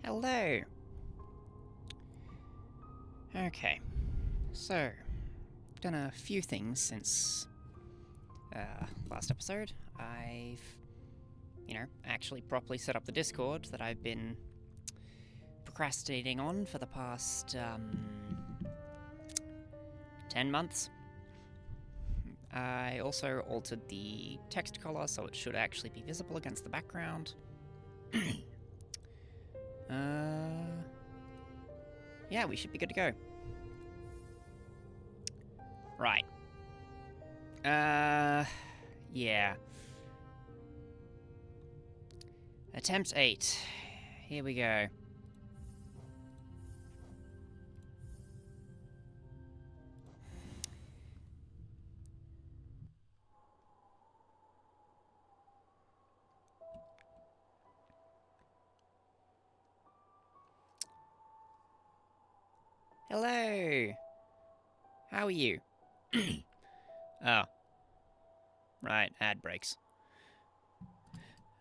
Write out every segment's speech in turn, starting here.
Hello. Okay, so done a few things since last episode. I've, actually properly set up the Discord that I've been procrastinating on for the past 10 months. I also altered the text color so it should actually be visible against the background. Yeah, we should be good to go. Right. Yeah. Attempt 8. Here we go. Hello. How are you? Oh, right, ad breaks.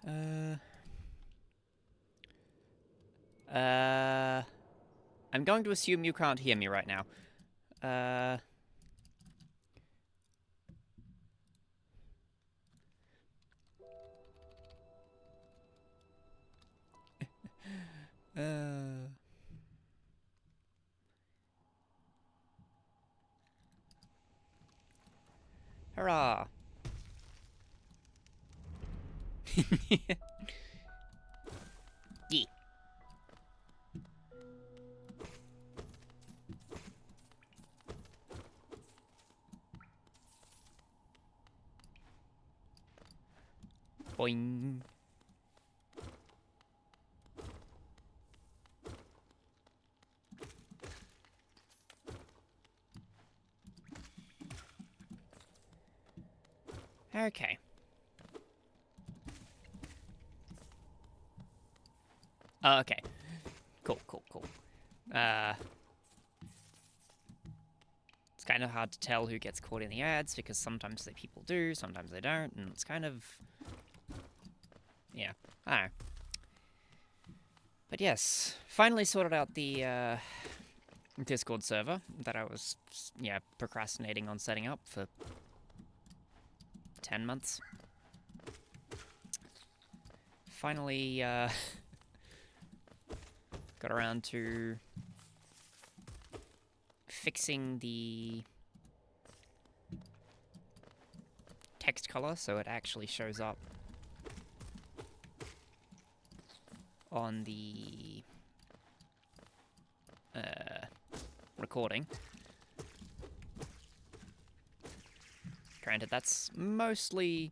Uh. I'm going to assume you can't hear me right now. Uh. Uh. Hurrah. Yeah. Boing. Okay. Okay. Cool, cool, cool. It's kind of hard to tell who gets caught in the ads because sometimes the people do, sometimes they don't, and it's kind of. Yeah, I don't know. But yes, finally sorted out the Discord server that I was, procrastinating on setting up for 10 months. Finally, got around to fixing the text color so it actually shows up on the recording. Granted, that's mostly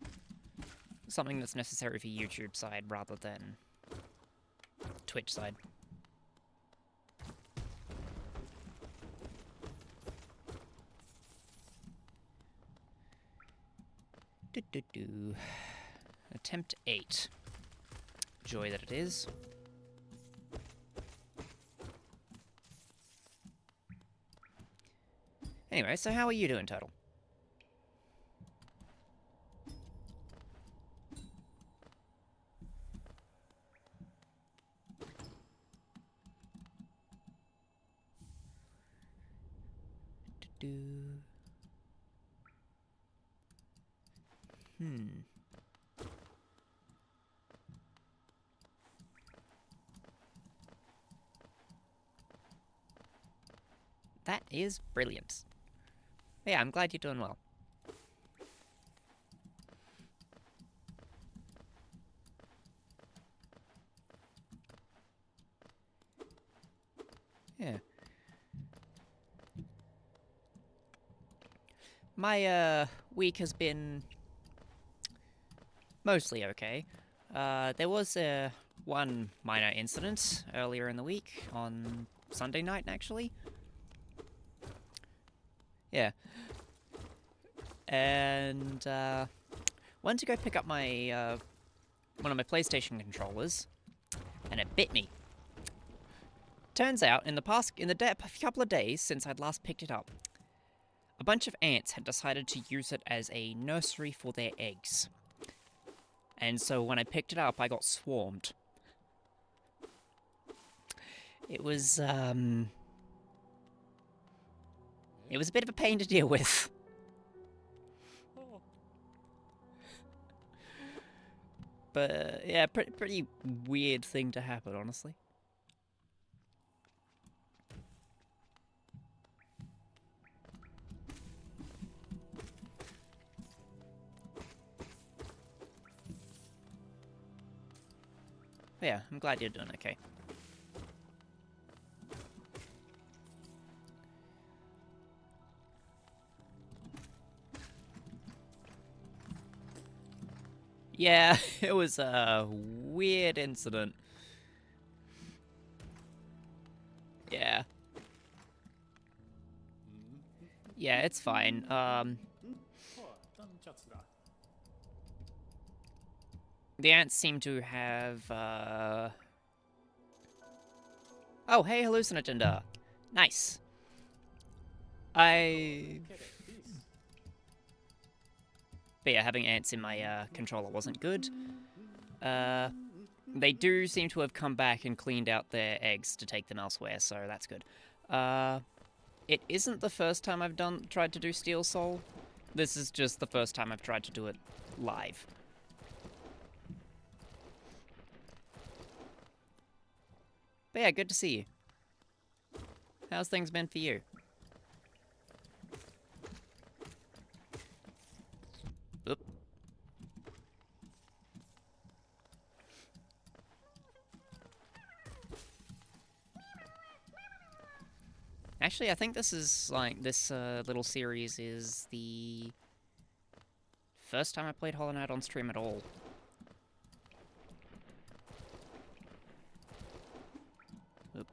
something that's necessary for YouTube side rather than Twitch side. Attempt 8. Joy that it is. Anyway, so how are you doing, Turtle? That is brilliant. Yeah, I'm glad you're doing well. Yeah. My week has been mostly okay. There was one minor incident earlier in the week on Sunday night, actually. Yeah. And went to go pick up my one of my PlayStation controllers, and it bit me. Turns out, in the couple of days since I'd last picked it up, a bunch of ants had decided to use it as a nursery for their eggs. And so when I picked it up, I got swarmed. It was a bit of a pain to deal with. But yeah, pretty weird thing to happen, honestly. But yeah, I'm glad you're doing okay. Yeah, it was a weird incident. Yeah. Yeah, it's fine. The ants seem to have, Oh, hey, Hallucinogender. Nice. But yeah, having ants in my, controller wasn't good. They do seem to have come back and cleaned out their eggs to take them elsewhere, so that's good. It isn't the first time I've tried to do Steel Soul. This is just the first time I've tried to do it live. But yeah, good to see you. How's things been for you? Oop. Actually, I think this is, like, this little series is the first time I played Hollow Knight on stream at all. Oop.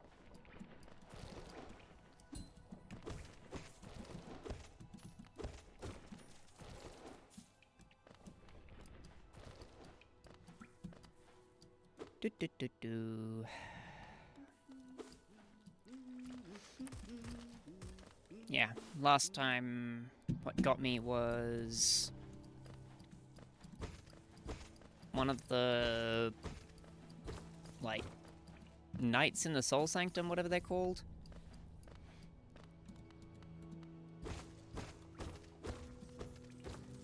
Do. Yeah, last time what got me was one of the, like, Knights in the Soul Sanctum, whatever they're called.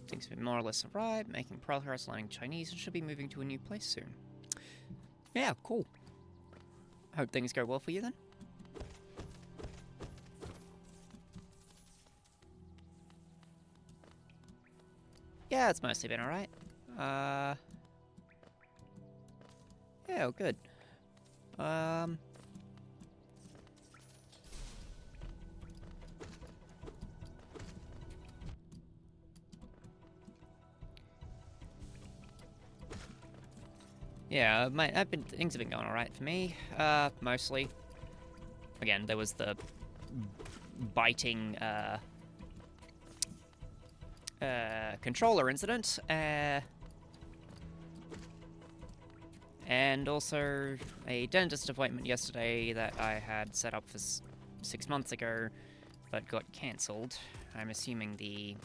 Things have been more or less arrived, making progress learning Chinese, and should be moving to a new place soon. Yeah, cool. Hope things go well for you then. Yeah, it's mostly been alright. Yeah, well, good. Yeah, things have been going alright for me, mostly. Again, there was the biting, controller incident, and also a dentist appointment yesterday that I had set up for 6 months ago, but got cancelled. I'm assuming the,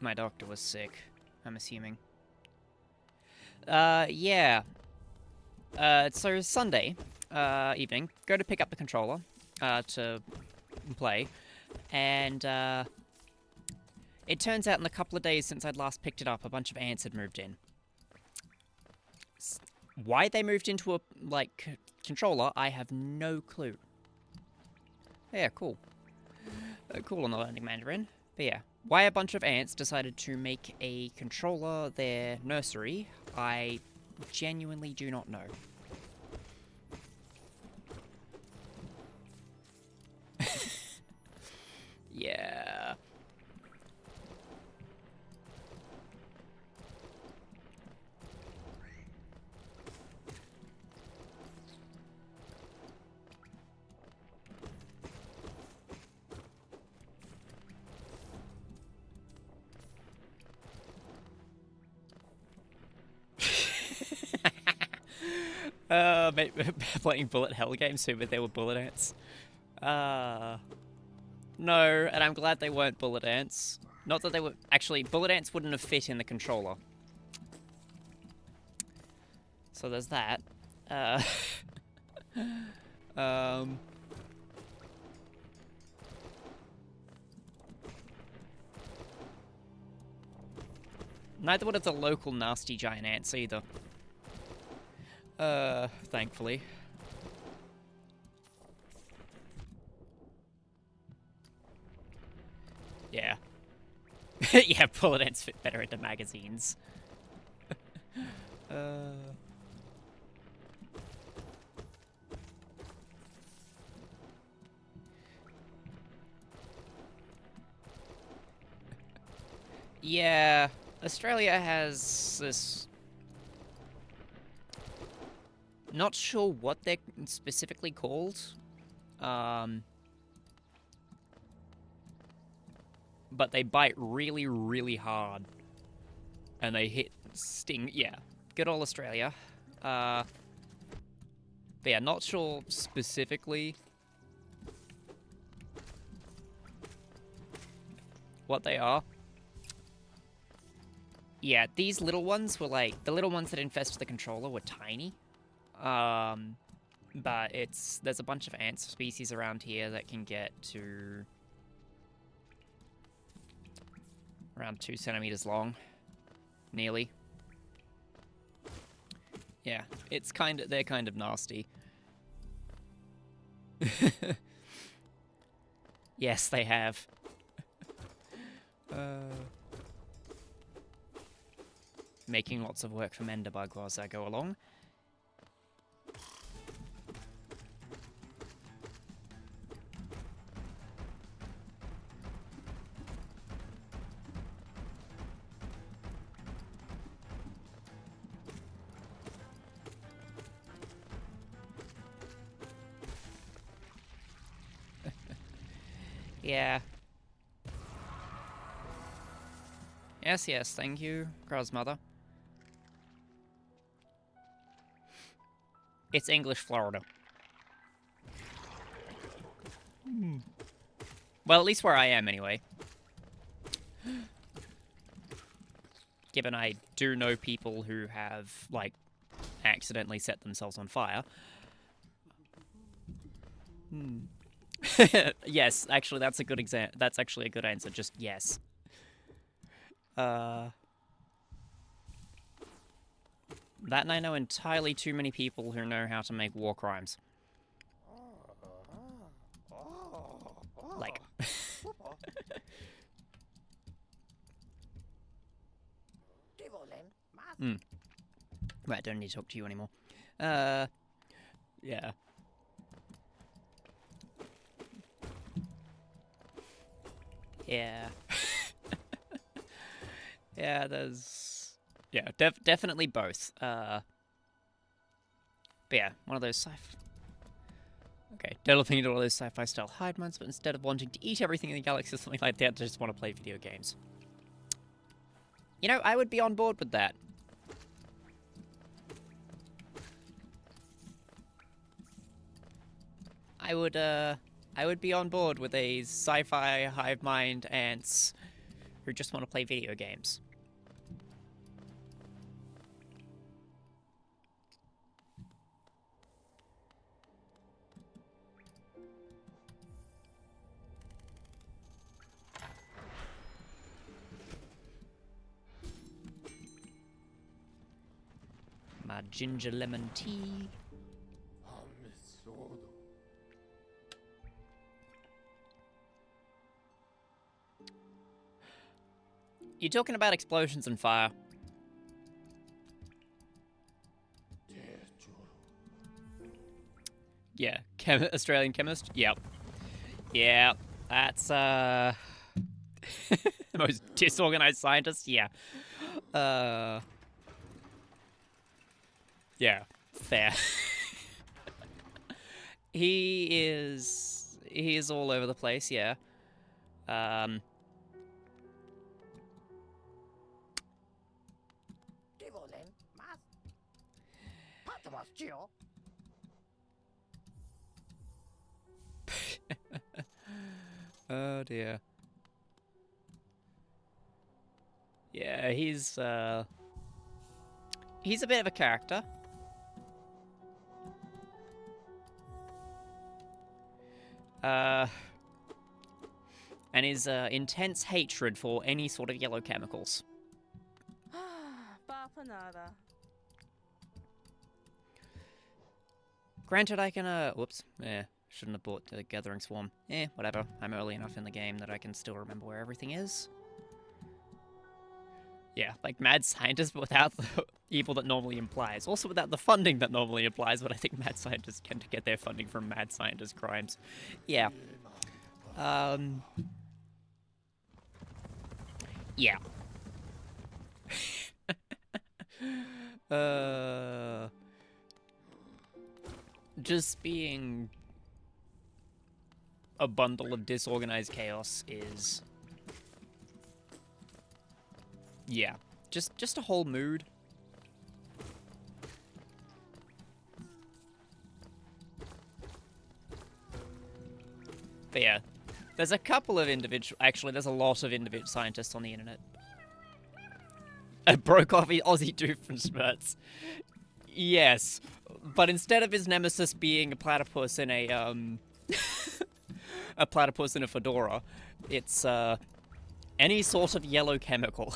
my doctor was sick, I'm assuming. Yeah. So Sunday, evening, go to pick up the controller, to play, and, it turns out in the couple of days since I'd last picked it up, a bunch of ants had moved in. Why they moved into a, like, controller, I have no clue. Yeah, cool. Cool on the Learning Mandarin. But yeah, why a bunch of ants decided to make a controller their nursery, I genuinely do not know. Yeah. Playing bullet hell games too, but there were bullet ants. No, and I'm glad they weren't bullet ants. Not that they were... Actually, bullet ants wouldn't have fit in the controller. So there's that. Neither would have the local nasty giant ants either. Thankfully. Yeah. Yeah, bullet ants fit better into magazines. Yeah, Australia has this... Not sure what they're specifically called. But they bite really, really hard. And they sting. Yeah, good old Australia. But yeah, not sure specifically what they are. Yeah, these little ones were like... The little ones that infested the controller were tiny. But there's a bunch of ant species around here that can get to around 2 centimeters long, nearly. Yeah, they're kind of nasty. Yes, they have. Making lots of work for Menderbug as I go along. Yeah. Yes, thank you, Grosmother. It's English Florida. Well, at least where I am, anyway. Given I do know people who have, like, accidentally set themselves on fire. Yes, actually, that's a good that's actually a good answer, just yes. That and I know entirely too many people who know how to make war crimes. Like... Right, don't need to talk to you anymore. Yeah. Yeah. Yeah, there's... Yeah, definitely both. But yeah, one of those Okay, developing into one of those sci-fi style hive minds, but instead of wanting to eat everything in the galaxy or something like that, I just want to play video games. You know, I would be on board with that. I would be on board with a sci-fi hive mind ants who just want to play video games. My ginger lemon tea. You're talking about explosions and fire. Yeah, Australian chemist? Yep. Yeah, that's, the most disorganized scientist? Yeah. Yeah, fair. He is all over the place, yeah. Oh dear. Yeah, he's a bit of a character. And his intense hatred for any sort of yellow chemicals. Bapanada. Granted, I can, whoops, shouldn't have bought the Gathering Swarm. Whatever, I'm early enough in the game that I can still remember where everything is. Yeah, like mad scientist, but without the evil that normally implies. Also without the funding that normally implies, but I think mad scientists tend to get their funding from mad scientist crimes. Yeah. Yeah. Just being a bundle of disorganized chaos is... Yeah. Just a whole mood. But yeah, there's a couple of individual... Actually, there's a lot of individual scientists on the internet. A broke off Aussie Doofenshmirtz. Yes, but instead of his nemesis being a platypus in a, a platypus in a fedora, it's, any sort of yellow chemical.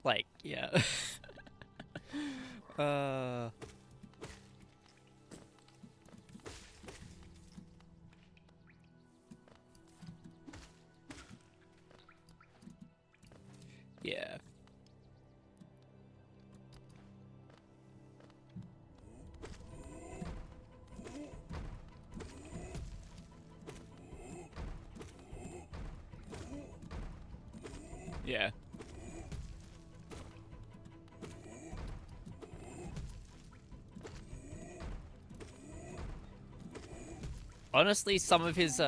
Like, yeah. Yeah. Yeah. Honestly, some of his,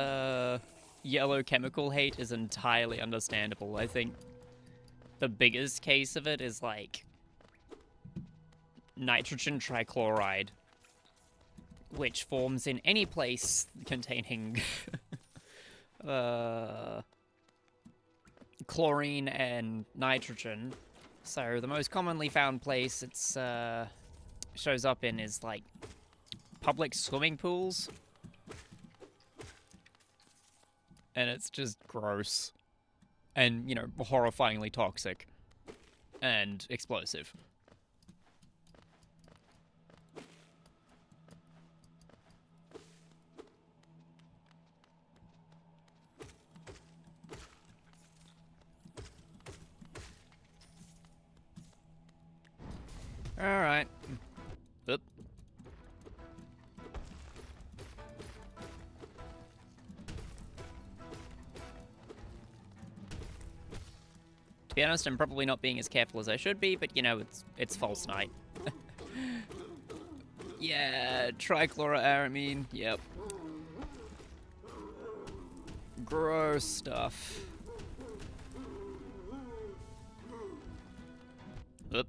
yellow chemical hate is entirely understandable. I think the biggest case of it is, like, nitrogen trichloride, which forms in any place containing, chlorine and nitrogen. So the most commonly found place it's, shows up in is, like, public swimming pools. And it's just gross. And, you know, horrifyingly toxic. And explosive. Alright. Oop. To be honest, I'm probably not being as careful as I should be, but you know, it's false night. Yeah, trichloroaramine, yep. Gross stuff. Oop.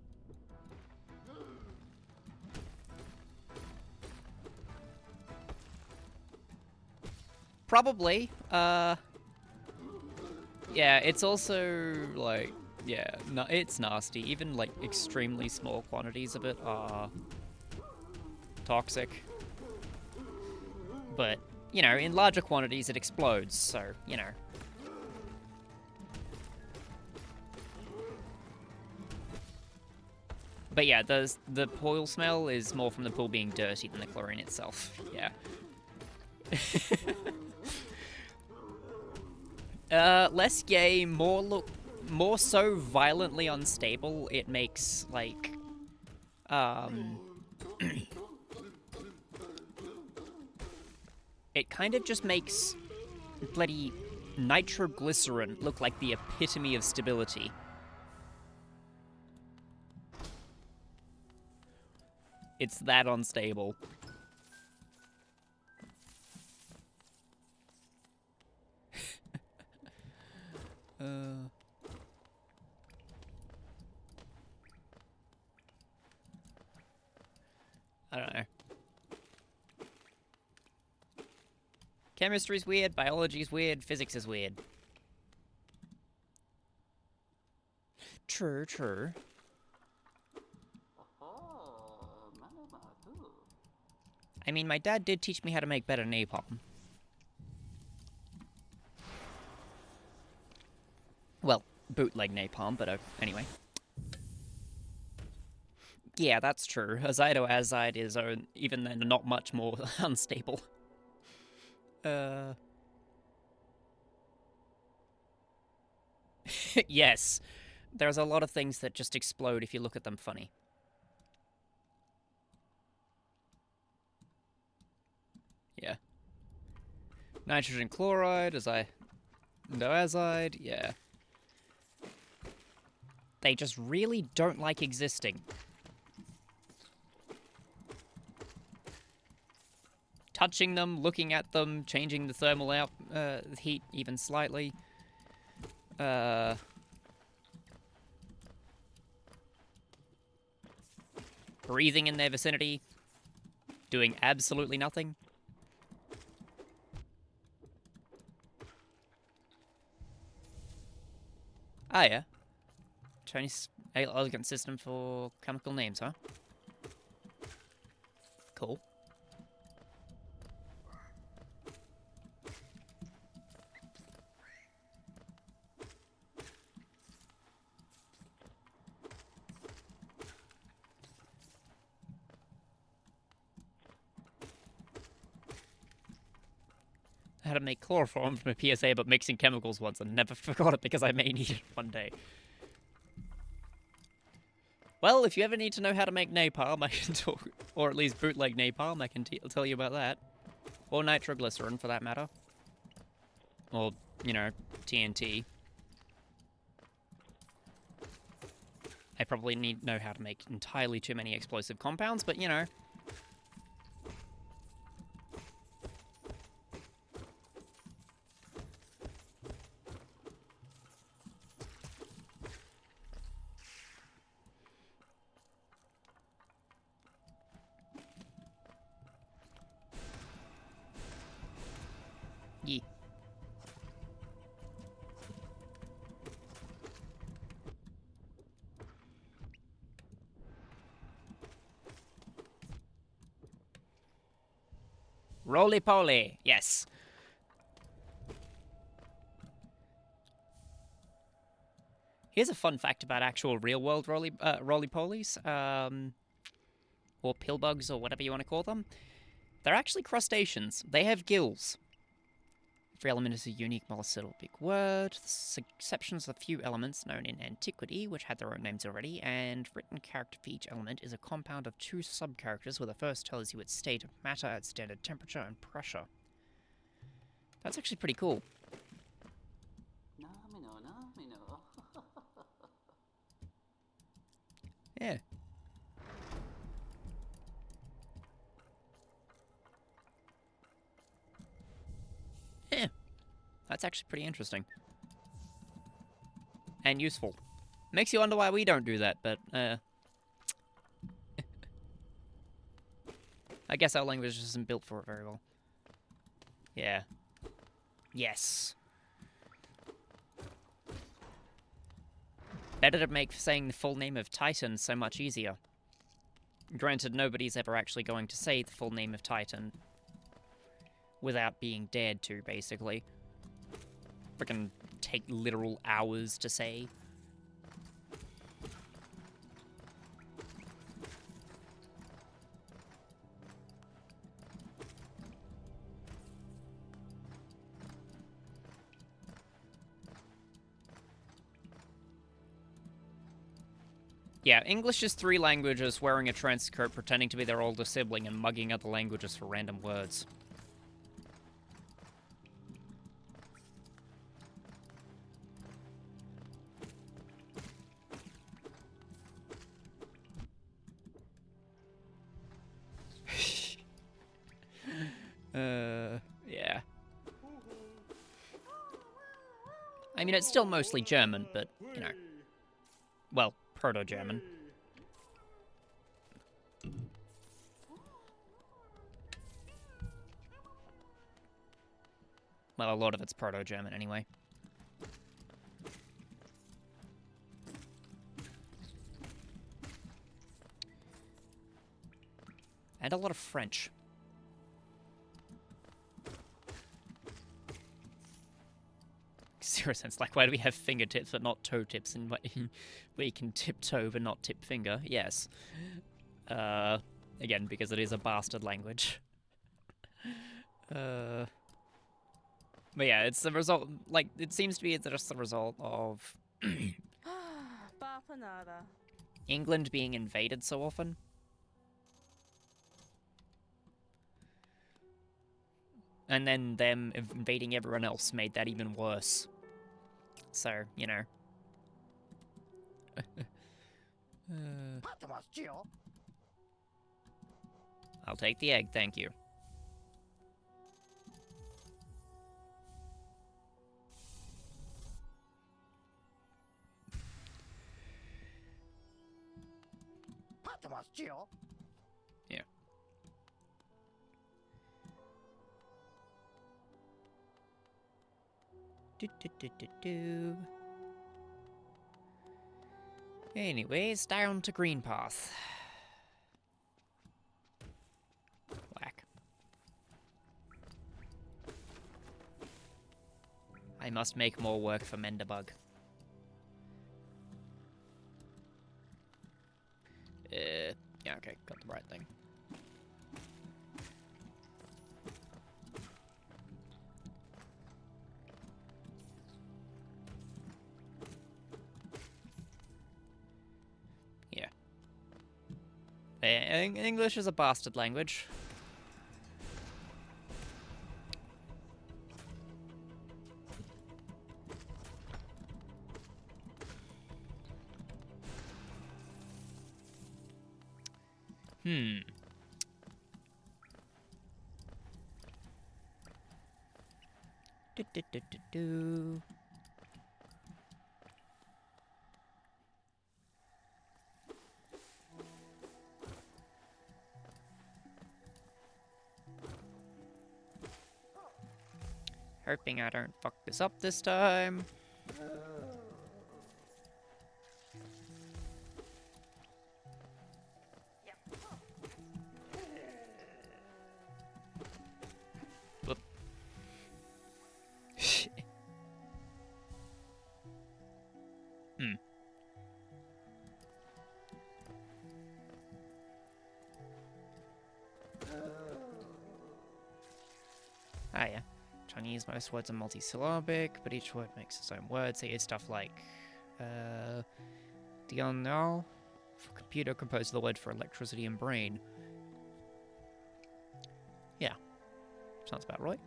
Probably. Yeah, it's also, like, yeah, no, it's nasty. Even, like, extremely small quantities of it are toxic. But, you know, in larger quantities it explodes, so, you know. But yeah, the pool smell is more from the pool being dirty than the chlorine itself. Yeah. Less gay, more so violently unstable. It makes, like, it kind of just makes bloody nitroglycerin look like the epitome of stability. It's that unstable. I don't know. Chemistry's weird, biology's weird, physics is weird. True, true. I mean, my dad did teach me how to make better napalm. Well, bootleg napalm, but anyway. Yeah, that's true. Azidoazide is even then not much more unstable. Yes. There's a lot of things that just explode if you look at them funny. Yeah. Nitrogen chloride, azidoazide, yeah. They just really don't like existing. Touching them, looking at them, changing the thermal heat even slightly. Breathing in their vicinity. Doing absolutely nothing. Ah, yeah. Chinese elegant system for chemical names, huh? Cool. How to make chloroform from a PSA about mixing chemicals once and never forgot it because I may need it one day. Well, if you ever need to know how to make napalm, I can talk, or at least bootleg napalm, I can tell you about that. Or nitroglycerin, for that matter. Or, you know, TNT. I probably know how to make entirely too many explosive compounds, but, you know. Yeah. Roly-poly, yes. Here's a fun fact about actual real-world roly-polies, or pillbugs, or whatever you want to call them. They're actually crustaceans. They have gills. Every element is a unique monosyllabic word. The exceptions are the few elements known in antiquity, which had their own names already, and written character for each element is a compound of two subcharacters, where the first tells you its state of matter at standard temperature and pressure. That's actually pretty cool. Yeah. Yeah. That's actually pretty interesting. And useful. Makes you wonder why we don't do that, but, I guess our language isn't built for it very well. Yeah. Yes. Better to make saying the full name of Titan so much easier. Granted, nobody's ever actually going to say the full name of Titan without being dared to, basically. Frickin' take literal hours to say. Yeah, English is 3 languages wearing a trench coat, pretending to be their older sibling, and mugging other languages for random words. Yeah. I mean, it's still mostly German, but, you know, well, Proto-German. Well, a lot of it's Proto-German anyway. And a lot of French. Zero sense. Like, why do we have fingertips but not toe tips? And where you can tip toe but not tip finger? Yes. Again, because it is a bastard language. But yeah, it's the result. Like, it seems to be just the result of England being invaded so often. And then them invading everyone else made that even worse. So, you know. I'll take the egg, thank you. Yeah. Anyways, down to Greenpath. Whack. I must make more work for Mendabug. Yeah, okay, got the right thing. Yeah. English is a bastard language. Do. Hoping I don't fuck this up this time. Whoop. Ah, yeah. Chinese, most words are multisyllabic, but each word makes its own word. So it's stuff like, Dianao, for computer, composed the word for electricity and brain. Yeah. Sounds about right.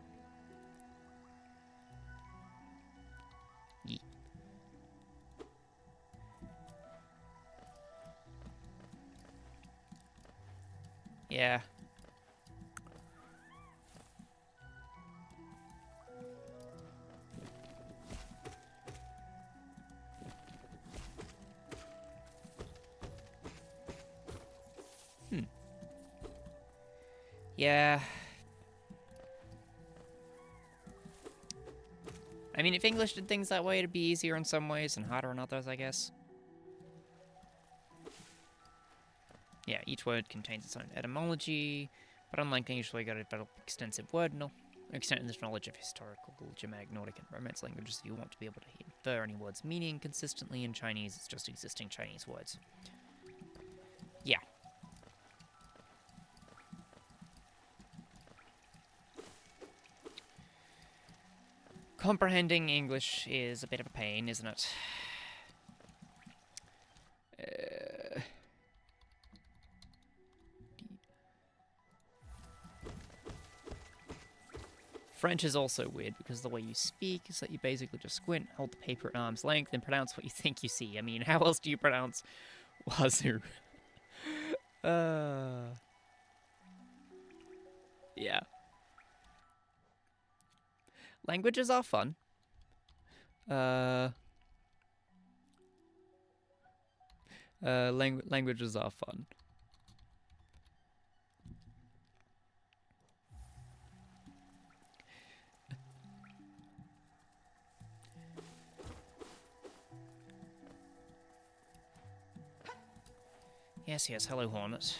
Yeah. Yeah. I mean, if English did things that way, it'd be easier in some ways and harder in others, I guess. Yeah, each word contains its own etymology, but unlike English, we got to develop extensive knowledge of historical, Germanic, Nordic, and Romance languages if you want to be able to infer any word's meaning consistently. In Chinese, it's just existing Chinese words. Yeah. Comprehending English is a bit of a pain, isn't it? French is also weird because the way you speak is that you basically just squint, hold the paper at arm's length, and pronounce what you think you see. I mean, how else do you pronounce wazoo? Yeah. Languages are fun. Languages are fun. Yes, yes, hello, Hornet.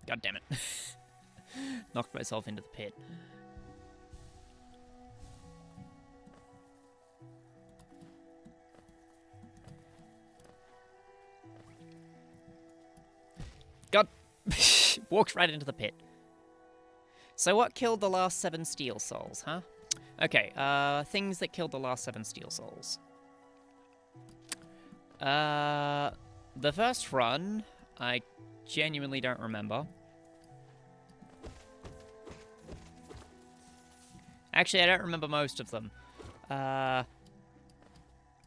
God damn it. Knocked myself into the pit. God. Walked right into the pit. So what killed the last 7 Steel Souls, huh? Okay, things that killed the last 7 Steel Souls. The first run, I genuinely don't remember. Actually, I don't remember most of them.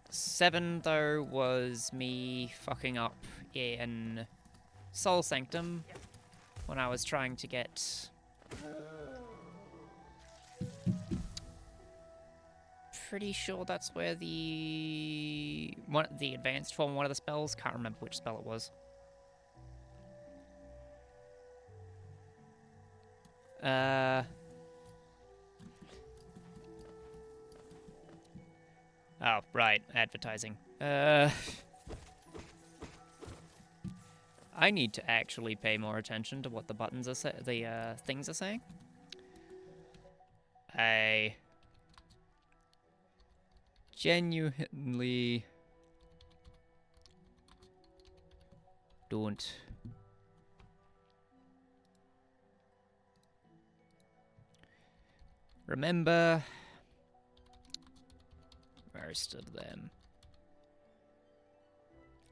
7, though, was me fucking up in Soul Sanctum when I was trying to get... Pretty sure that's where the advanced form of one of the spells. Can't remember which spell it was. Oh, right, advertising. I need to actually pay more attention to what the buttons are things are saying. I genuinely don't remember most of them.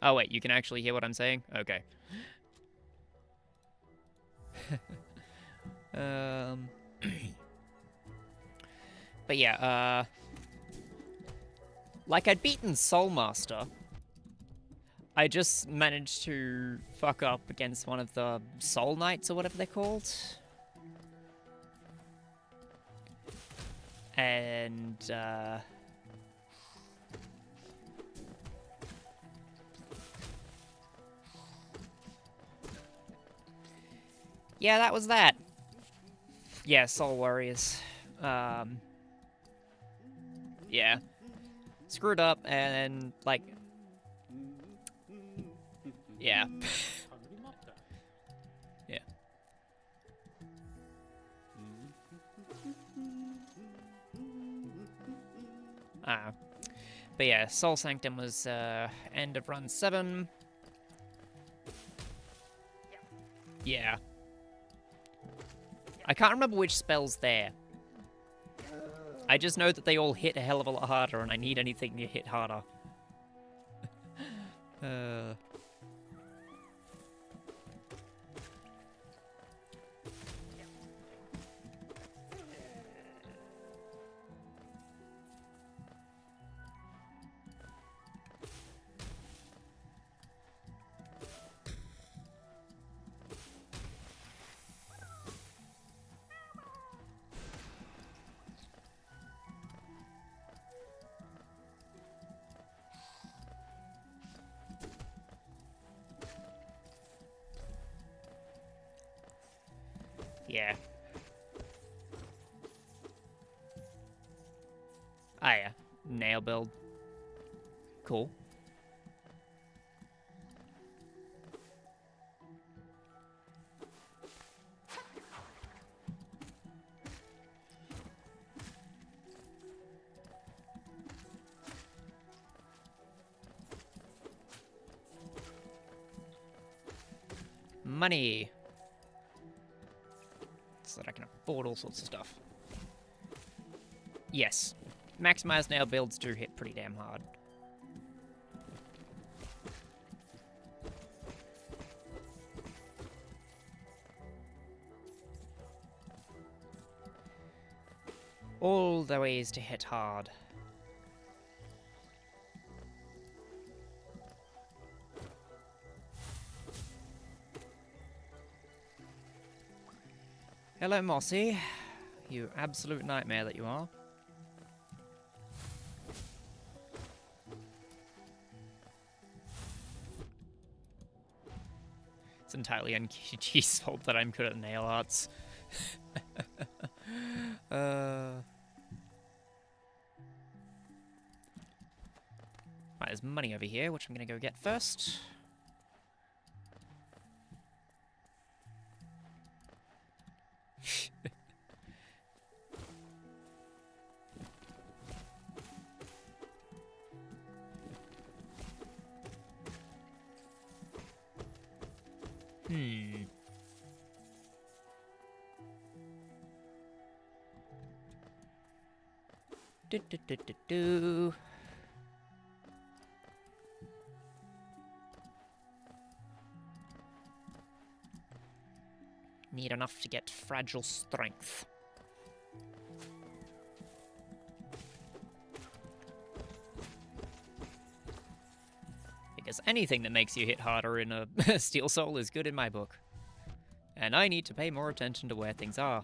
Oh wait, you can actually hear what I'm saying? Okay. But yeah, like I'd beaten Soulmaster. I just managed to fuck up against one of the Soul Knights or whatever they're called. And, yeah, that was that. Yeah, Soul Warriors. Yeah. Screwed up and, like... Yeah. Yeah. But yeah, Soul Sanctum was, end of run 7. Yeah. I can't remember which spell's there. I just know that they all hit a hell of a lot harder, and I need anything to hit harder. Yeah. Ah, yeah. Nail build. Cool. Money. So that I can afford all sorts of stuff. Yes. Maximized nail builds do hit pretty damn hard. All the ways to hit hard. Hello, Mossy. You absolute nightmare that you are. It's entirely NKG's fault that I'm good at nail arts. Right, there's money over here, which I'm gonna go get first. Do. Need enough to get fragile strength. Because anything that makes you hit harder in a Steel Soul is good in my book. And I need to pay more attention to where things are.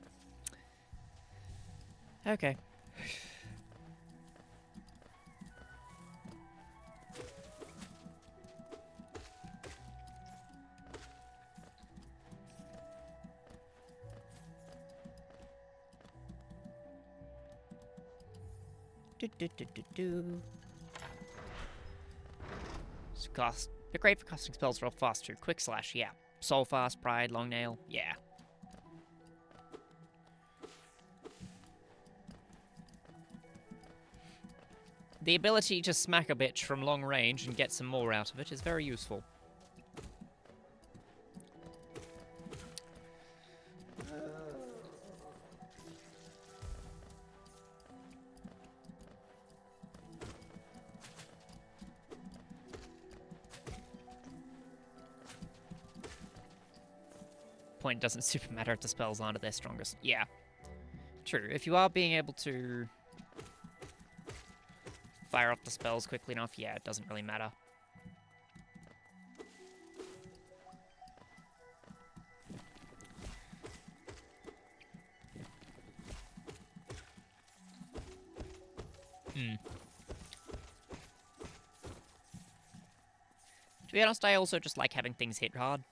Okay. Cost. They're great for casting spells real fast too. Quick Slash, yeah. Soul Fast, Pride, Long Nail, yeah. The ability to smack a bitch from long range and get some more out of it is very useful. Point doesn't super matter if the spells aren't at their strongest. Yeah. True. If you are being able to fire up the spells quickly enough, yeah, it doesn't really matter. To be honest, I also just like having things hit hard.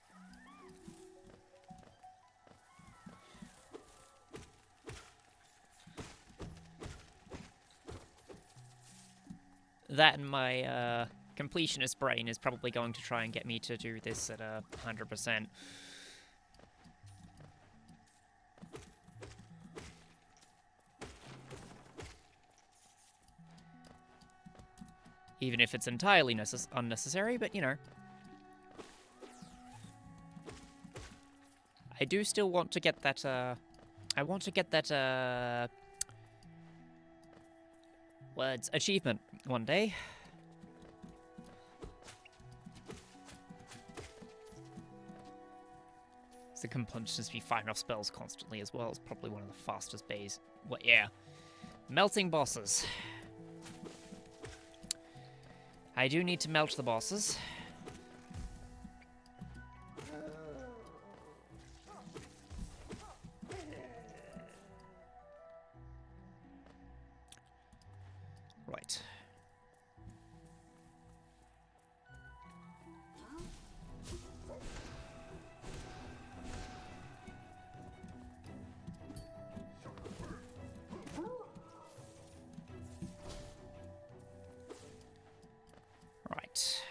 That and my completionist brain is probably going to try and get me to do this at 100%. Even if it's entirely unnecessary, but you know. I do still want to get that, I want to get that, achievement one day. The compulsions be firing off spells constantly as well. It's probably one of the fastest bays. Well, yeah. Melting bosses. I do need to melt the bosses. Right. Right.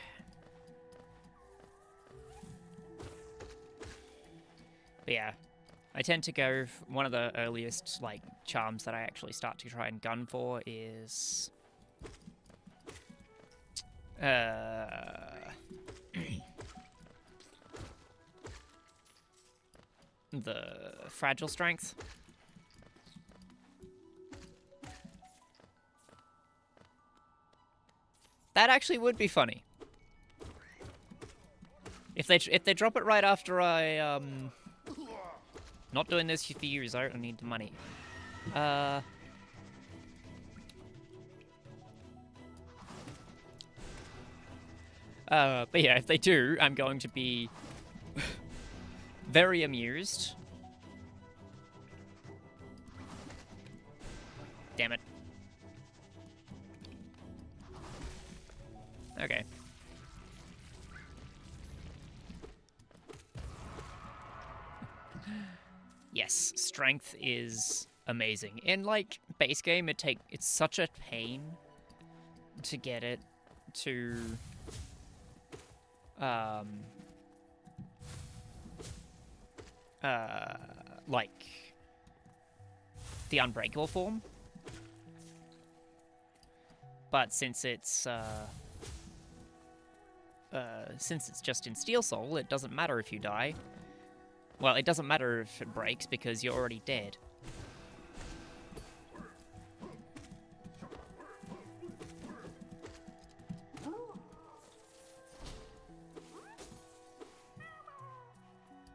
But yeah, I tend to go, one of the earliest, like, charms that I actually start to try and gun for is the fragile strength. That actually would be funny. If they drop it right after I not doing this for you, I don't need the money. But yeah, if they do, I'm going to be very amused. Okay. Yes, strength is amazing. In, like, base game, it's such a pain to get it to, like, the unbreakable form. But since it's just in Steel Soul, it doesn't matter if you die. Well, it doesn't matter if it breaks because you're already dead.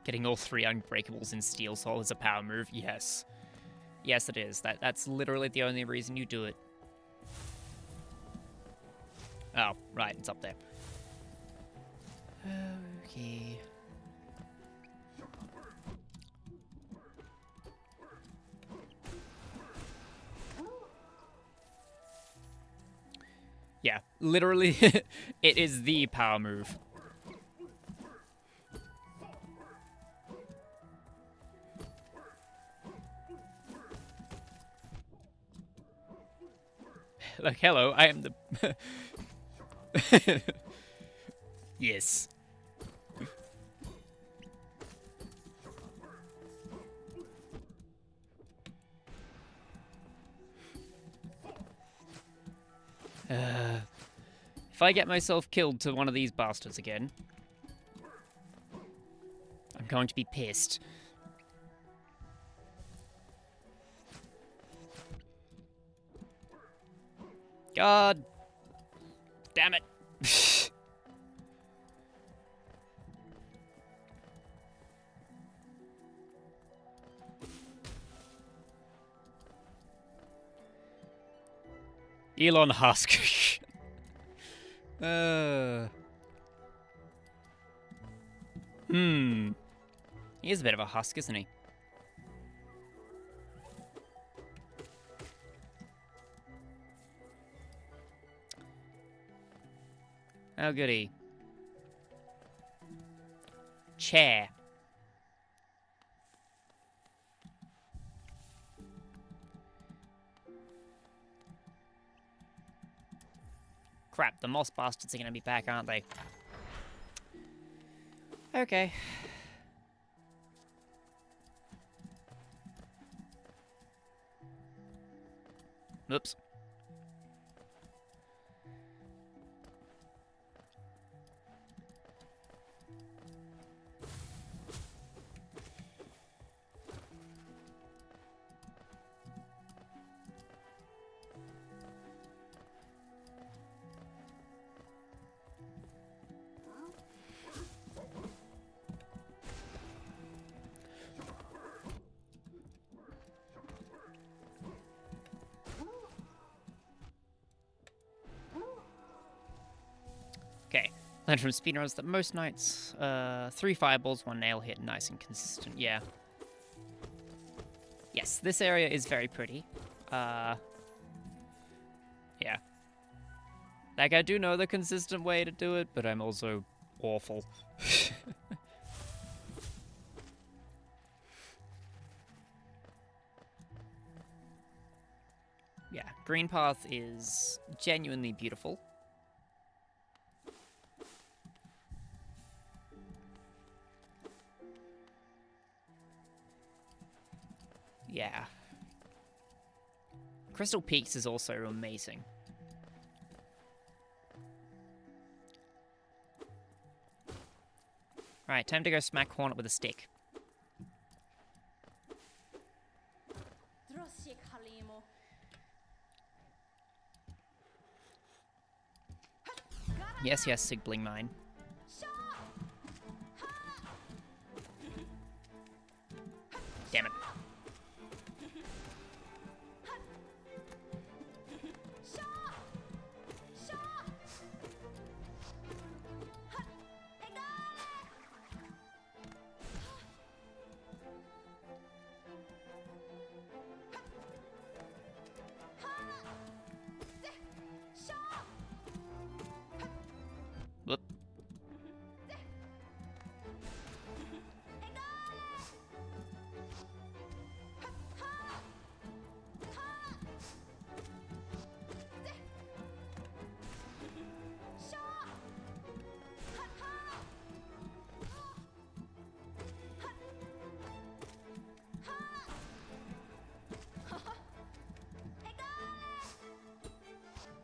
Getting all 3 unbreakables in Steel Soul is a power move, yes. Yes, it is. That's literally the only reason you do it. Oh, right, it's up there. Okay. Yeah, literally, it is the power move. Like, hello, I am the... Yes. If I get myself killed to one of these bastards again, I'm going to be pissed. God damn it. Elon Husk. He is a bit of a husk, isn't he? Oh, goody. Chair. Crap, the moss bastards are going to be back, aren't they? Okay. Oops. Okay. Learned from speedrunners that most nights, 3 fireballs, 1 nail hit, nice and consistent. Yeah. Yes, this area is very pretty. Yeah. Like, I do know the consistent way to do it, but I'm also awful. Yeah, Green Path is genuinely beautiful. Yeah. Crystal Peaks is also amazing. Right, time to go smack Hornet with a stick. Yes, yes, Sigbling mine. Damn it.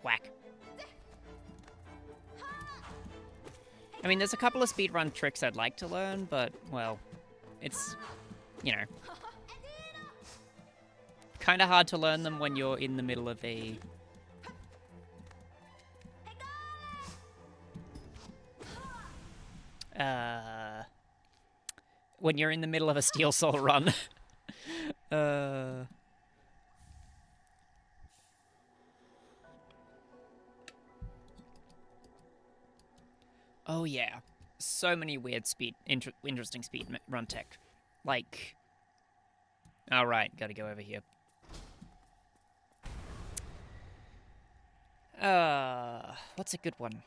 Whack. I mean, there's a couple of speedrun tricks I'd like to learn, but, well, it's, you know, kind of hard to learn them when you're in the middle of a... when you're in the middle of a Steel Soul run. Oh yeah, so many weird interesting speed run tech. Like, all right, gotta go over here. What's a good one?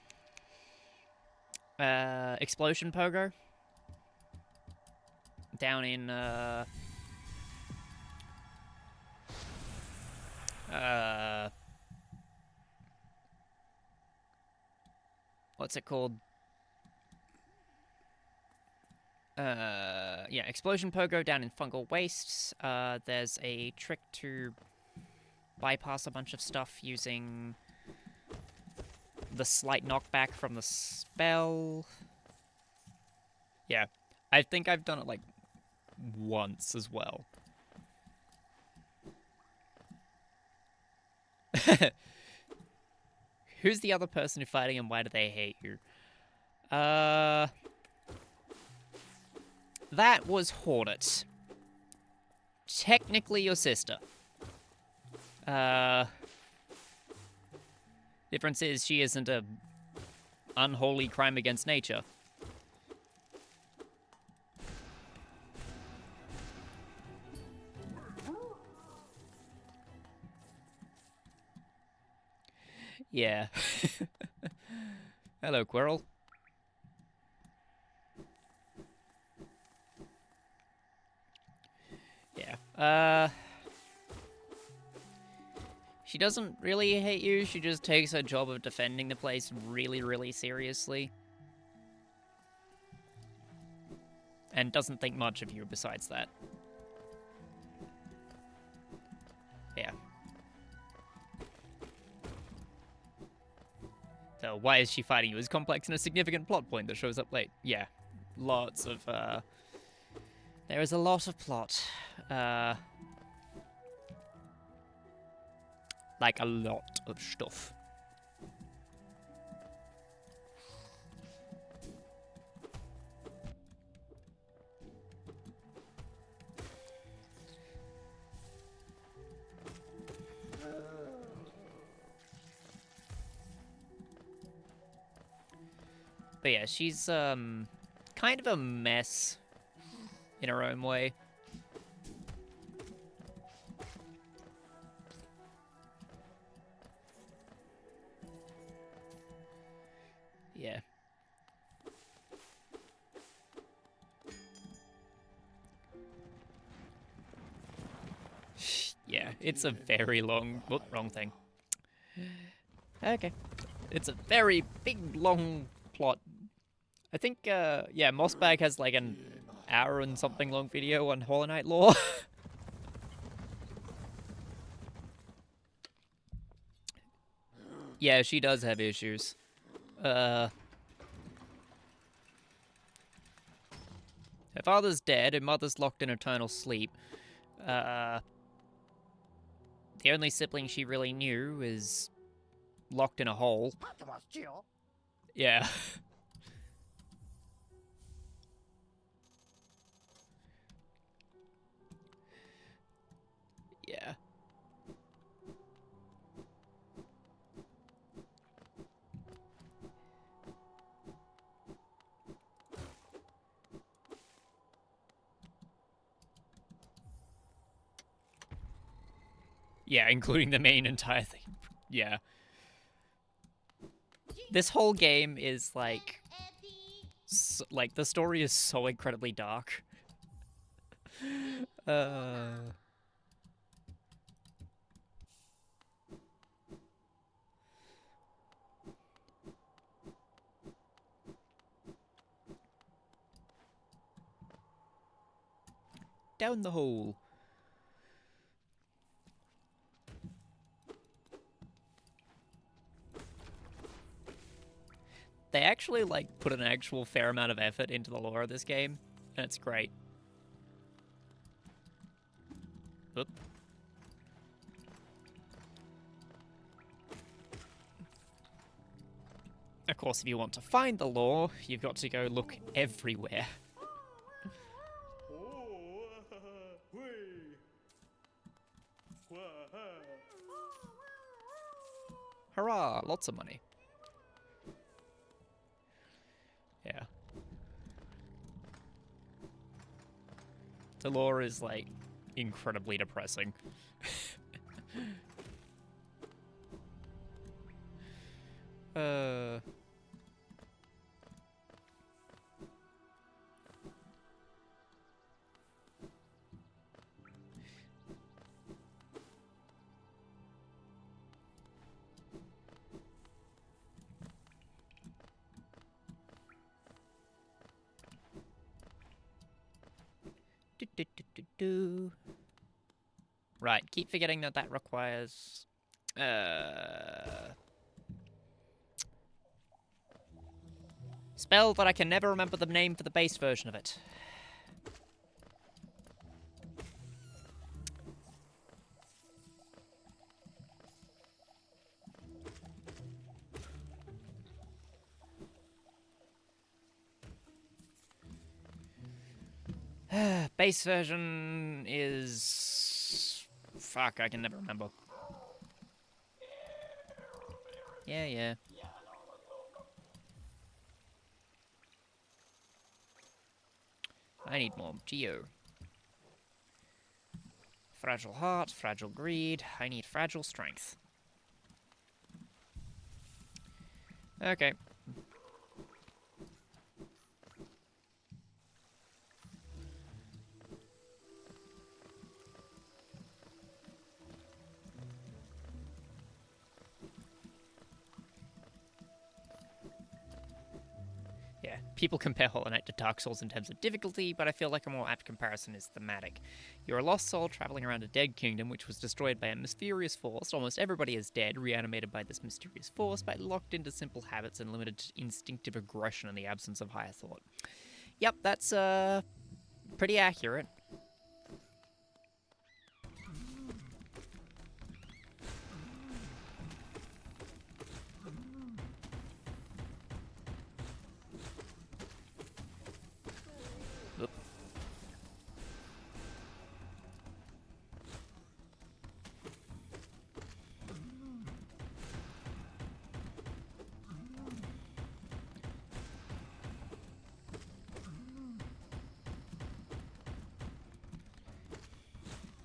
Explosion Pogo. Down in, what's it called? Yeah, Explosion Pogo down in Fungal Wastes. There's a trick to bypass a bunch of stuff using the slight knockback from the spell. Yeah, I think I've done it, like, once as well. Who's the other person you're fighting and why do they hate you? That was Hornet. Technically your sister. Difference is she isn't a unholy crime against nature. Yeah. Hello, Quirrell. Yeah. She doesn't really hate you, she just takes her job of defending the place really, really seriously. And doesn't think much of you besides that. Yeah. So why is she fighting you is complex and a significant plot point that shows up late. Yeah. Lots of, there is a lot of plot. Like a lot of stuff. But yeah, she's, kind of a mess in her own way. Yeah. Yeah, it's a very long... Oh, wrong thing. Okay. It's a very big, long plot. I think, yeah, Mossbag has like an hour and something long video on Hollow Knight lore. Yeah, she does have issues. Her father's dead, her mother's locked in eternal sleep. The only sibling she really knew is locked in a hole. Yeah. Yeah. Yeah, including the main entire thing. Yeah. This whole game is like... like, the story is so incredibly dark. Down the hole. They actually, like, put an actual fair amount of effort into the lore of this game, and it's great. Oop. Of course, if you want to find the lore, you've got to go look everywhere. Hurrah! Lots of money. Yeah. The lore is, like, incredibly depressing. Right, keep forgetting that that requires... spell that I can never remember the name for the base version of it. Base version is... Fuck, I can never remember. Yeah. I need more geo. Fragile heart, fragile greed. I need fragile strength. Okay. Yeah, people compare Hollow Knight to Dark Souls in terms of difficulty, but I feel like a more apt comparison is thematic. You're a lost soul traveling around a dead kingdom which was destroyed by a mysterious force. Almost everybody is dead, reanimated by this mysterious force, but locked into simple habits and limited to instinctive aggression in the absence of higher thought. Yep, that's, pretty accurate.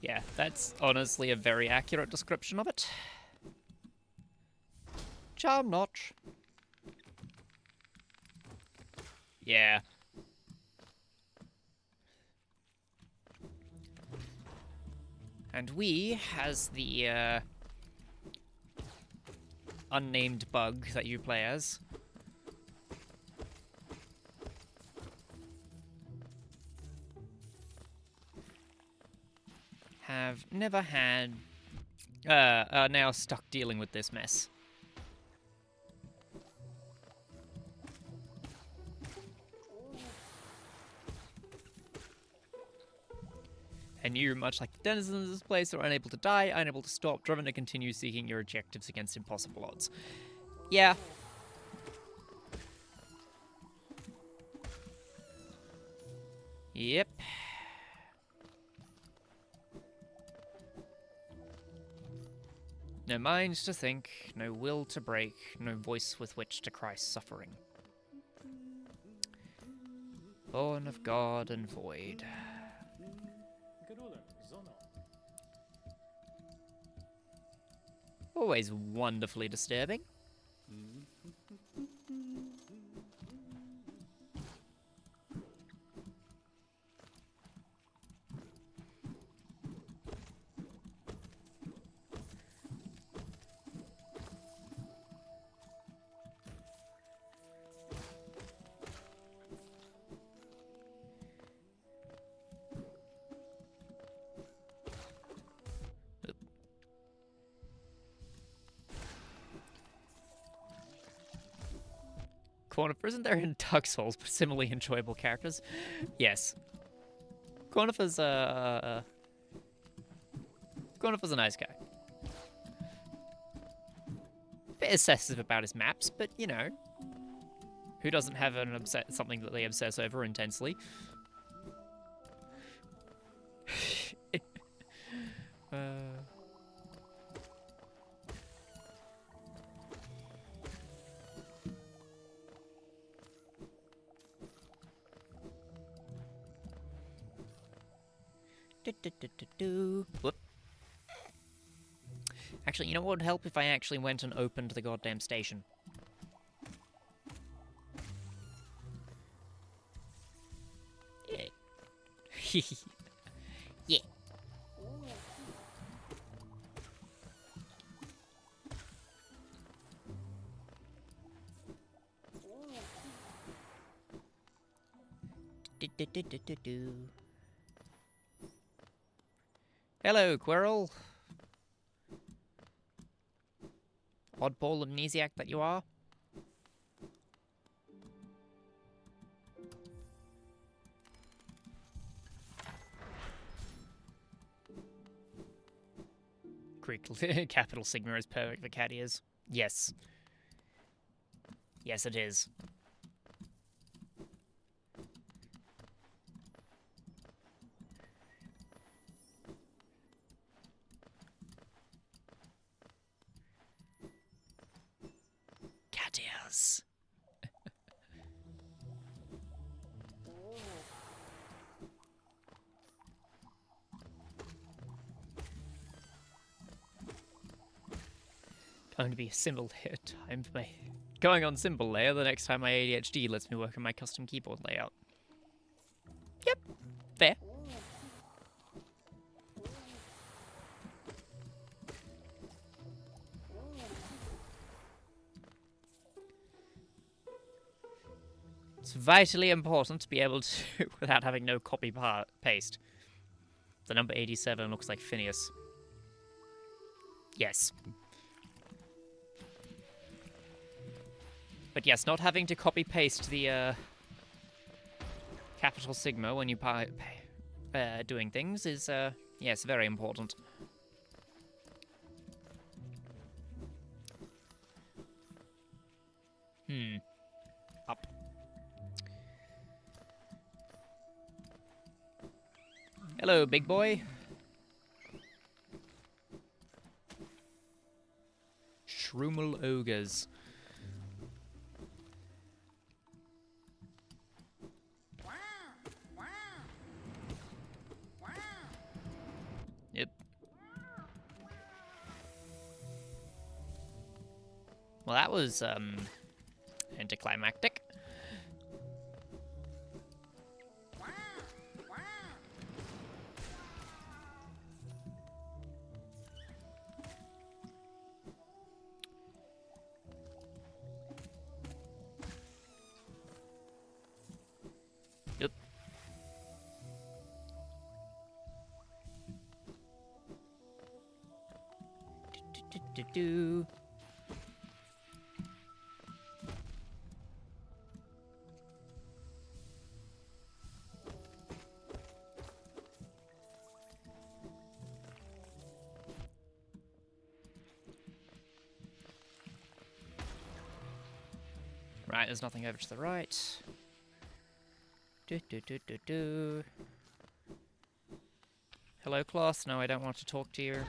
Yeah, that's honestly a very accurate description of it. Charm notch. Yeah. And we, as the unnamed bug that you play as, have never had, are now stuck dealing with this mess. And you, much like the denizens of this place, are unable to die, unable to stop, driven to continue seeking your objectives against impossible odds. Yeah. Yep. No mind to think, no will to break, no voice with which to cry suffering. Born of God and void. Always wonderfully disturbing. Cornifer, isn't there in Dark Souls, but similarly enjoyable characters? Yes. Cornifer's a nice guy. Bit obsessive about his maps, but you know, who doesn't have something that they obsess over intensely? Whoop. Actually, you know what would help if I actually went and opened the goddamn station? Yeah. Yeah. Hello, Quirrell. Oddball amnesiac that you are. Greek capital Sigma is perfect for cat ears. Yes. Yes, it is. Cat ears. Going to be a symbol layer time for me. Going on symbol layer the next time my ADHD lets me work on my custom keyboard layout. Yep, fair. It's vitally important to be able to, without having no copy paste. The number 87 looks like Phineas. Yes. But yes, not having to copy paste the capital Sigma when you doing things is yes, very important. Up. Hello, big boy. Shroomal ogres. Yep. Well, that was anticlimactic. Yep. Do. Right, there's nothing over to the right. Do. Hello, class. No, I don't want to talk to you.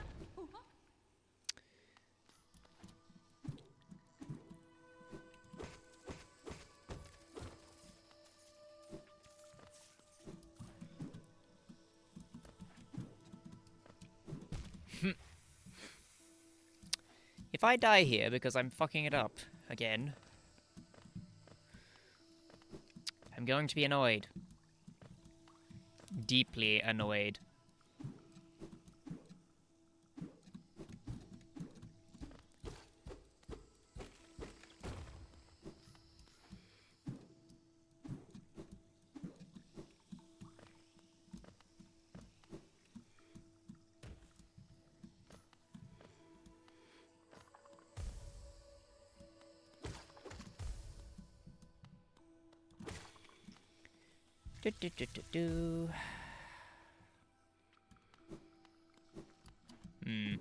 If I die here because I'm fucking it up again, I'm going to be annoyed. Deeply annoyed. Do do do do do. Hmm.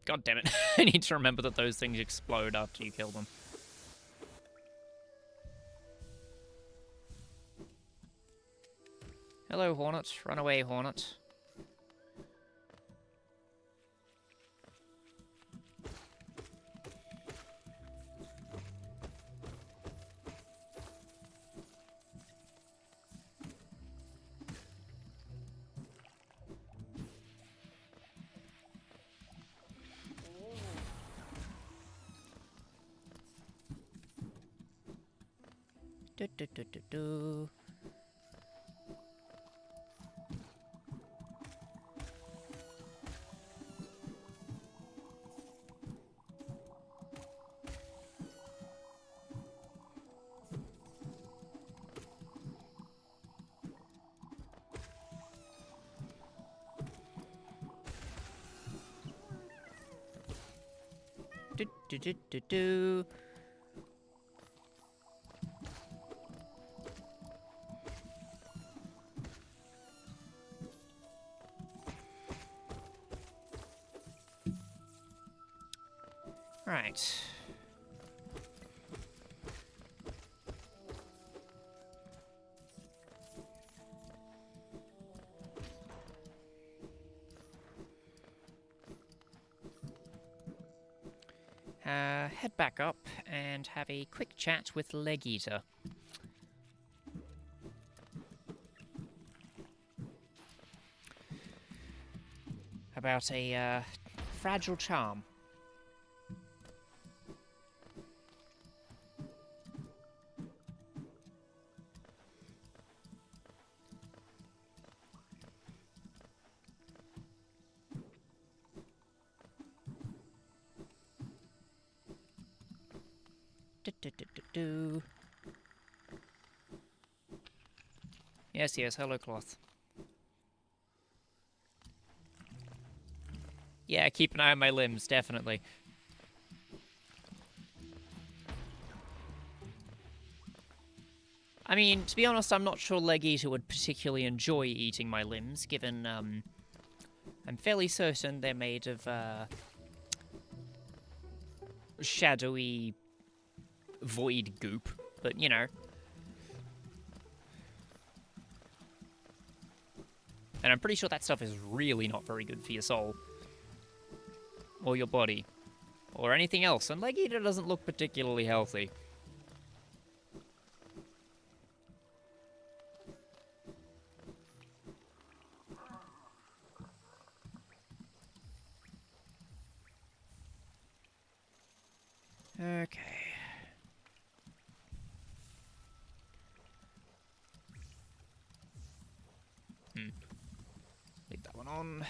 God damn it. I need to remember that those things explode after you kill them. Hello, Hornet. Run away, Hornet. Do do do do do. Do do do do do. Right. Head back up and have a quick chat with Leg Eater. About a fragile charm. Do, do, do, do, do. Yes, yes, hello, Cloth. Yeah, keep an eye on my limbs, definitely. I mean, to be honest, I'm not sure Leg Eater would particularly enjoy eating my limbs, given, I'm fairly certain they're made of, shadowy void goop, but, you know. And I'm pretty sure that stuff is really not very good for your soul. Or your body. Or anything else, and Leg Eater doesn't look particularly healthy. Okay. Leave that one on.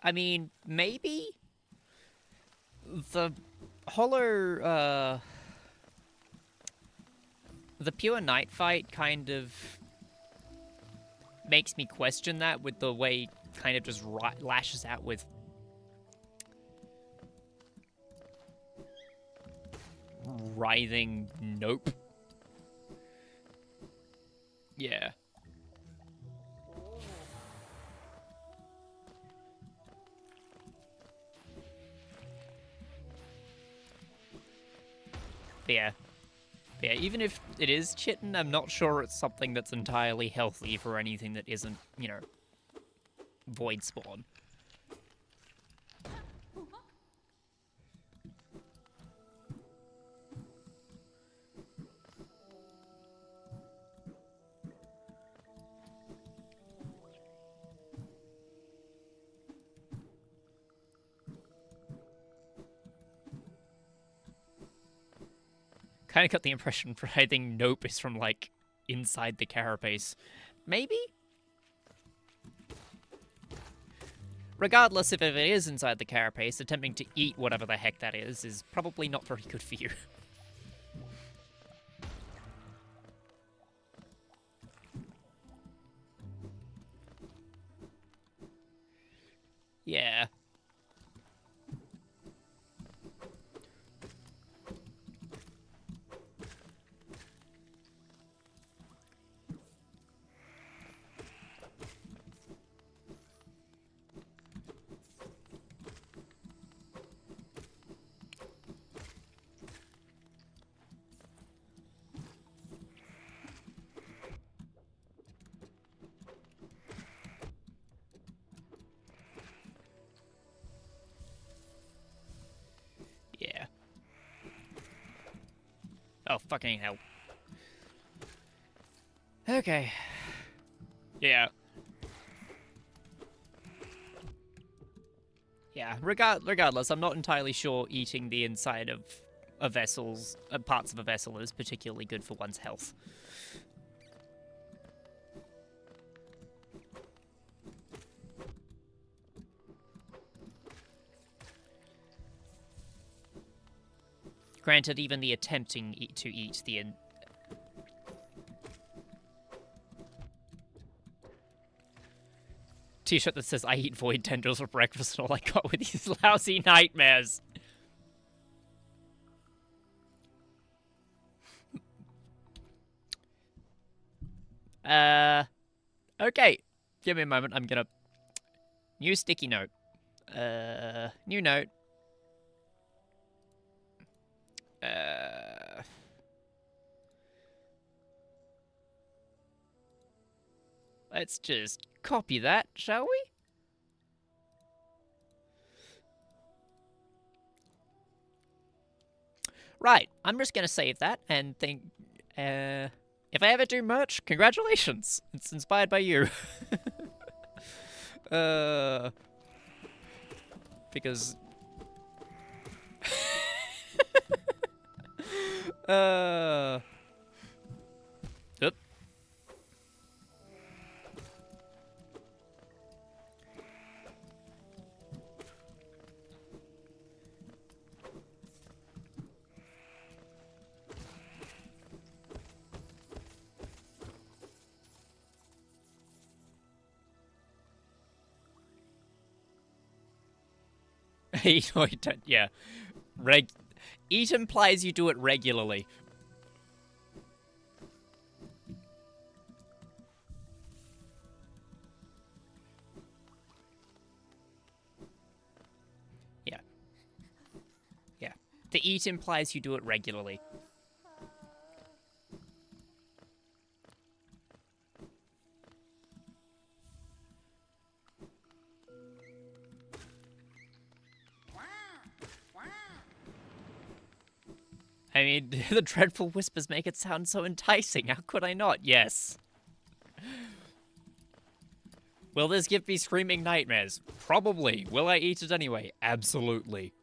I mean, maybe the hollow, the pure night fight kind of makes me question that with the way it kind of just lashes out with writhing nope. Yeah. But yeah. But yeah, even if it is chitin, I'm not sure it's something that's entirely healthy for anything that isn't, you know, void spawn. Kind of got the impression I think nope is from, like, inside the carapace. Maybe? Regardless if it is inside the carapace, attempting to eat whatever the heck that is probably not very good for you. Yeah. Oh, fucking hell. Okay. Yeah. Yeah, regardless, I'm not entirely sure eating the inside of a vessel's parts of a vessel is particularly good for one's health. Granted, even the attempting to eat the T-shirt that says "I eat void tendrils for breakfast," and all I got with these lousy nightmares. Okay. Give me a moment. I'm gonna new sticky note. New note. Let's just copy that, shall we? Right, I'm just gonna save that and think, if I ever do merch, congratulations! It's inspired by you. Because... Oop. Yeah. Eat implies you do it regularly. Yeah. Yeah. The eat implies you do it regularly. I mean, the dreadful whispers make it sound so enticing. How could I not? Yes. Will this give me screaming nightmares? Probably. Will I eat it anyway? Absolutely.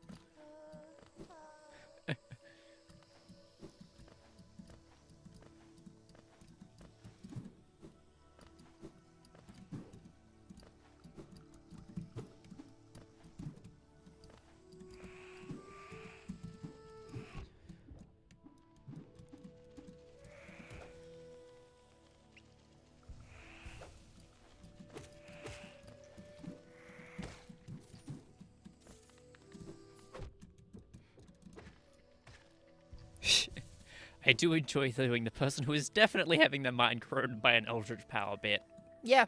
I do enjoy doing the person who is definitely having their mind corroded by an eldritch power bit. Yeah.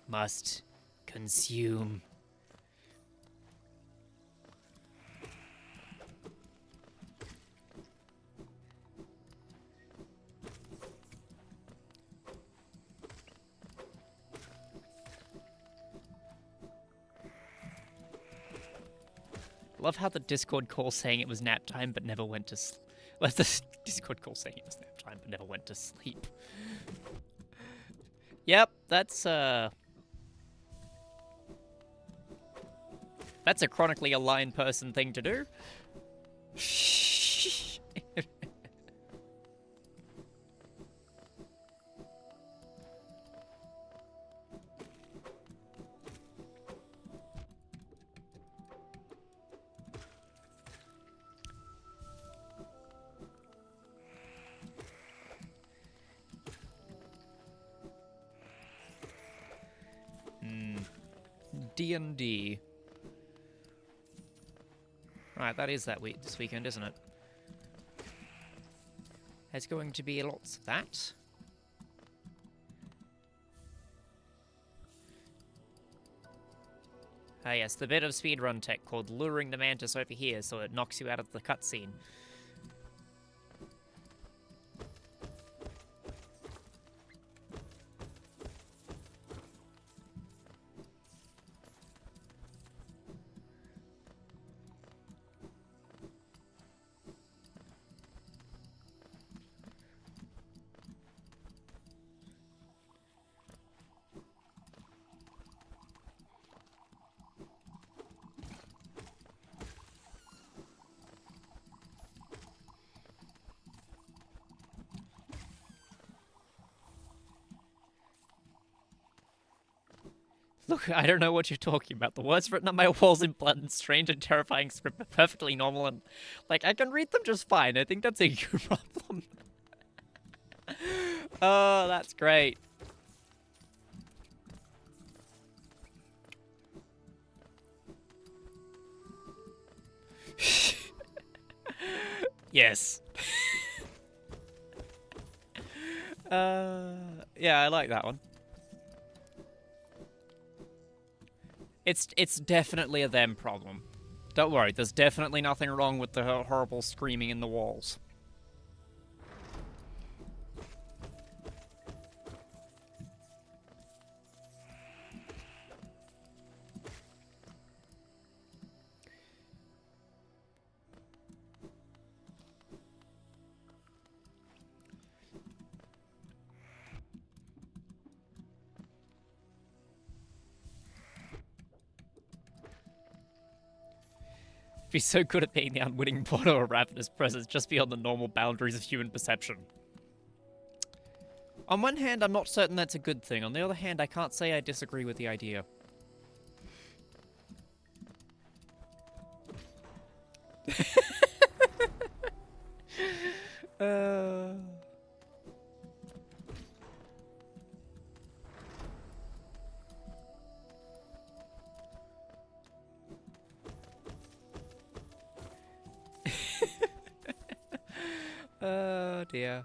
Must consume. Love how the Discord call saying it was nap time but never went to sleep. Love the Discord call saying it was nap time but never went to sleep. Yep, that's a chronically aligned person thing to do. D&D. Right, that is this weekend, isn't it? There's going to be lots of that. Ah yes, the bit of speedrun tech called luring the mantis over here so it knocks you out of the cutscene. Look, I don't know what you're talking about. The words written on my walls in blunt and strange and terrifying script are perfectly normal and, like, I can read them just fine. I think that's a you problem. Oh, that's great. Yes. Yeah, I like that one. It's definitely a them problem. Don't worry, there's definitely nothing wrong with the horrible screaming in the walls. Be so good at being the unwitting portal of a ravenous presence just beyond the normal boundaries of human perception. On one hand, I'm not certain that's a good thing. On the other hand, I can't say I disagree with the idea. Oh dear.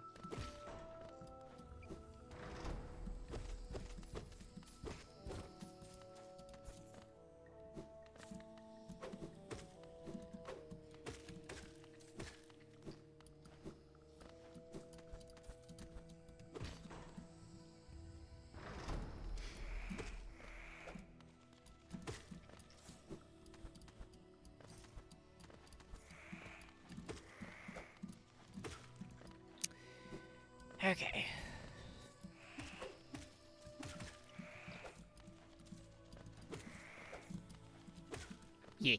Okay. Yeah.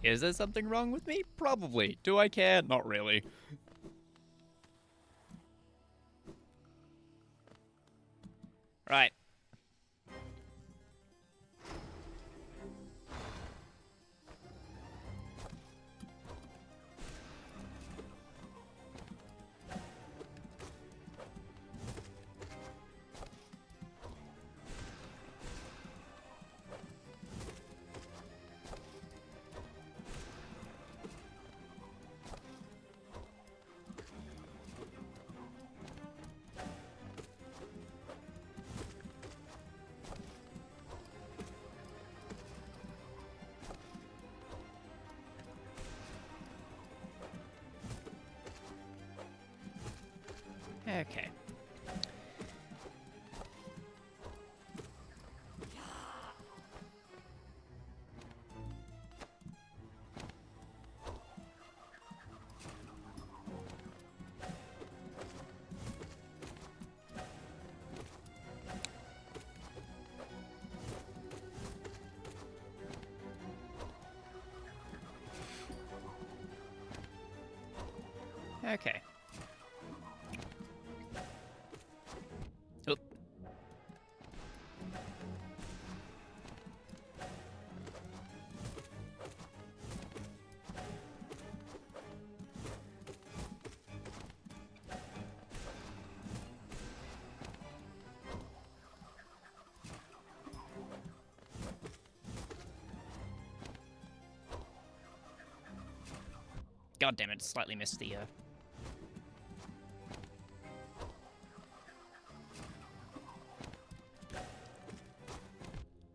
Is there something wrong with me? Probably. Do I care? Not really. Right. Okay. Okay. Oop. God damn it, slightly missed the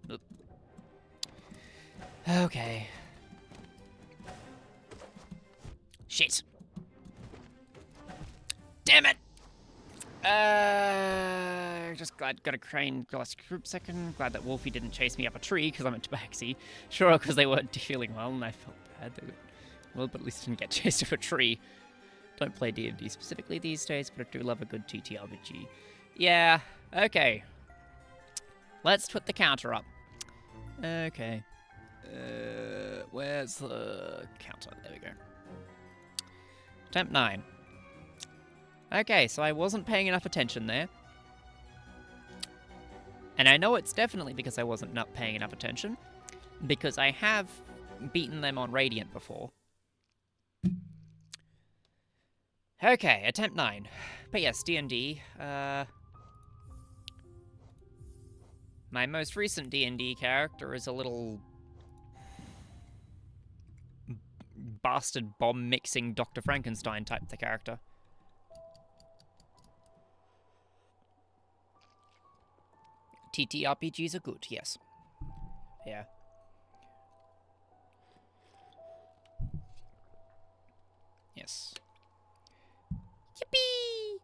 Oop. Okay. Shit. Damn it! Just glad got a crane last group second. Glad that Wolfie didn't chase me up a tree because I'm a tabaxi. Sure, because they weren't feeling well and I felt bad. Well, but at least I didn't get chased up a tree. Don't play D&D specifically these days, but I do love a good TTRPG. Yeah, okay. Let's put the counter up. Okay. Where's the counter? There we go. Temp 9. Okay, so I wasn't paying enough attention there. And I know it's definitely because I wasn't not paying enough attention, because I have beaten them on Radiant before. Okay, attempt 9. But yes, D&D. My most recent D&D character is a little bastard bomb-mixing Dr. Frankenstein type the character. TTRPGs are good, yes. Yeah. Yes. Yippee!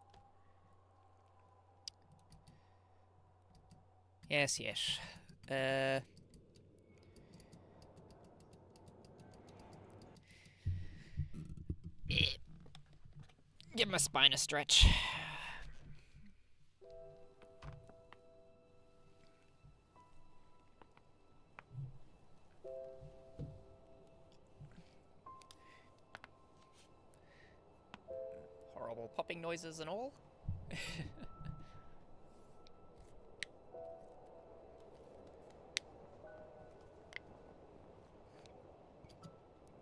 Yes, yes. Give my spine a stretch. Horrible popping noises and all.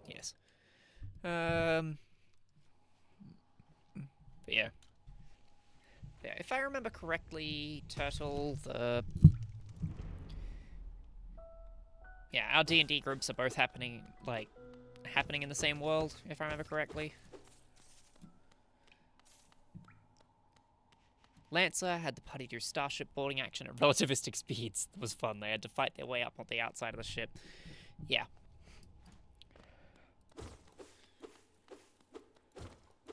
Yes. But yeah. Yeah, if I remember correctly, Turtle, yeah, our D&D groups are both happening in the same world, if I remember correctly. Lancer had the party do starship boarding action at relativistic speeds. It was fun. They had to fight their way up on the outside of the ship. Yeah.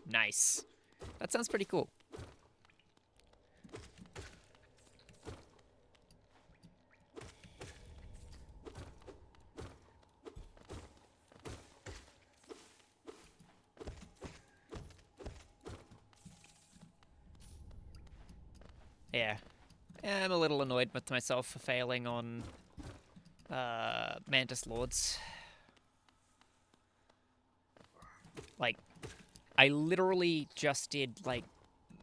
Nice. That sounds pretty cool. Yeah. I'm a little annoyed with myself for failing on Mantis Lords. Like, I literally just did, like,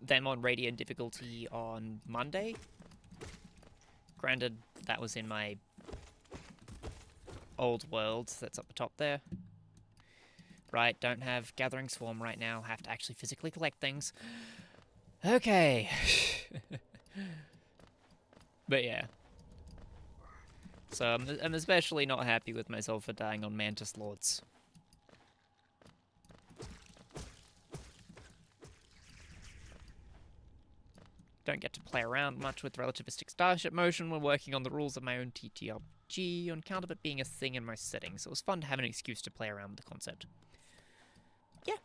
them on Radiant difficulty on Monday. Granted, that was in my old world that's up the top there. Right, don't have Gathering Swarm right now. Have to actually physically collect things. Okay. But yeah. So I'm especially not happy with myself for dying on Mantis Lords. Don't get to play around much with relativistic starship motion when working on the rules of my own TTRPG on account of it being a thing in my settings. So it was fun to have an excuse to play around with the concept. Yeah.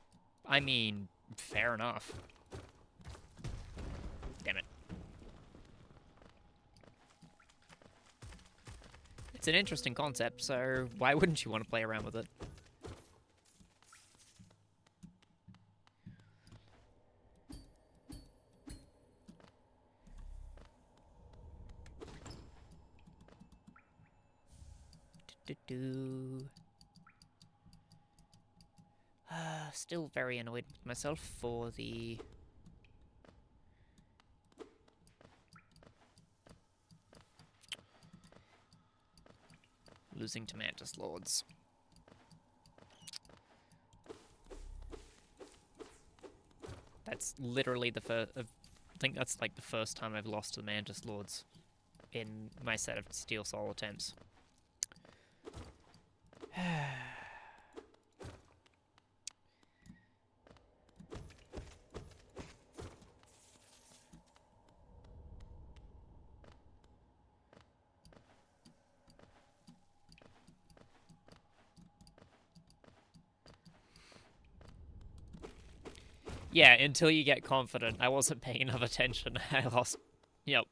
I mean, fair enough. Damn it. It's an interesting concept, so why wouldn't you want to play around with it? Still very annoyed with myself for the... losing to Mantis Lords. That's literally the first... I think that's like the first time I've lost to the Mantis Lords in my set of Steel Soul attempts. Yeah, until you get confident. I wasn't paying enough attention. I lost... Yep.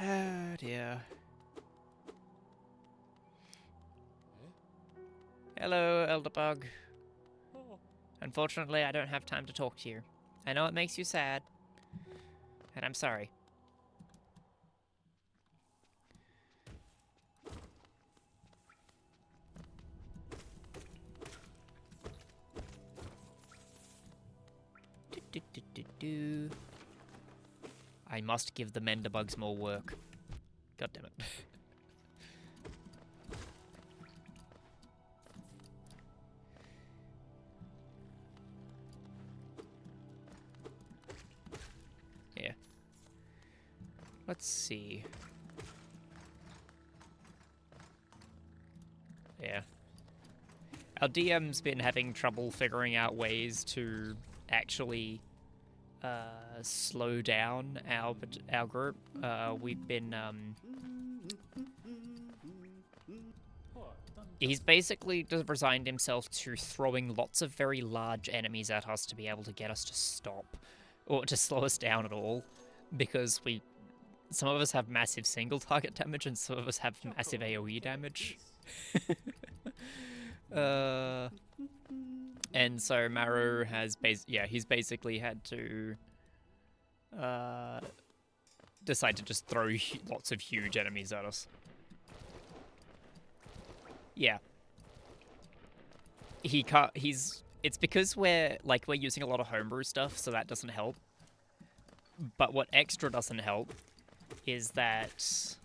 Oh dear. Hello, Elderbug. Unfortunately, I don't have time to talk to you. I know it makes you sad, and I'm sorry. I must give the Menderbugs more work. God damn it. Yeah. Let's see. Yeah. Our DM's been having trouble figuring out ways to actually slow down our group. We've been he's basically just resigned himself to throwing lots of very large enemies at us to be able to get us to stop or to slow us down at all, because some of us have massive single target damage and some of us have massive AoE damage. And so Maru has he's basically had to decide to just throw lots of huge enemies at us. Yeah. It's because we're using a lot of homebrew stuff, so that doesn't help. But what extra doesn't help is that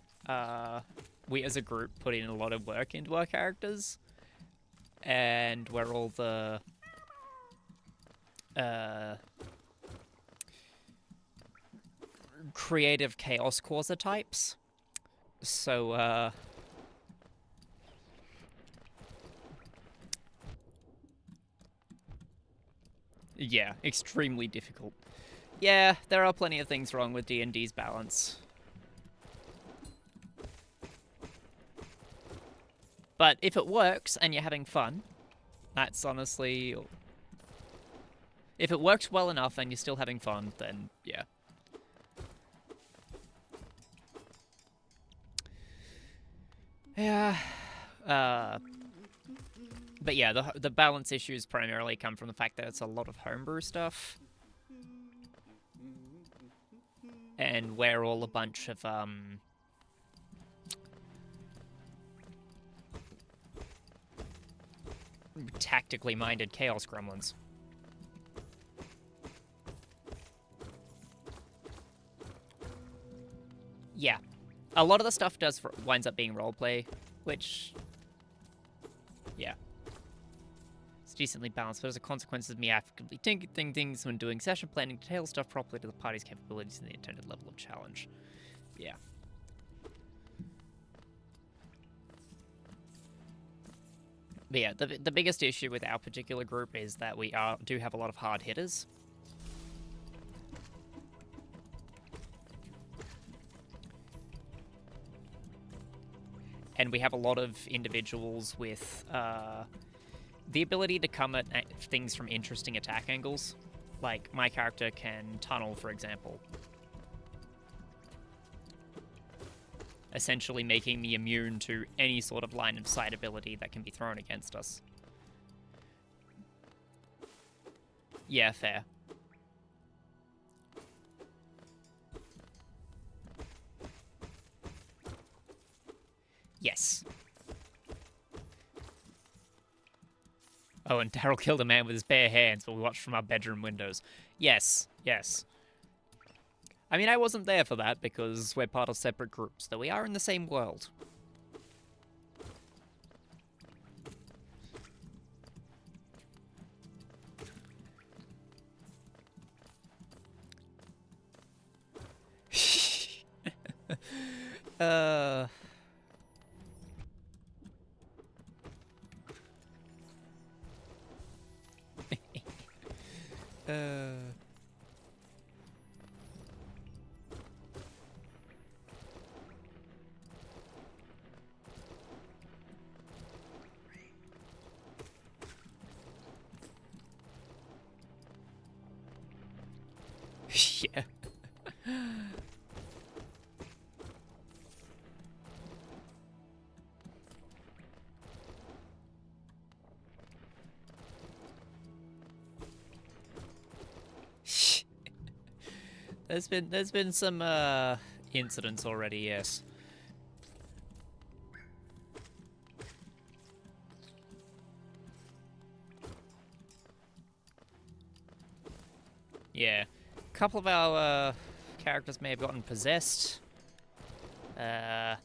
we as a group put in a lot of work into our characters, and we're all the creative chaos causer types. So yeah, extremely difficult. Yeah, there are plenty of things wrong with D&D's balance. But if it works and you're having fun, that's honestly... If it works well enough and you're still having fun, then yeah. Yeah. But yeah, the balance issues primarily come from the fact that it's a lot of homebrew stuff. And we're all a bunch of, tactically minded chaos gremlins. Yeah. A lot of the stuff winds up being roleplay, which... Yeah. It's decently balanced, but as a consequence of me actively thinking things when doing session planning to tailor stuff properly to the party's capabilities and the intended level of challenge. Yeah. But yeah, the biggest issue with our particular group is that we do have a lot of hard hitters. And we have a lot of individuals with the ability to come at things from interesting attack angles. Like, my character can tunnel, for example. Essentially making me immune to any sort of line of sight ability that can be thrown against us. Yeah, fair. Yes. Oh, and Daryl killed a man with his bare hands while we watched from our bedroom windows. Yes, yes. I mean, I wasn't there for that because we're part of separate groups, though we are in the same world. Yeah. There's been some incidents already, yes. Yeah. A couple of our characters may have gotten possessed by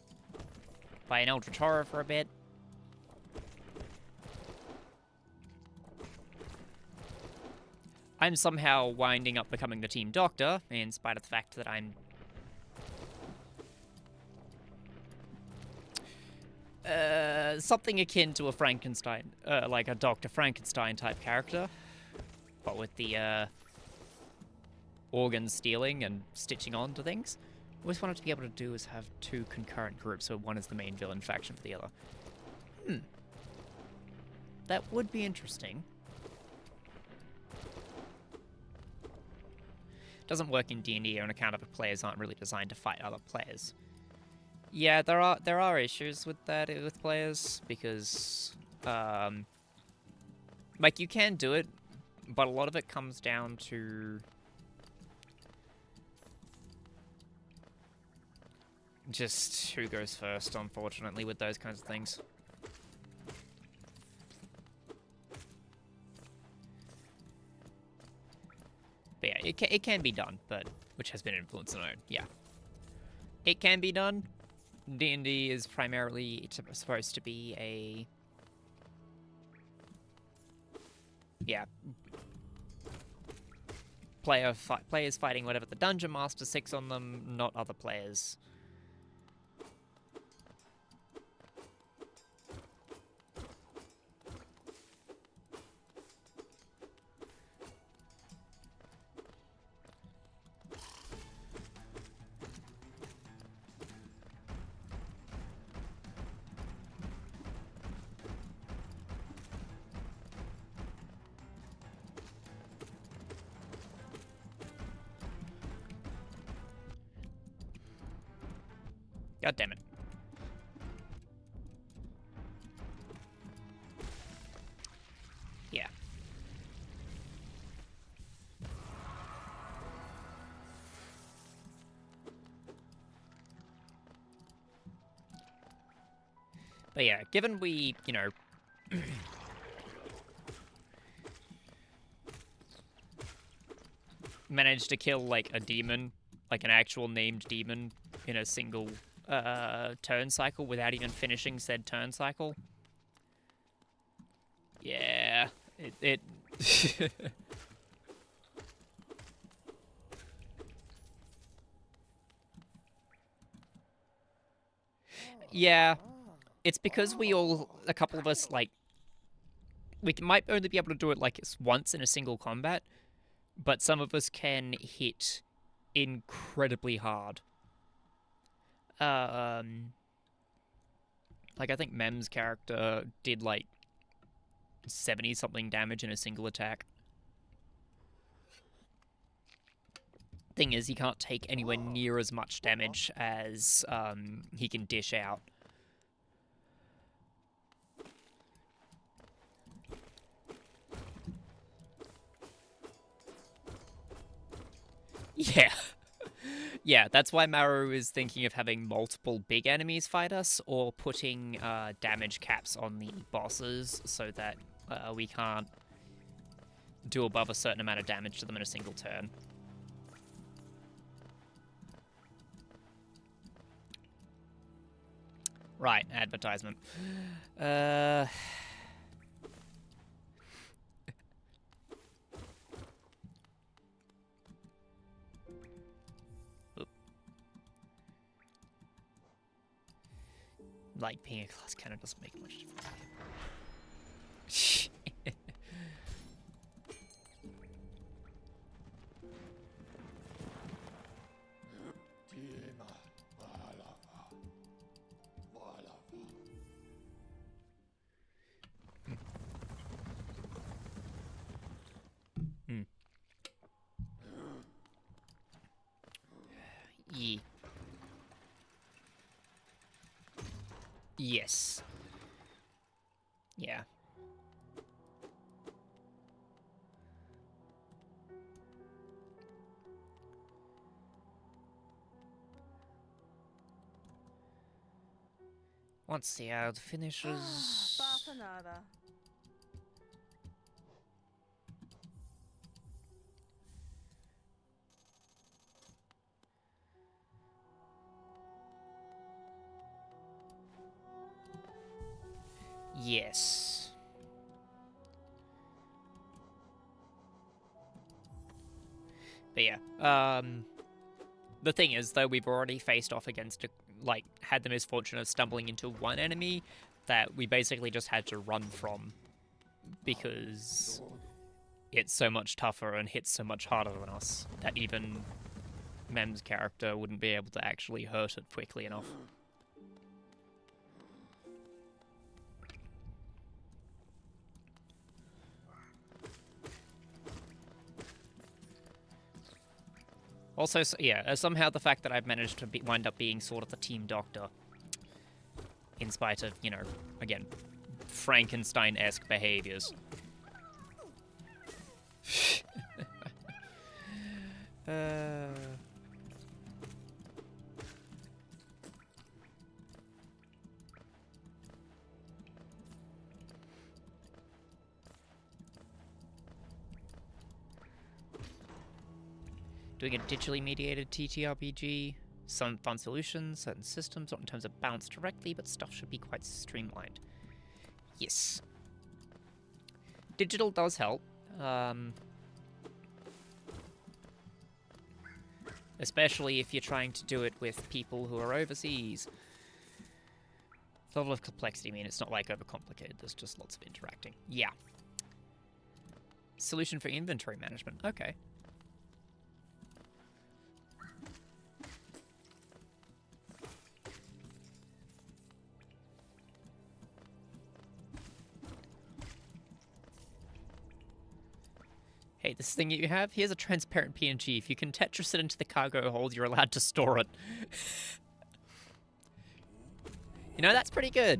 an Eldritch Horror for a bit. I'm somehow winding up becoming the team doctor, in spite of the fact that I'm something akin to a Frankenstein, like a Dr. Frankenstein type character, but with the organ stealing and stitching on to things. What I wanted to be able to do is have two concurrent groups, so one is the main villain faction for the other. That would be interesting. Doesn't work in D&D on account of the players aren't really designed to fight other players. Yeah, there are issues with that with players because, like you can do it, but a lot of it comes down to just who goes first, unfortunately, with those kinds of things. But yeah, it can be done, but which has been influenced on it. Yeah, it can be done. D&D is primarily supposed to be a players fighting whatever the dungeon master sticks on them, not other players. God damn it. Yeah. But yeah, given we, managed to kill, like, a demon, like an actual named demon, in a single turn cycle without even finishing said turn cycle. Yeah, it yeah, it's because a couple of us, like, we might only be able to do it, like, it's once in a single combat, but some of us can hit incredibly hard. Like, I think Mem's character did, like, 70-something damage in a single attack. Thing is, he can't take anywhere near as much damage as he can dish out. Yeah. Yeah, that's why Maru is thinking of having multiple big enemies fight us, or putting damage caps on the bosses so that we can't do above a certain amount of damage to them in a single turn. Right, advertisement. Like, being a class cannon doesn't make much difference. Yeah. Yes. Yeah. Once the ad finishes... Barfanada. Yes. But yeah, the thing is, though, we've already faced off against, had the misfortune of stumbling into one enemy that we basically just had to run from because it's so much tougher and hits so much harder than us that even Mem's character wouldn't be able to actually hurt it quickly enough. Also, yeah, somehow the fact that I've managed to wind up being sort of the team doctor, in spite of, again, Frankenstein-esque behaviors. Doing a digitally mediated TTRPG, some fun solutions, certain systems, not in terms of balance directly, but stuff should be quite streamlined. Yes. Digital does help. Especially if you're trying to do it with people who are overseas. Level of complexity, I mean, it's not like overcomplicated, there's just lots of interacting. Yeah. Solution for inventory management, okay. Hey, this thing you have, here's a transparent PNG. If you can Tetris it into the cargo hold, you're allowed to store it. That's pretty good.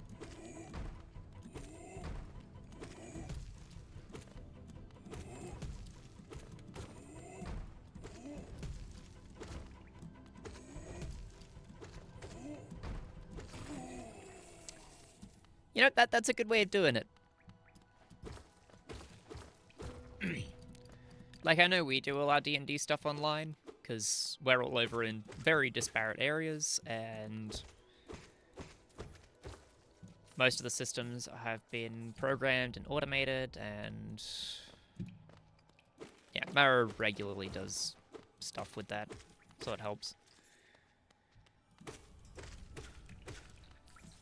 That's a good way of doing it. I know we do all our D&D stuff online, because we're all over in very disparate areas, and most of the systems have been programmed and automated, and yeah, Mara regularly does stuff with that, so it helps.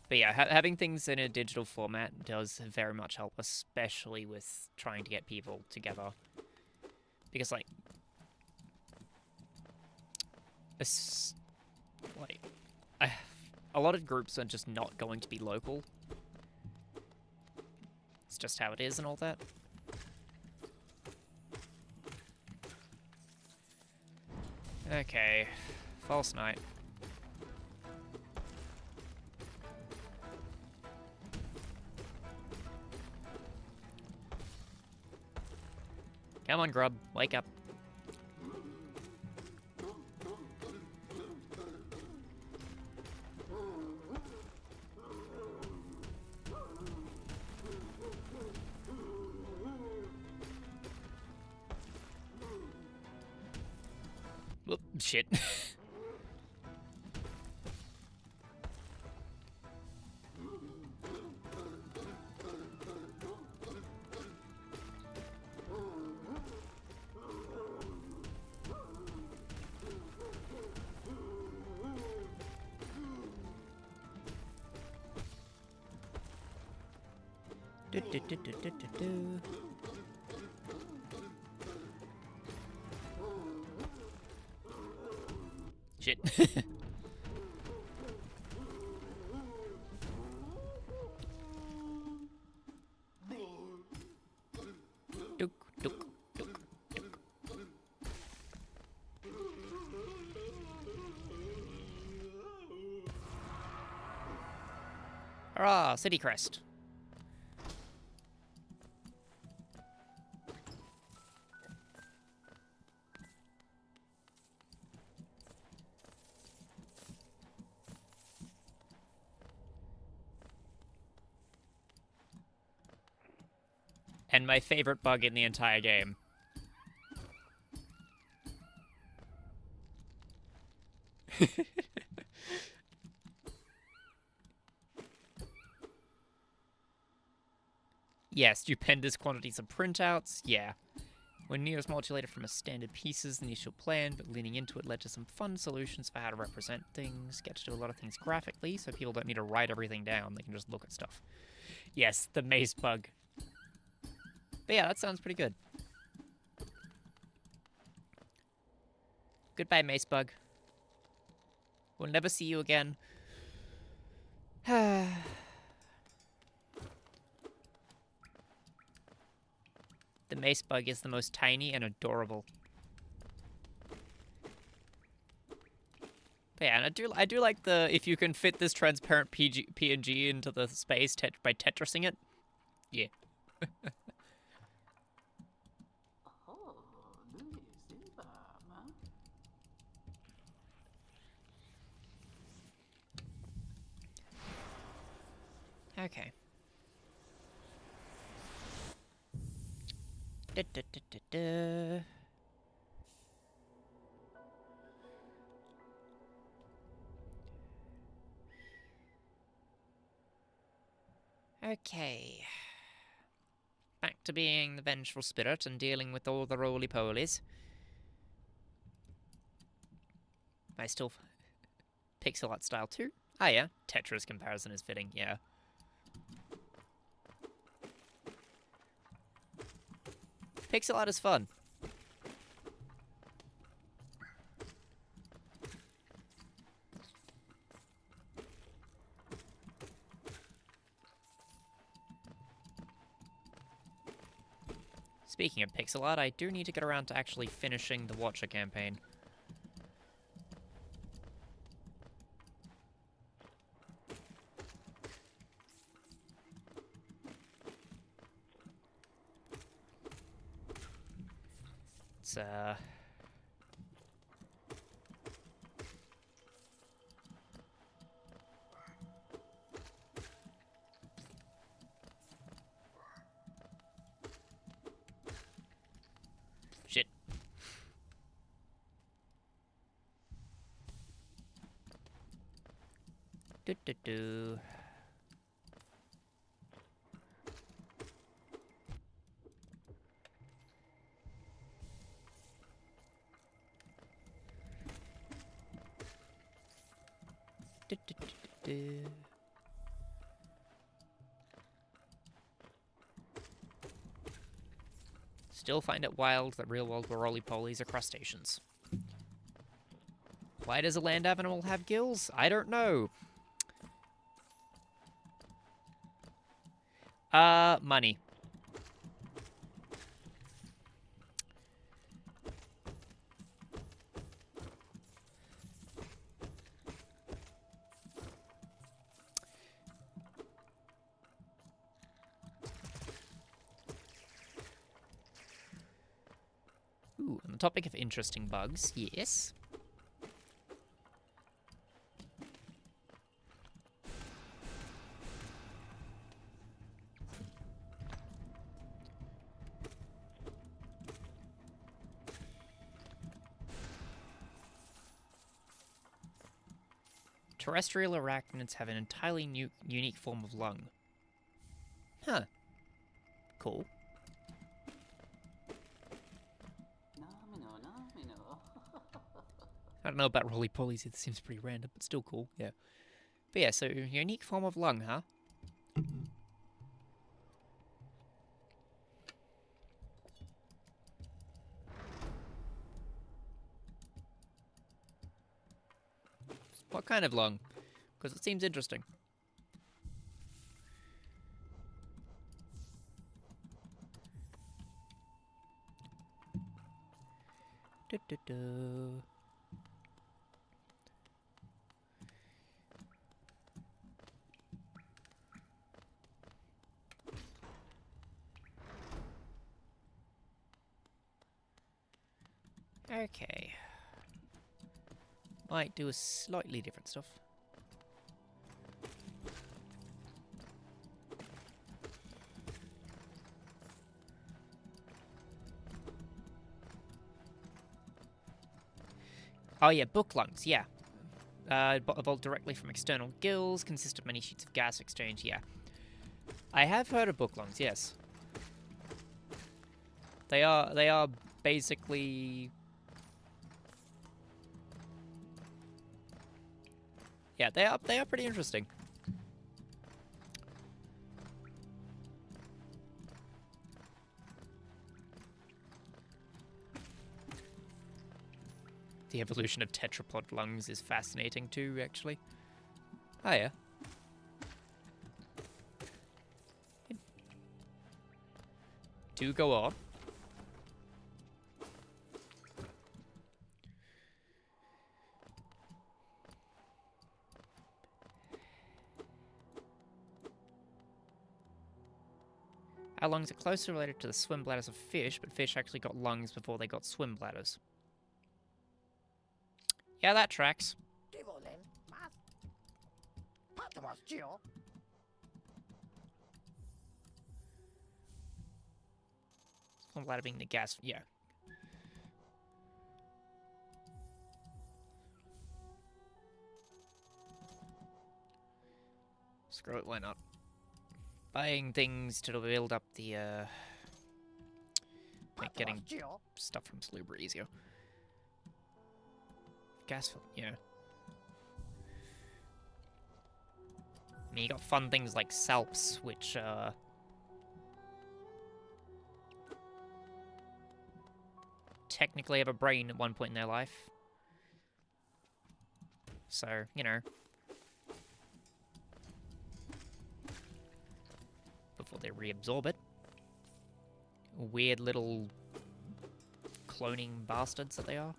But yeah, having things in a digital format does very much help, especially with trying to get people together. Because, a lot of groups are just not going to be local. It's just how it is and all that. Okay, false night. Come on, Grub, wake up. Whoop, shit. Shit. Duk, duk, duk, duk. Hurrah, City Crest. And my favorite bug in the entire game. Yeah, stupendous quantities of printouts. Yeah. When Neo's modulated from a standard pieces, the initial plan, but leaning into it led to some fun solutions for how to represent things. Get to do a lot of things graphically, so people don't need to write everything down. They can just look at stuff. Yes, the maze bug. But yeah, that sounds pretty good. Goodbye, maze bug. We'll never see you again. The mace bug is the most tiny and adorable. But yeah, and I do like the if you can fit this transparent PNG into the space by Tetrising it. Yeah. Okay. Da, da, da, da, da. Okay. Back to being the vengeful spirit and dealing with all the roly-polies. I still pixel art style too. Ah yeah, Tetris comparison is fitting, yeah. Pixel art is fun. Speaking of pixel art, I do need to get around to actually finishing the Watcher campaign. It's, shit. Do. Do. Still find it wild that real-world roly-polies are crustaceans. Why does a land animal have gills? I don't know. Money. Ooh, on the topic of interesting bugs, yes. Terrestrial arachnids have an entirely unique form of lung. Huh. Cool. I don't know about roly-polies, it seems pretty random, but still cool, yeah. But yeah, so unique form of lung, huh? What kind of lung? Because it seems interesting. Du-du-du. Okay. Might do a slightly different stuff. Oh yeah, book lungs, yeah. Evolved directly from external gills, consist of many sheets of gas exchange, yeah. I have heard of book lungs, yes. They are basically... Yeah, they are pretty interesting. The evolution of tetrapod lungs is fascinating too, actually. Oh yeah. Do go on. Our lungs are closely related to the swim bladders of fish, but fish actually got lungs before they got swim bladders. Yeah, that tracks. Swim bladder being the gas, yeah. Screw it, why not? Buying things to build up the, make getting stuff from Salubra easier. Gas, yeah. I mean, you got fun things like salps, which, technically have a brain at one point in their life. So, you know. Before they reabsorb it. Weird little cloning bastards that they are.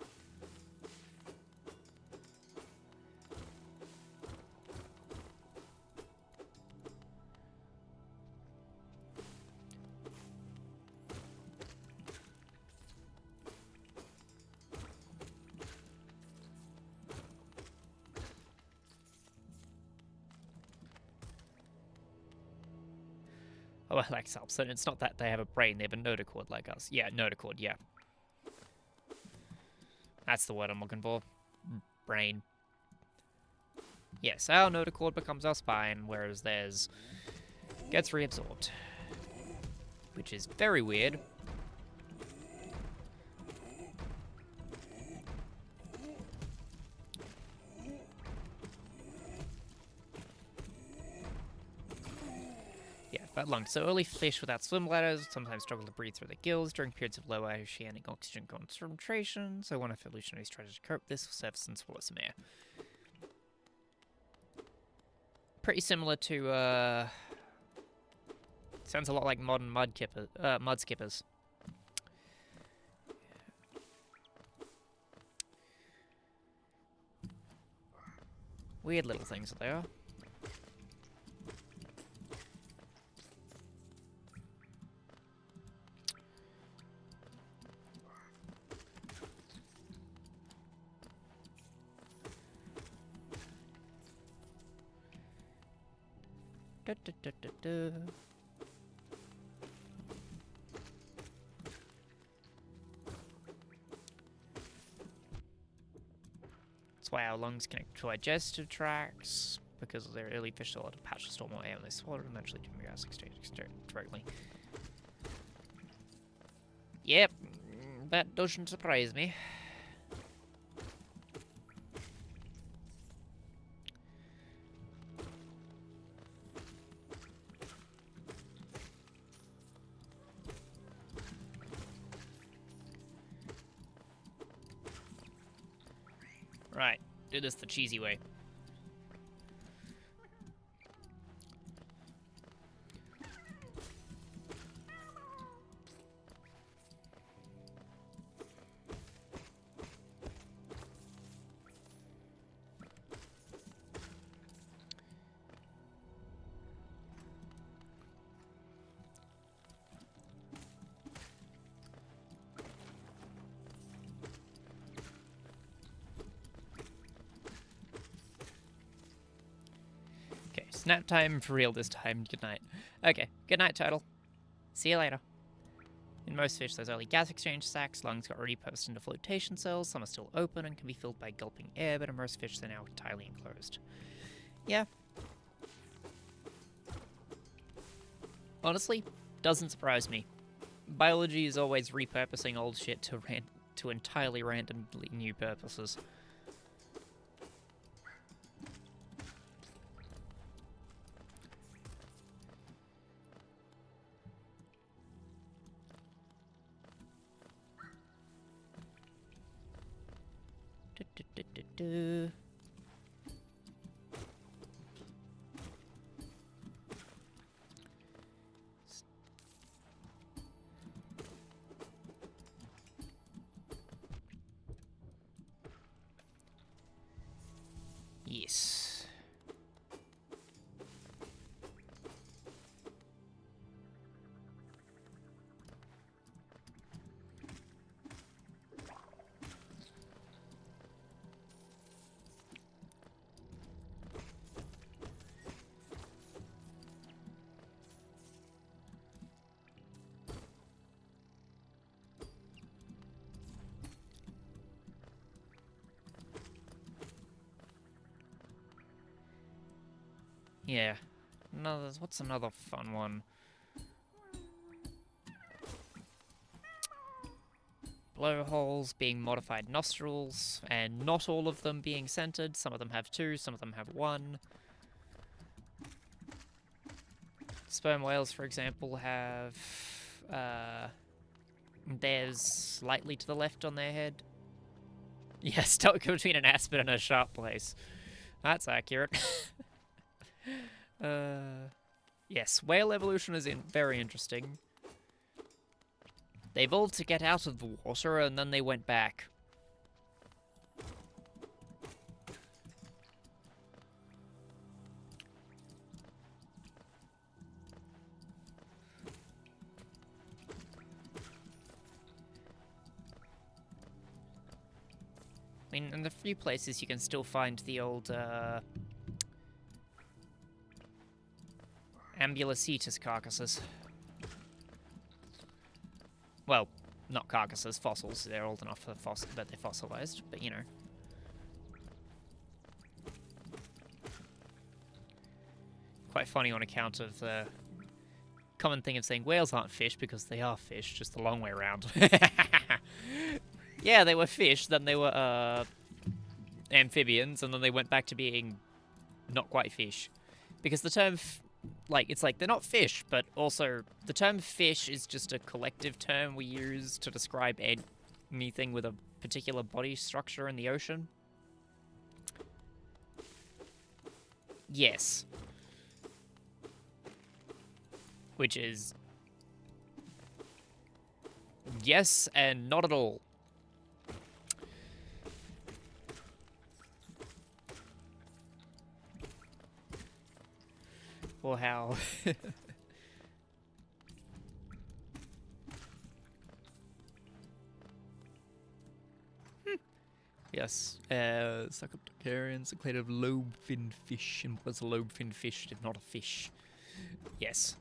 Oh, I like salps, and it's not that they have a brain, they have a notochord like us. Yeah, notochord, yeah. That's the word I'm looking for. Brain. Yes, our notochord becomes our spine, whereas theirs gets reabsorbed. Which is very weird. But lungs. So early fish without swim bladders sometimes struggle to breathe through their gills during periods of low oceanic oxygen concentration. So one of evolutionary strategies to cope with this will surface and swallow some air. Pretty similar to, sounds a lot like modern mud skippers. Weird little things that they are. Da, da, da, da, da. That's why our lungs connect to our digestive tracts, because of their early fish saw to patch to store more air when they swallowed, and eventually to gas exchange directly. Yep, that doesn't surprise me. Right, do this the cheesy way. Nap time for real this time. Good night. Okay, good night, Turtle. See you later. In most fish, there's only gas exchange sacs. Lungs got repurposed into flotation cells. Some are still open and can be filled by gulping air, but in most fish, they're now entirely enclosed. Yeah. Honestly, doesn't surprise me. Biology is always repurposing old shit to entirely randomly new purposes. Yes. Yeah. What's another fun one? Blowholes being modified nostrils, and not all of them being centered. Some of them have 2, some of them have 1. Sperm whales, for example, have theirs slightly to the left on their head. Yeah, stuck between an aspen and a sharp place. That's accurate. Yes, whale evolution is very interesting. They evolved to get out of the water, and then they went back. I mean, in the few places you can still find the old, Ambulocetus carcasses. Well, not carcasses, fossils. They're old enough for but they're fossilized, but you know. Quite funny on account of the common thing of saying whales aren't fish because they are fish, just the long way around. Yeah, they were fish, then they were, amphibians, and then they went back to being not quite fish. Because the term, it's like, they're not fish, but also, the term fish is just a collective term we use to describe anything with a particular body structure in the ocean. Yes. Which is... yes and not at all. Or how... Yes, Succoptercarians, a clade of lobe-finned fish, and what is a lobe-finned fish if not a fish? Yes.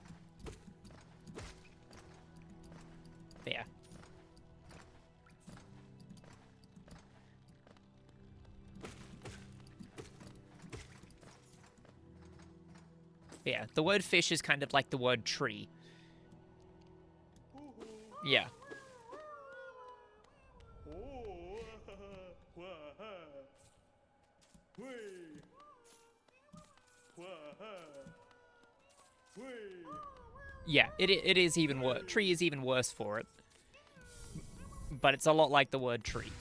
There. Yeah, the word fish is kind of like the word tree. Yeah. Yeah, it is even worse. Tree is even worse for it. But it's a lot like the word tree.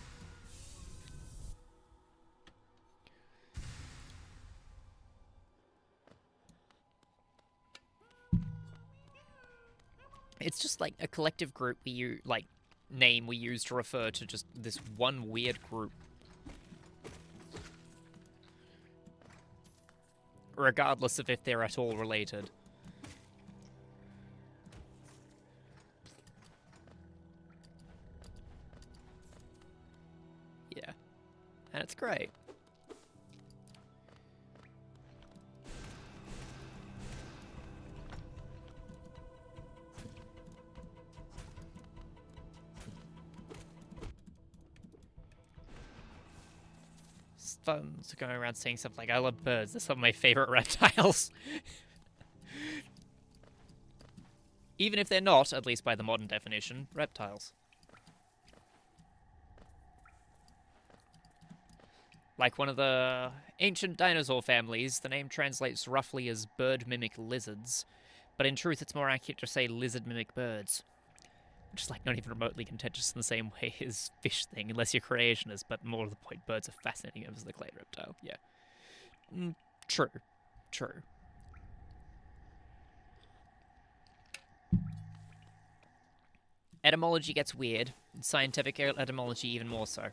It's just like a collective group name we use to refer to just this one weird group. Regardless of if they're at all related. Yeah. And it's great. fun going around saying stuff like, I love birds, they're some of my favorite reptiles. Even if they're not, at least by the modern definition, reptiles. Like one of the ancient dinosaur families, the name translates roughly as bird-mimic lizards, but in truth it's more accurate to say lizard-mimic birds. Which is like not even remotely contentious in the same way as fish thing, unless you're creationist, but more to the point, birds are fascinating members of the clade reptile, yeah. True. True. Etymology gets weird, scientific etymology even more so.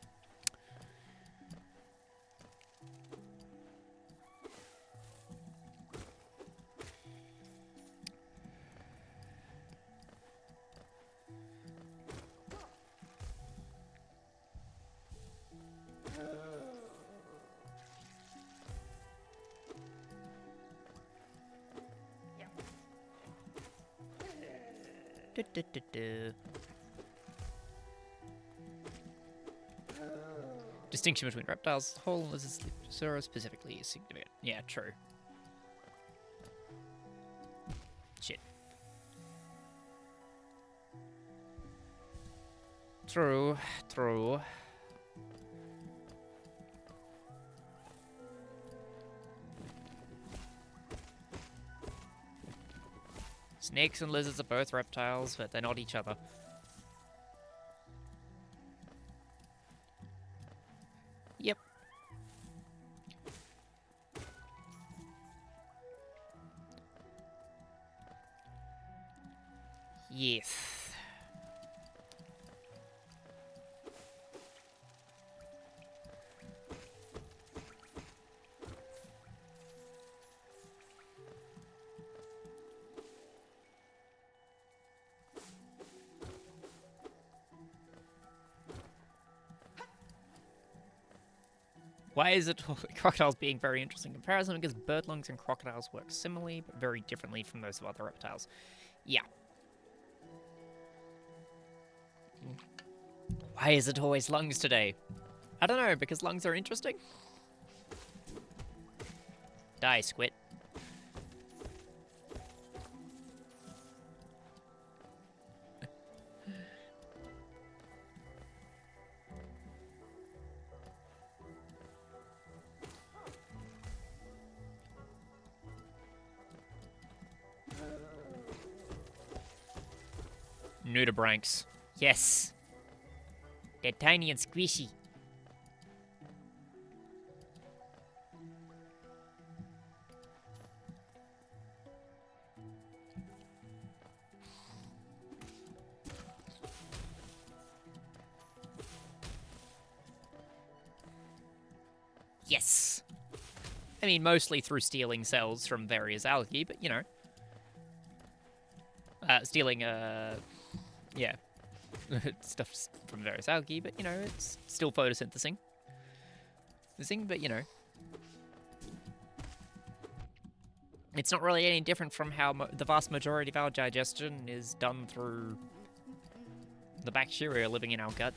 Distinction between reptiles, whole and lizards, specifically is significant. Yeah, true. Shit. True, true. Snakes and lizards are both reptiles, but they're not each other. Yep. Yes. Why is it crocodiles being very interesting comparison? Because bird lungs and crocodiles work similarly, but very differently from those of other reptiles. Yeah. Why is it always lungs today? I don't know, because lungs are interesting? Die, squid. Nudibranchs. Yes. They're tiny and squishy. Yes. I mean, mostly through stealing cells from various algae, but you know. Stealing, yeah. Stuff from various algae, but you know, it's still photosynthesizing. But you know. It's not really any different from how the vast majority of our digestion is done through the bacteria living in our gut.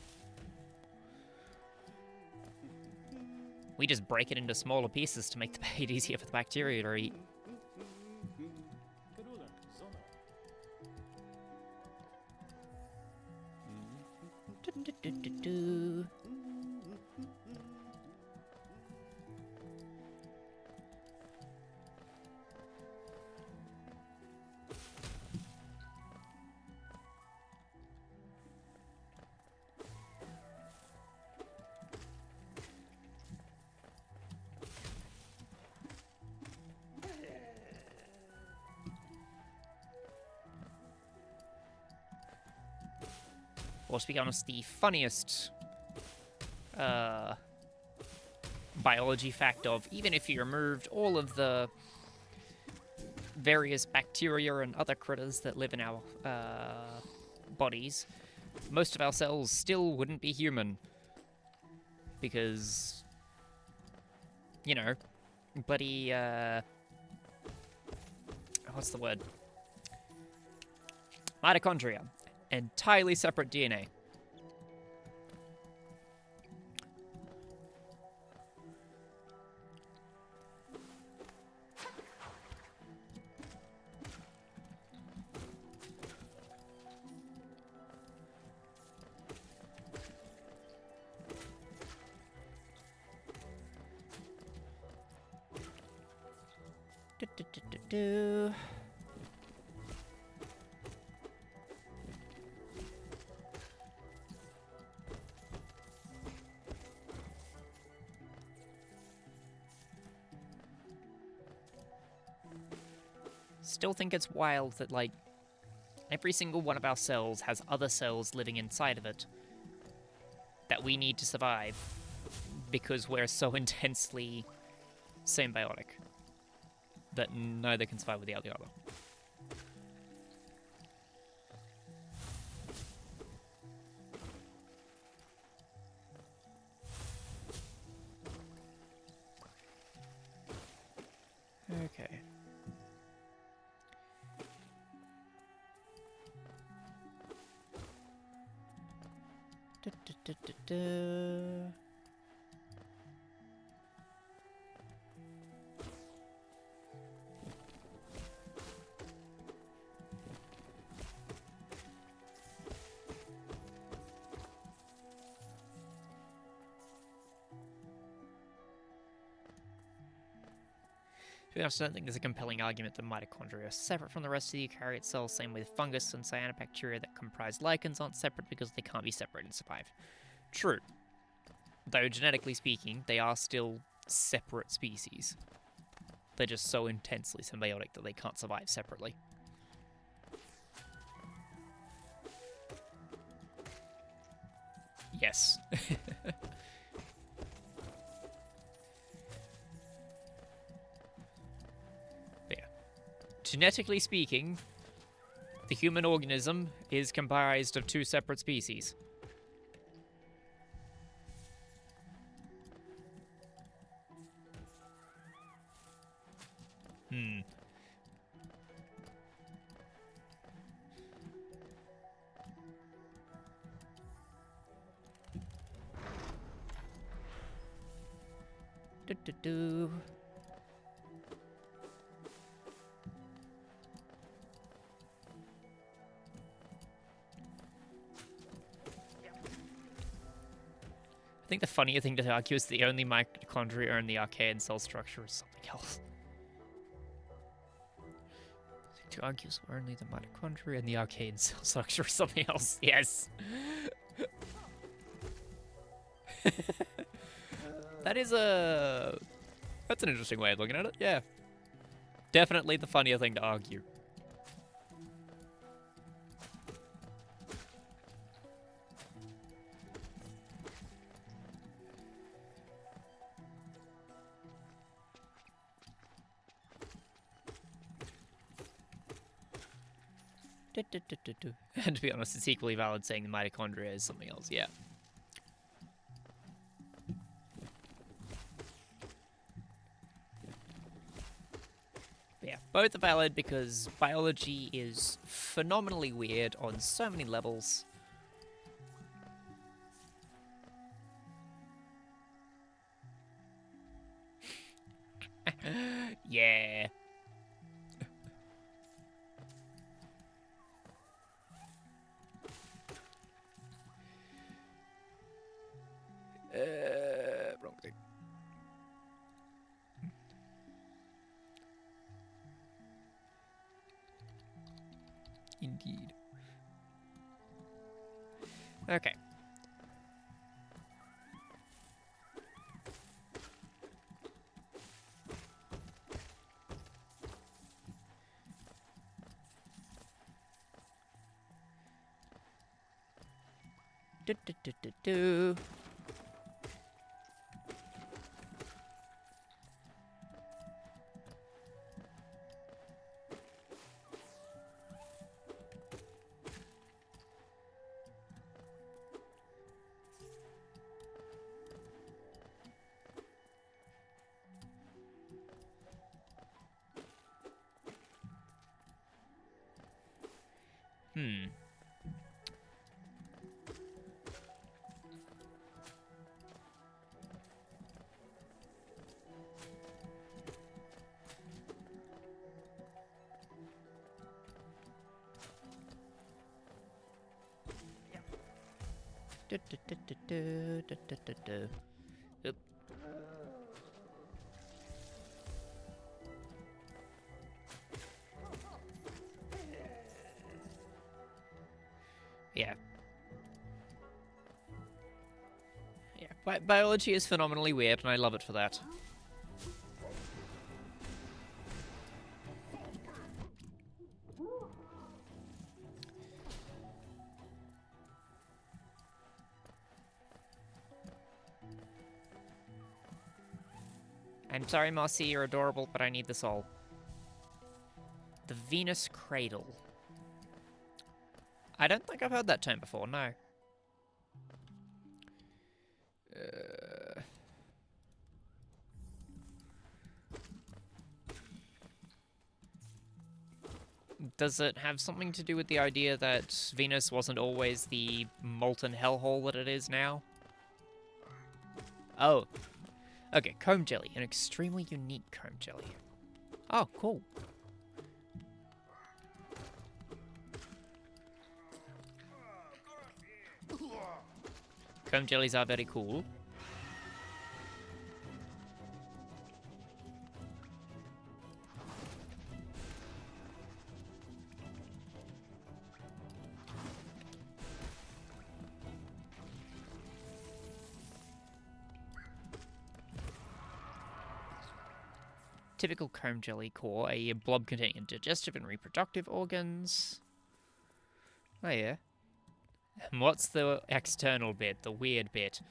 We just break it into smaller pieces to make it easier for the bacteria to eat. Or to be honest, the funniest biology fact of, even if you removed all of the various bacteria and other critters that live in our bodies, most of our cells still wouldn't be human. Because, you know, bloody, what's the word? Mitochondria. Entirely separate DNA. do. Still think it's wild that, like, every single one of our cells has other cells living inside of it that we need to survive because we're so intensely symbiotic that neither can survive without the other. Okay. Da. I also don't think there's a compelling argument that mitochondria are separate from the rest of the eukaryote cells, same with fungus and cyanobacteria that comprise lichens aren't separate because they can't be separate and survive. True. Though, genetically speaking, they are still separate species. They're just so intensely symbiotic that they can't survive separately. Yes. Genetically speaking, the human organism is comprised of two separate species. Do. I think the funnier thing to argue is the only mitochondria in the archaean cell structure is something else. To argue is only the mitochondria in the archaean cell structure is something else. Yes. That's an interesting way of looking at it, yeah. Definitely the funnier thing to argue. And to be honest, it's equally valid saying the mitochondria is something else, yeah. Yeah, both are valid because biology is phenomenally weird on so many levels. Yeah. Wrong thing. Indeed. Okay. Do. Oop. Biology is phenomenally weird, and I love it for that. I'm sorry, Mossy, you're adorable, but I need the soul. The Venus Cradle. I don't think I've heard that term before, no. Does it have something to do with the idea that Venus wasn't always the molten hellhole that it is now? Oh. Okay, comb jelly. An extremely unique comb jelly. Oh, cool. Comb jellies are very cool. Typical comb jelly core, a blob containing digestive and reproductive organs. Oh yeah. And what's the external bit, the weird bit?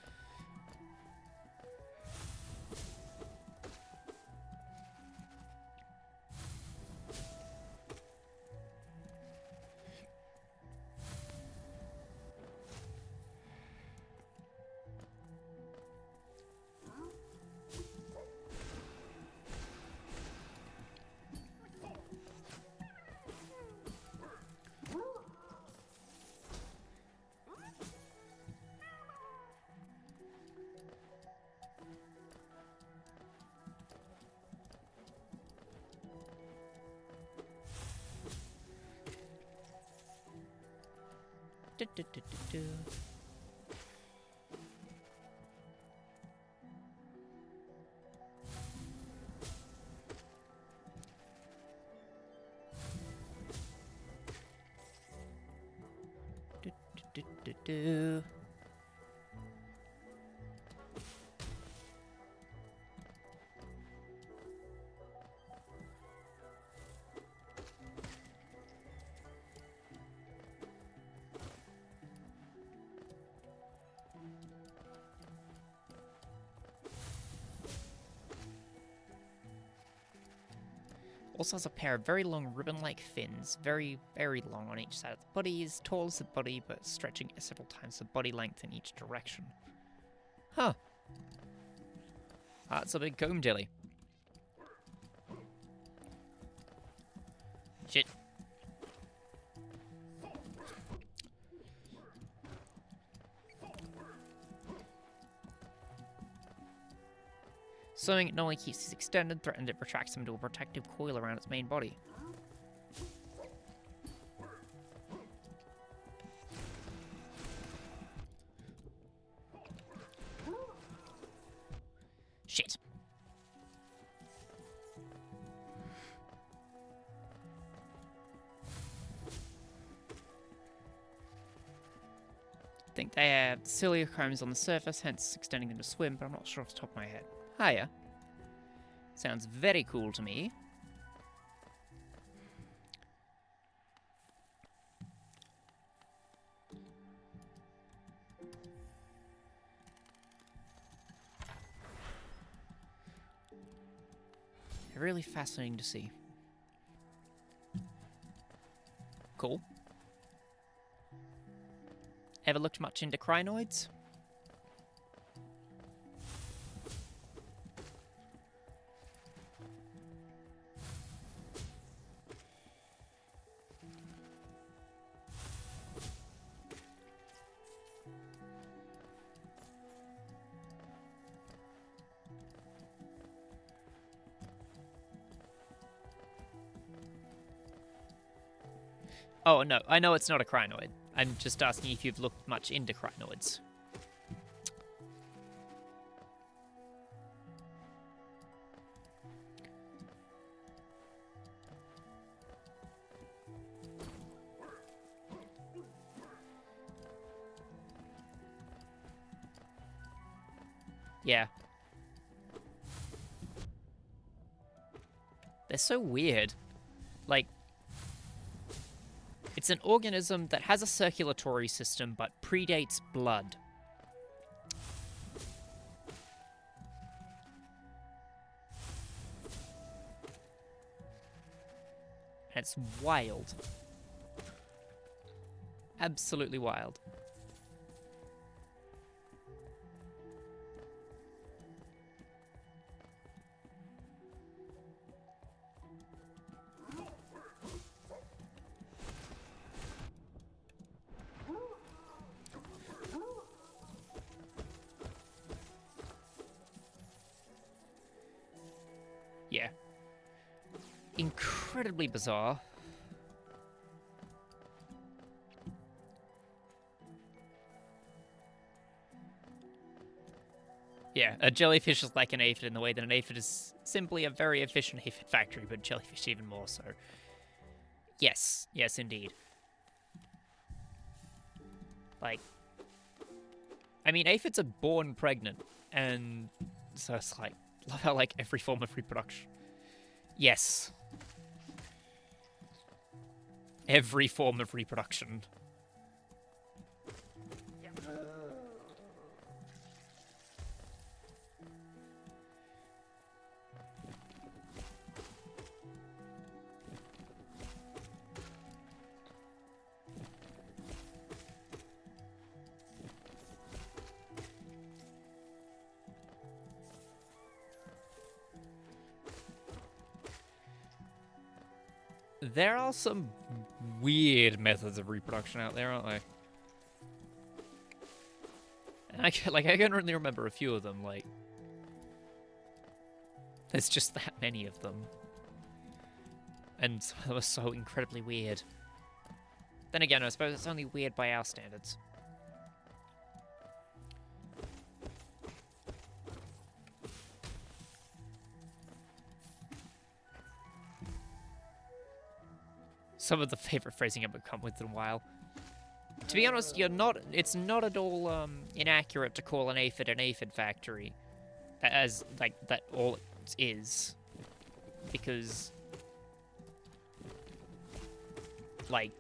Du, du, du, du, du. Du, du, du, du, du. Also has a pair of very long ribbon-like fins, very, very long on each side of the body, is tall as the body, but stretching several times the body length in each direction. Huh. That's a big comb jelly. Shit. Swimming, it normally keeps these extended, threatened it retracts them into a protective coil around its main body. Shit. I think they have cilia combs on the surface, hence extending them to swim, but I'm not sure off the top of my head. Hiya. Sounds very cool to me. Really fascinating to see. Cool. Ever looked much into crinoids? Oh, no, I know it's not a crinoid. I'm just asking if you've looked much into crinoids. Yeah. They're so weird. Like, it's an organism that has a circulatory system but predates blood. And it's wild. Absolutely wild. Yeah. Incredibly bizarre. Yeah, a jellyfish is like an aphid in the way that an aphid is simply a very efficient aphid factory, but jellyfish even more so. Yes, yes indeed. Like, I mean, aphids are born pregnant, and so it's like, love how like every form of reproduction. Yes. Every form of reproduction. There are some weird methods of reproduction out there, aren't they? And I can really remember a few of them. Like, there's just that many of them, and some of them are so incredibly weird. Then again, I suppose it's only weird by our standards. Some of the favorite phrasing I've come with in a while. To be honest, it's not at all inaccurate to call an aphid factory, as like that all it is, because like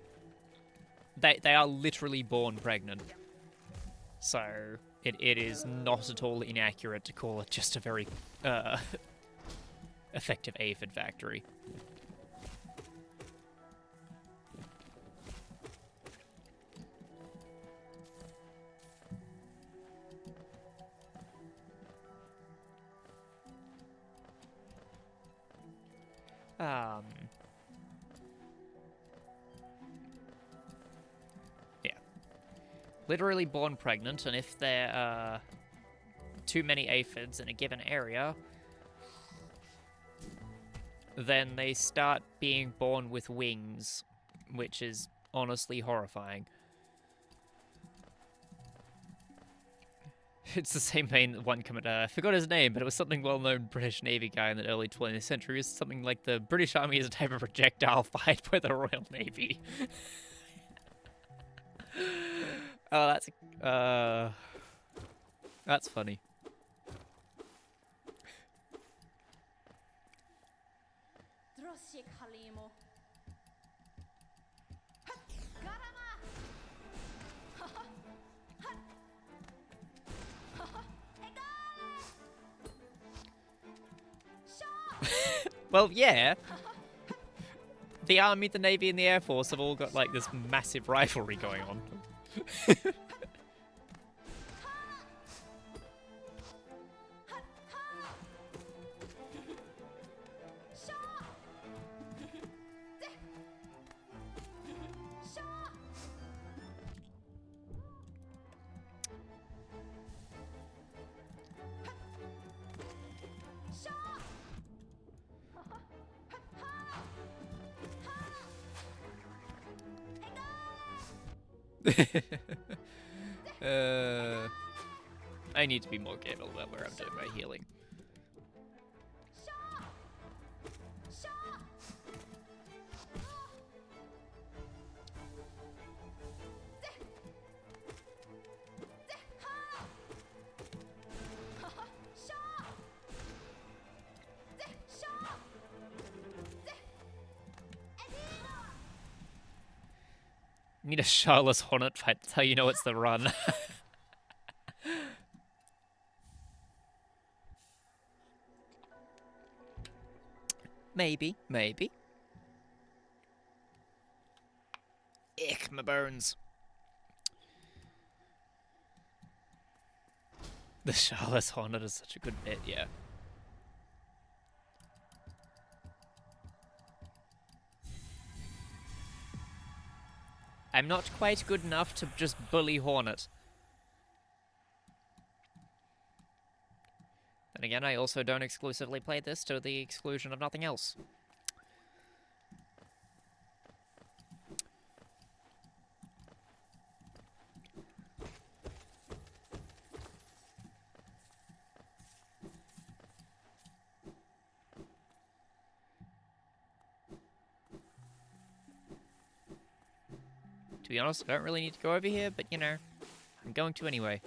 they are literally born pregnant, so it is not at all inaccurate to call it just a very effective aphid factory. Yeah. Literally born pregnant, and if there are too many aphids in a given area, then they start being born with wings, which is honestly horrifying. It's the same vein that one comment, I forgot his name, but it was something well-known British Navy guy in the early 20th century. It was something like the British Army is a type of projectile fired by the Royal Navy. Oh, that's funny. Well, yeah. The Army, the Navy, and the Air Force have all got, like, this massive rivalry going on. I need to be more careful about where I'm doing my healing. Need a Charlotte's Hornet fight. That's how you know it's the run. Maybe. Ick, my bones. The Charlotte's Hornet is such a good bit, yeah. I'm not quite good enough to just bully Hornet. Then again, I also don't exclusively play this to the exclusion of nothing else. To be honest, I don't really need to go over here, but you know, I'm going to anyway.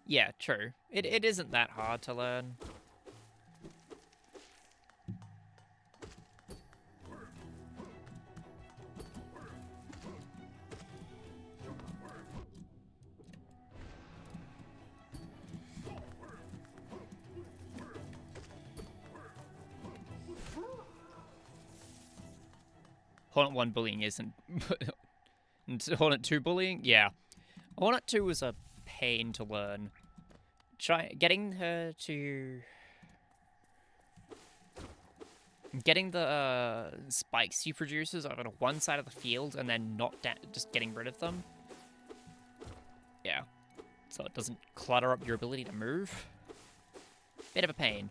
Yeah, true. It isn't that hard to learn. Hornet 1 bullying isn't... Hornet 2 bullying? Yeah. Hornet 2 was a pain to learn. Getting the spikes you produces on one side of the field and then not just getting rid of them. Yeah. So it doesn't clutter up your ability to move. Bit of a pain.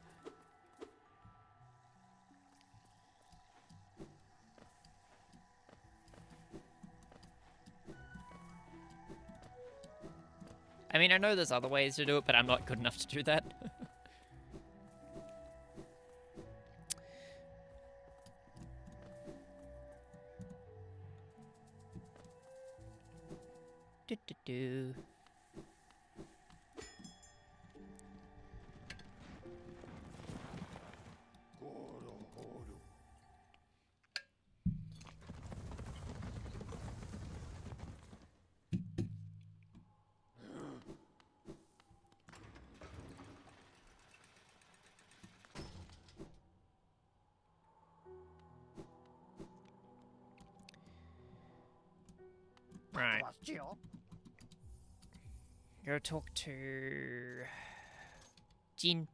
I mean, I know there's other ways to do it, but I'm not good enough to do that. Do. Right. Go talk to Jean.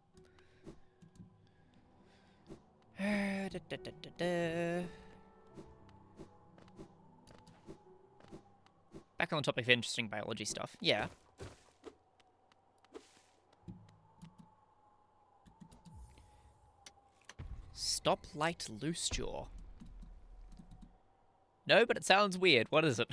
Back on the topic of interesting biology stuff. Yeah. Stoplight loose jaw. No, but it sounds weird. What is it?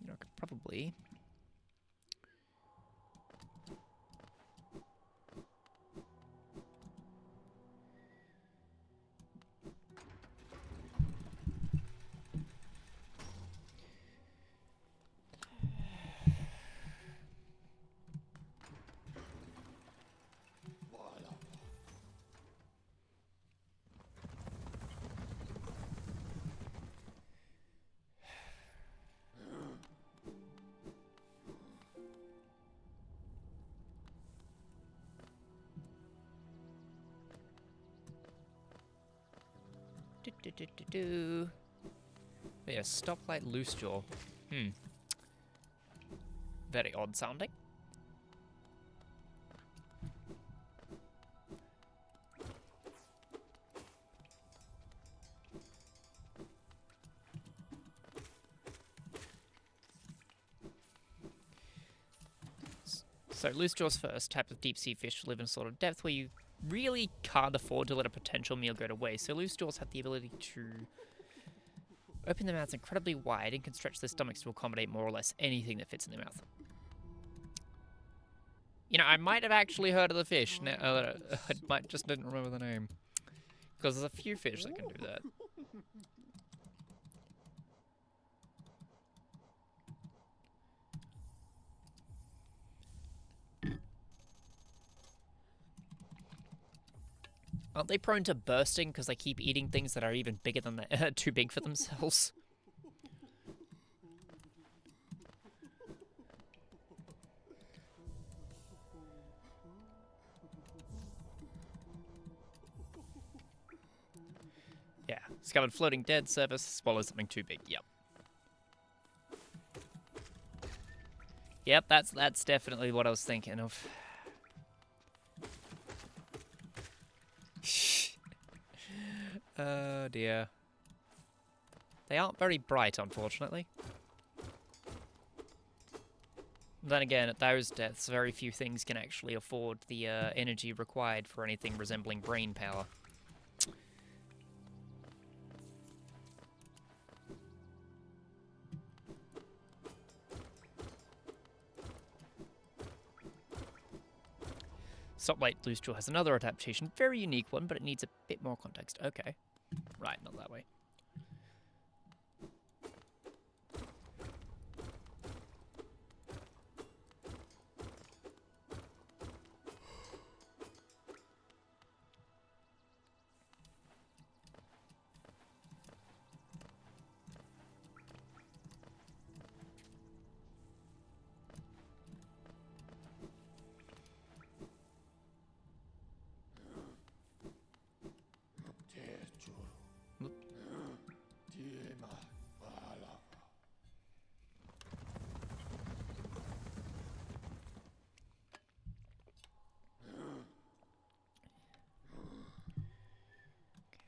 You know, I could probably... Yeah, stoplight loose jaw. Very odd sounding. So loose jaws first, type of deep sea fish live in a sort of depth where you really can't afford to let a potential meal go to waste. So loose jaws have the ability to open their mouths incredibly wide and can stretch their stomachs to accommodate more or less anything that fits in their mouth. You know, I might have actually heard of the fish. Now, I might just didn't remember the name. Because there's a few fish that can do that. Aren't they prone to bursting because they keep eating things that are even bigger than they too big for themselves? Yeah, discovered floating dead surface, swallows something too big. Yep. Yep, that's definitely what I was thinking of. Oh dear. They aren't very bright, unfortunately. Then again, at those depths, very few things can actually afford the energy required for anything resembling brain power. Stoplight Bluestraw has another adaptation, very unique one, but it needs a bit more context. Okay. Right, not that way.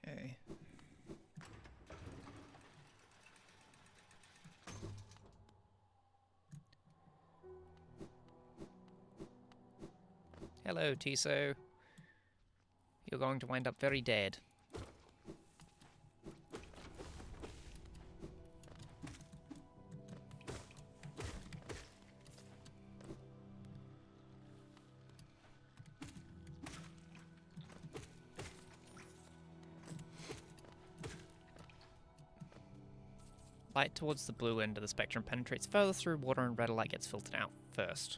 Okay. Hello, Tiso. You're going to wind up very dead. Light towards the blue end of the spectrum penetrates further through water and redder light gets filtered out first.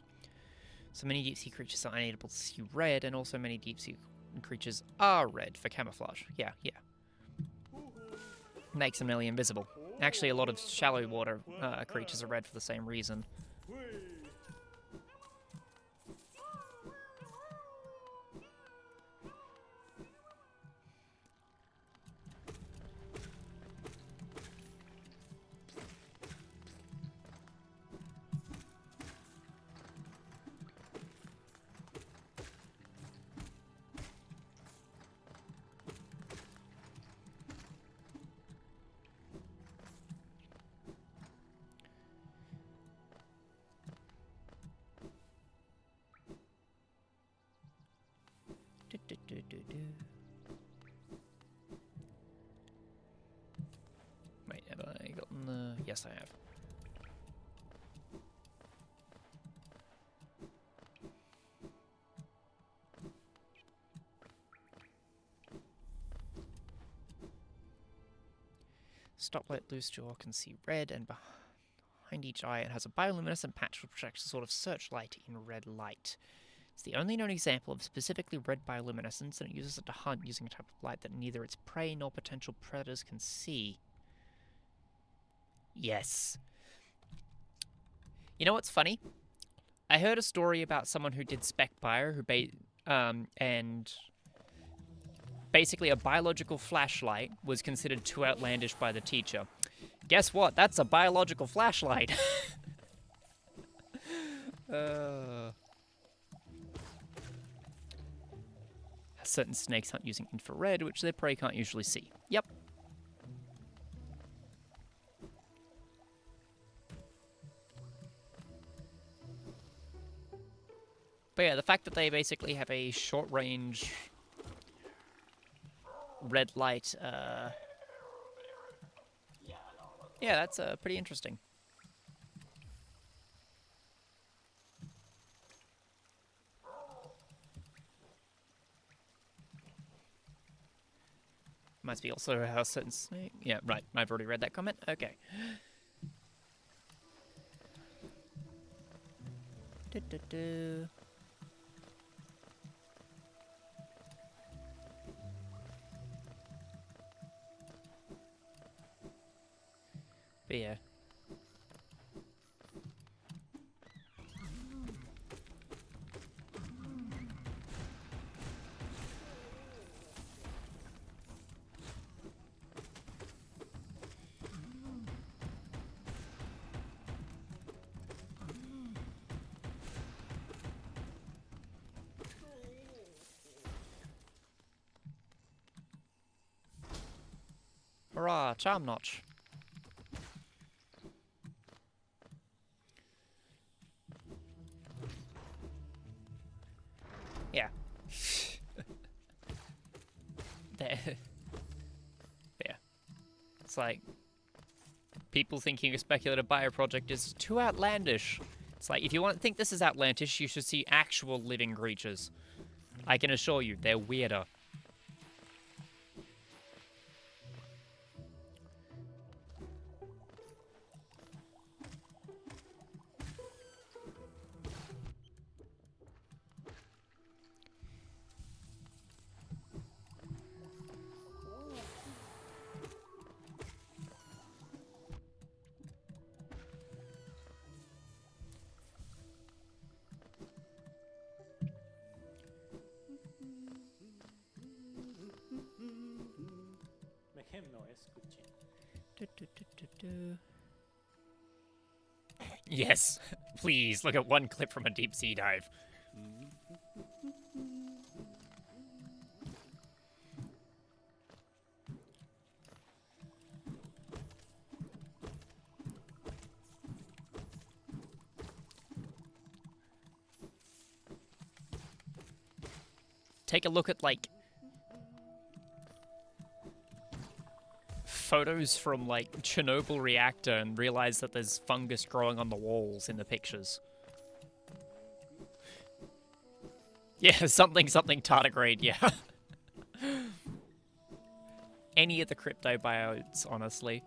So many deep sea creatures are unable to see red, and also many deep sea creatures are red for camouflage. Yeah. Makes them nearly invisible. Actually, a lot of shallow water creatures are red for the same reason. Wait, have I gotten the... Yes, I have. Stoplight Bluestraw can see red, and behind each eye it has a bioluminescent patch which projects a sort of searchlight in red light. It's the only known example of specifically red bioluminescence, and it uses it to hunt using a type of light that neither its prey nor potential predators can see. Yes. You know what's funny? I heard a story about someone who did SpecBio, and basically a biological flashlight was considered too outlandish by the teacher. Guess what? That's a biological flashlight. Certain snakes hunt using infrared, which their prey can't usually see. Yep. But yeah, the fact that they basically have a short-range red light, yeah, that's pretty interesting. must be also how certain snake. Yeah, right. I've already read that comment. Okay. Du-du-du. But yeah. Hurrah, charm notch. Yeah. There. Yeah. It's like people thinking a speculative bio project is too outlandish. It's like if you want to think this is outlandish, you should see actual living creatures. I can assure you, they're weirder. Yes, please look at one clip from a deep sea dive. Take a look at, like, photos from, like, Chernobyl reactor and realize that there's fungus growing on the walls in the pictures. Yeah, something tardigrade, yeah. Any of the cryptobiotes, honestly.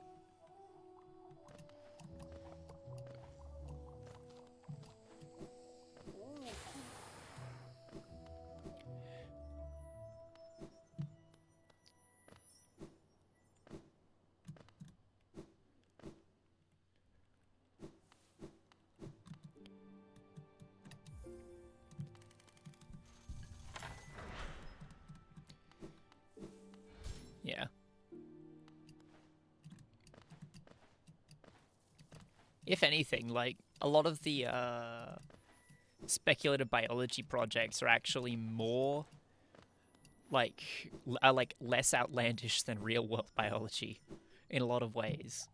Yeah. If anything, like, a lot of the speculative biology projects are actually more, like, less outlandish than real world biology in a lot of ways.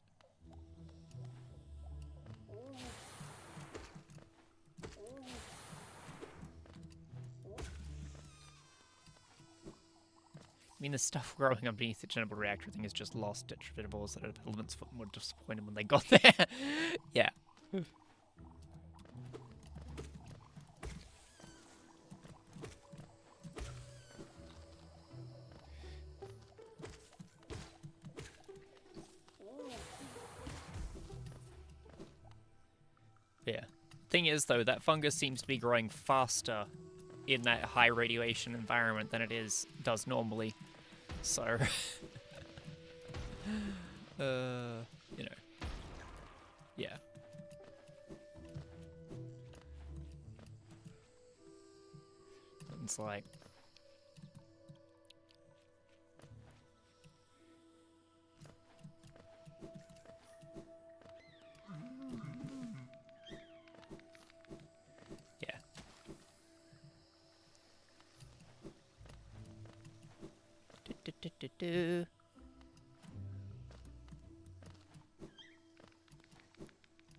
I mean, the stuff growing underneath the Chernobyl reactor thing is just lost detritivores that elements were disappointed when they got there. Yeah. Yeah. Thing is, though, that fungus seems to be growing faster in that high radiation environment than it does normally. So, you know, yeah. It's like, yeah. Do.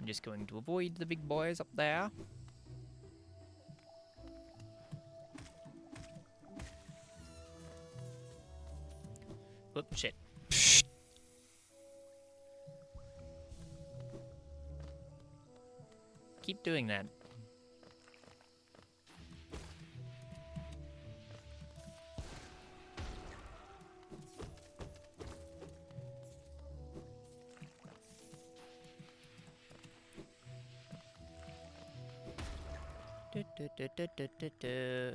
I'm just going to avoid the big boys up there. Whoop, shit. Keep doing that. Du, du, du, du, du, du, du.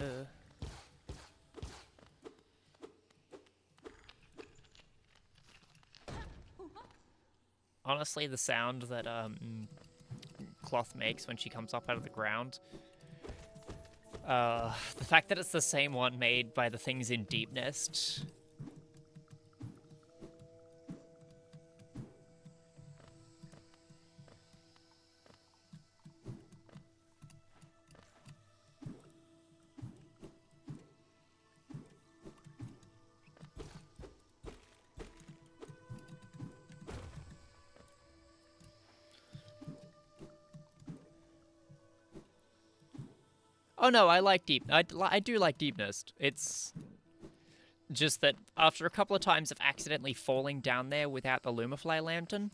Honestly, the sound that Cloth makes when she comes up out of the ground. The fact that it's the same one made by the things in Deep Nest. Oh no, I like Deep. I do like Deep Nest. It's just that after a couple of times of accidentally falling down there without the Lumafly lantern,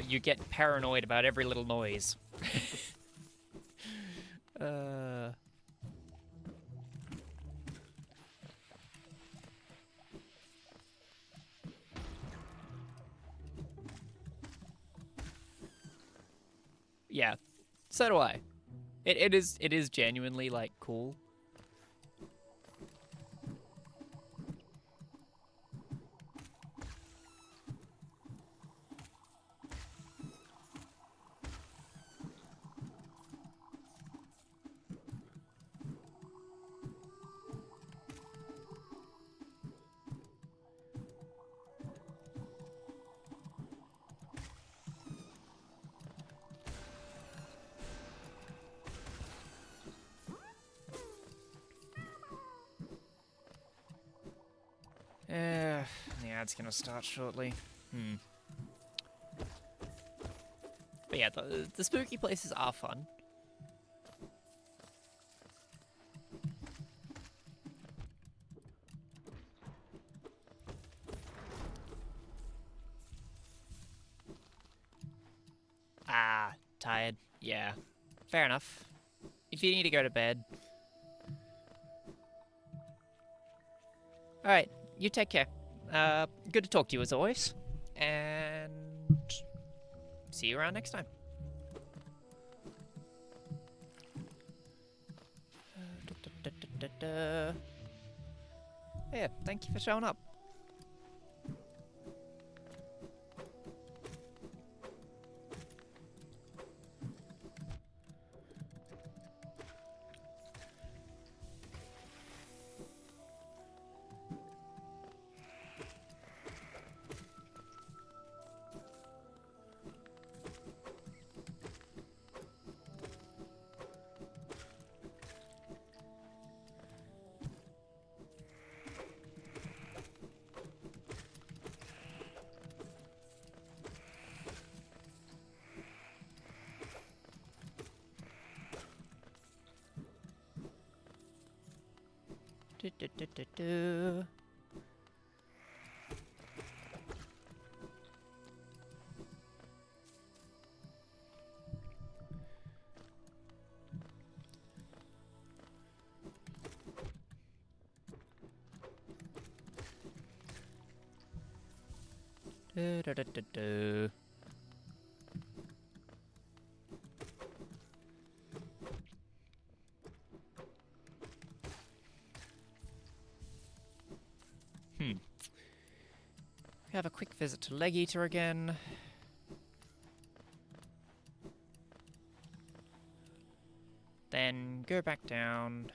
you get paranoid about every little noise. uh... Yeah, so do I. It is genuinely like cool. The ad's gonna start shortly. But yeah, the spooky places are fun. Ah, tired. Yeah, fair enough. If you need to go to bed. Alright, you take care. Good to talk to you as always. And see you around next time. Yeah, thank you for showing up. Du, du, du, du, du. Du, du, du, du, du. Have a quick visit to Leg Eater again. Then go back down.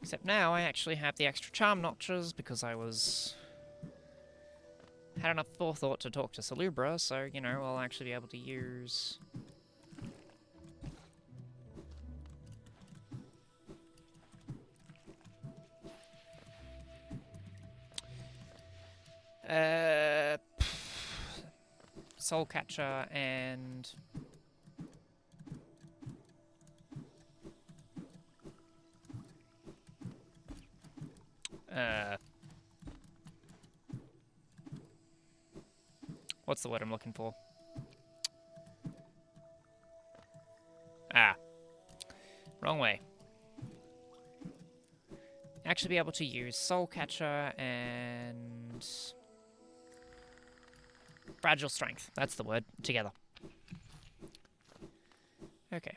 Except now I actually have the extra charm notches because I had enough forethought to talk to Salubra, so, you know, I'll actually be able to use... Soul Catcher and... What's the word I'm looking for? Ah. Wrong way. Actually be able to use Soul Catcher and... Fragile Strength. That's the word. Together. Okay.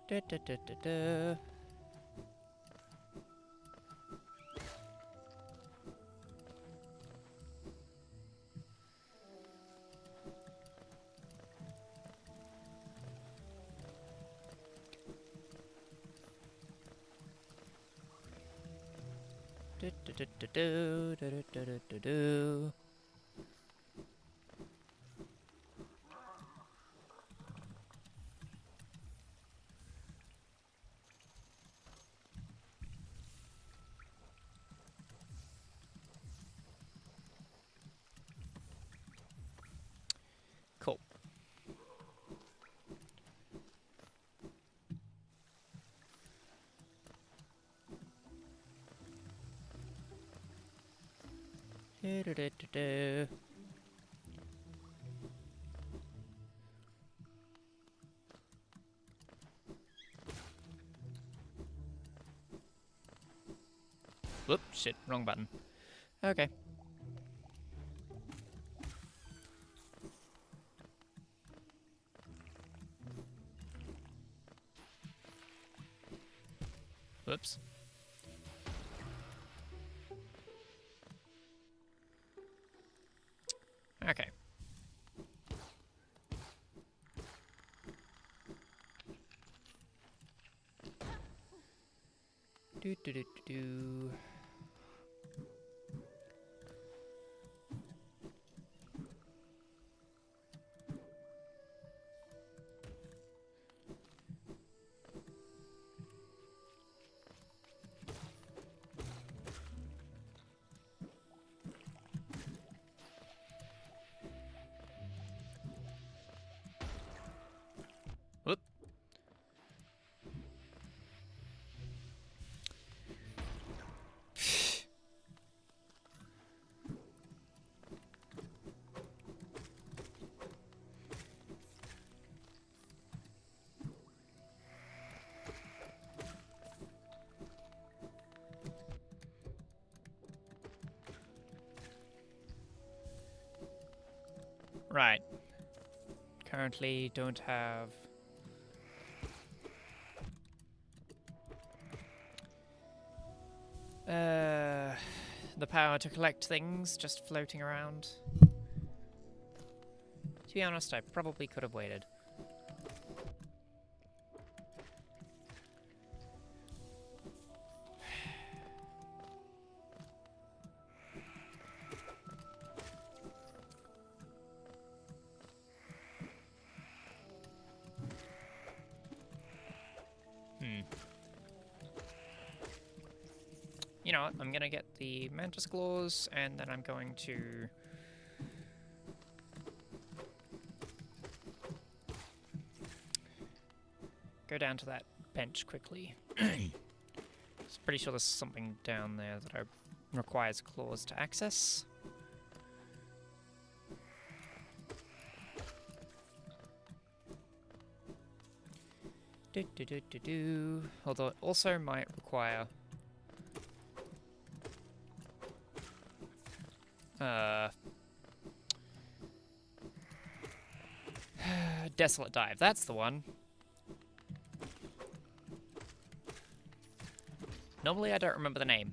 Da, da, da, da, da. Do, do, do, do, do, do, do, do, do, do. Cool. Do, do, do, do, do. Whoop, shit, wrong button. Okay. Whoops. Okay. Do, do, do, do, do. Whoop. Right. Currently don't have... the power to collect things just floating around. To be honest, I probably could have waited. You know what? I'm gonna get the Mantis Claws, and then I'm going to... go down to that bench quickly. I'm pretty sure there's something down there that requires claws to access. Do, do, do, do, do. Although it also might require... Desolate Dive, that's the one. Normally I don't remember the name.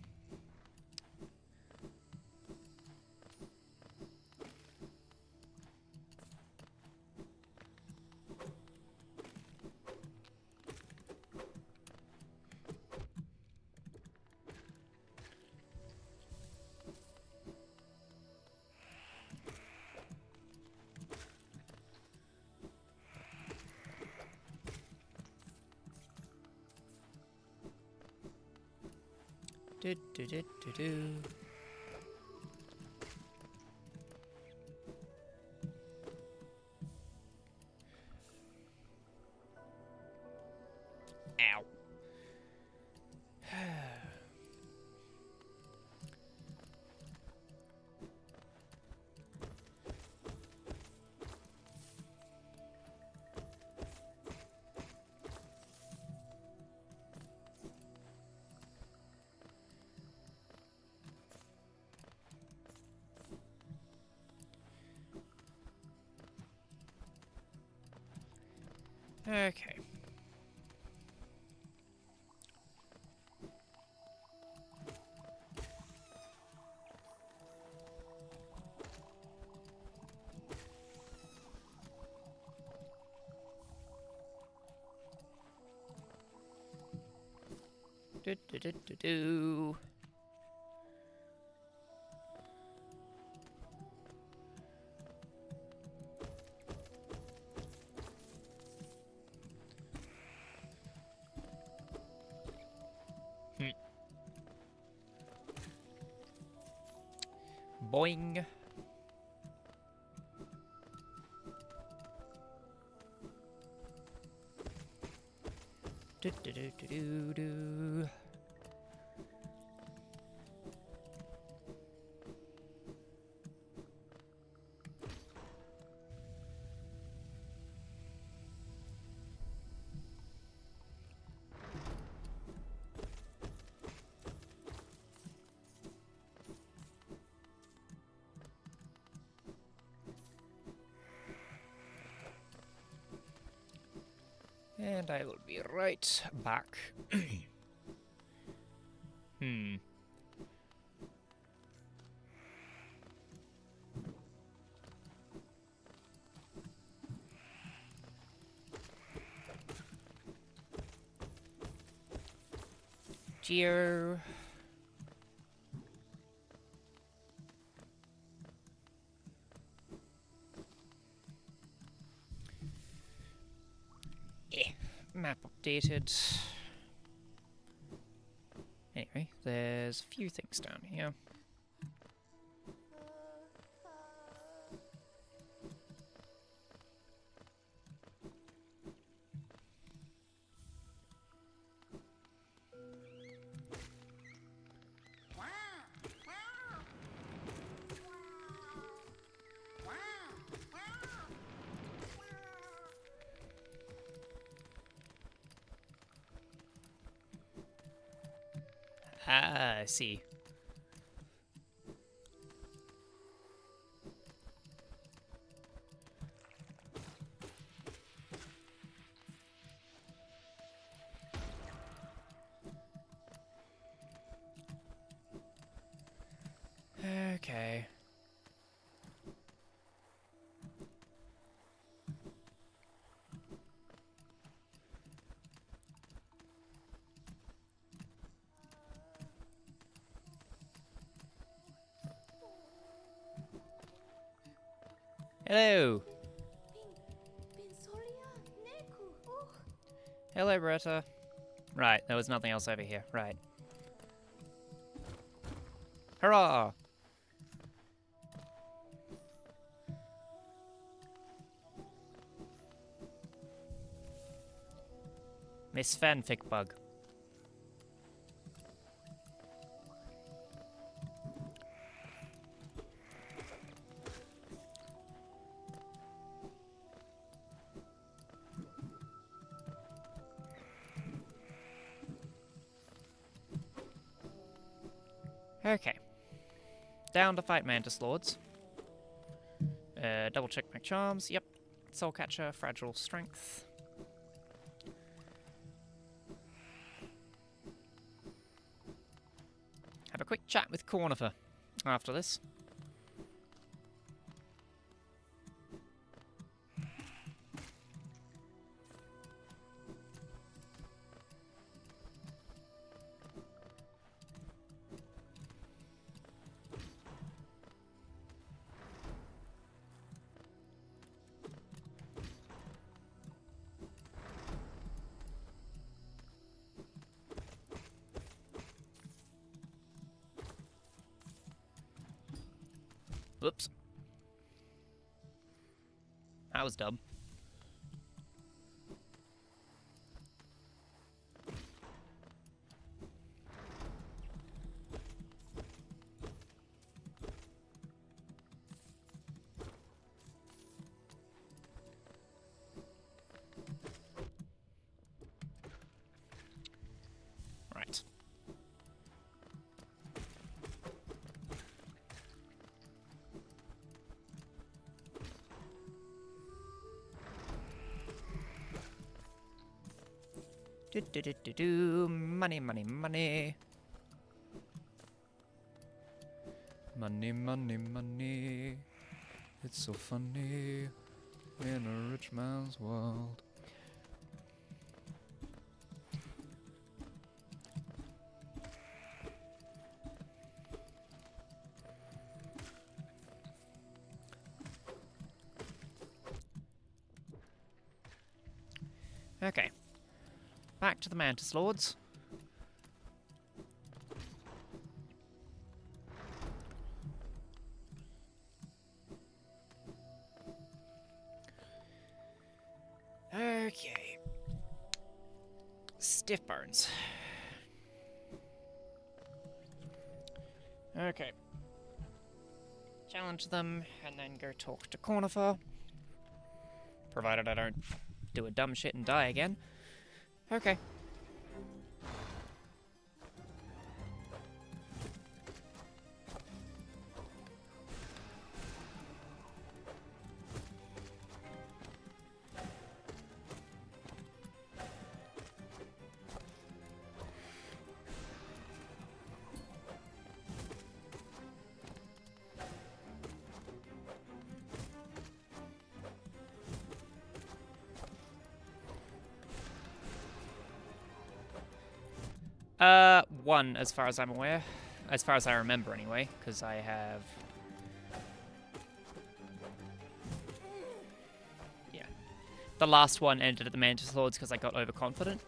Do, do, do, do, do. Ow. Okay. Do do do do do. Boing. Do do do do do do. And I will be right back. Hmm. Geo. Map updated. Anyway, there's a few things down here. Ah, I see. Okay. Hello. Hello, Beretta. Right, there was nothing else over here. Right. Hurrah! Miss Fanfic Bug. Okay. Down to fight Mantis Lords. Double check my charms. Yep. Soul Catcher, Fragile Strength. Have a quick chat with Cornifer after this. Whoops. That was dumb. Money, money, money. Money, money, money. It's so funny in a rich man's world. Okay. Back to the Mantis Lords. Okay. Stiff bones. Okay. Challenge them, and then go talk to Cornifer. Provided I don't do a dumb shit and die again. Okay. One, as far as I'm aware. As far as I remember, anyway, because I have... Yeah. The last one ended at the Mantis Lords because I got overconfident.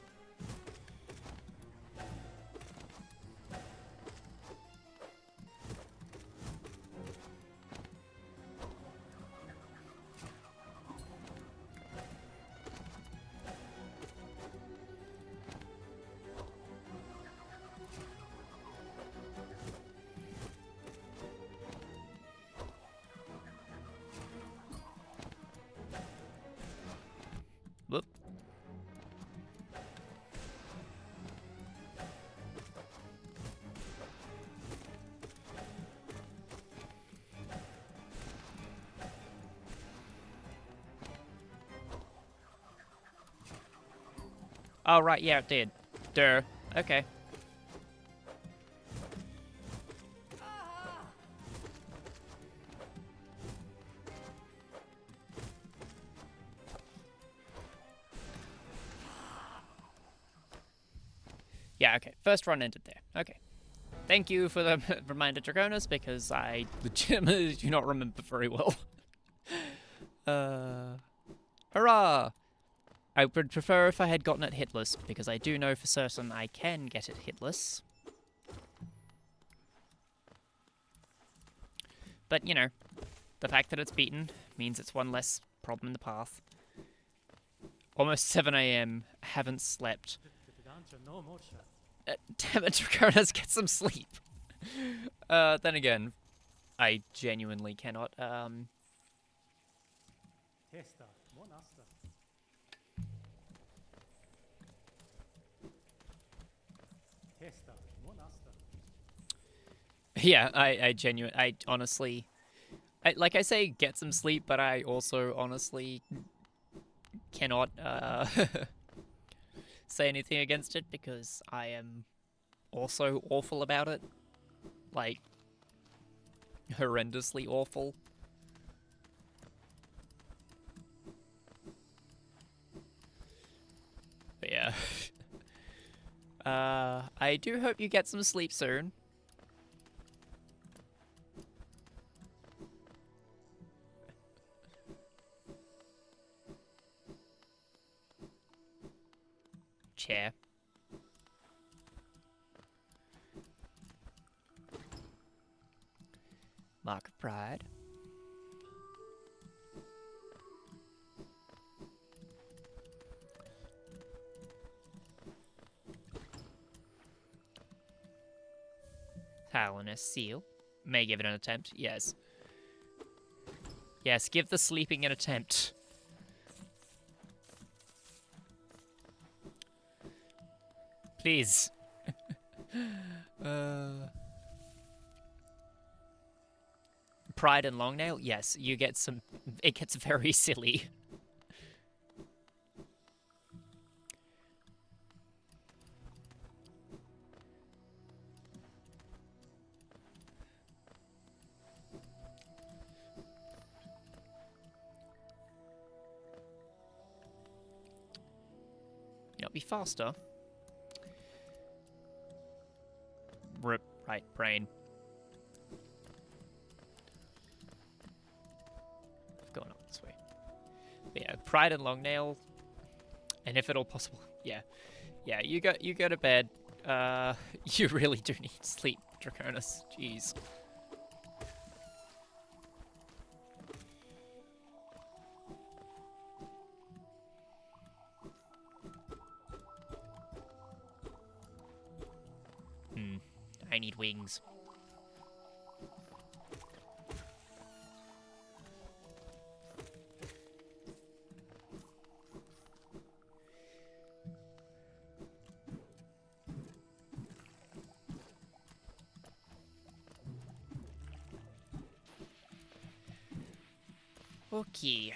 Whoop. Oh, right, yeah, it did. Duh. Okay. Yeah, okay. First run ended there. Okay. Thank you for the reminder, Draconis, because I legitimately do not remember very well. Hurrah! I would prefer if I had gotten it hitless, because I do know for certain I can get it hitless. But, you know, the fact that it's beaten means it's one less problem in the path. Almost 7 AM, haven't slept. Damn it, Draconis, get some sleep. Then again, I genuinely cannot, Yeah, I honestly... like I say, get some sleep, but I also honestly cannot, say anything against it because I am also awful about it. Like, horrendously awful. But yeah. I do hope you get some sleep soon. Chair. Mark of Pride. Taloness Seal. May give it an attempt. Yes. Yes, give the sleeping an attempt. Please. Pride and Longnail? Yes, you get some... It gets very silly. be faster. Rip, right, brain. Going up this way. But yeah, Pride and Longnail. And if at all possible, yeah. Yeah, you go to bed. You really do need sleep, Draconis. Jeez. I need wings. Okay.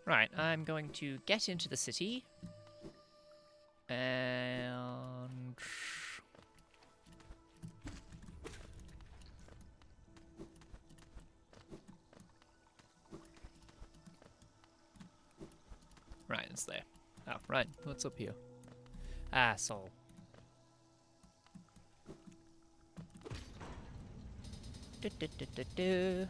Right, I'm going to get into the city. And... Right, it's there. Oh, right, what's up here? Ah, soul. Du, du, du, du, du.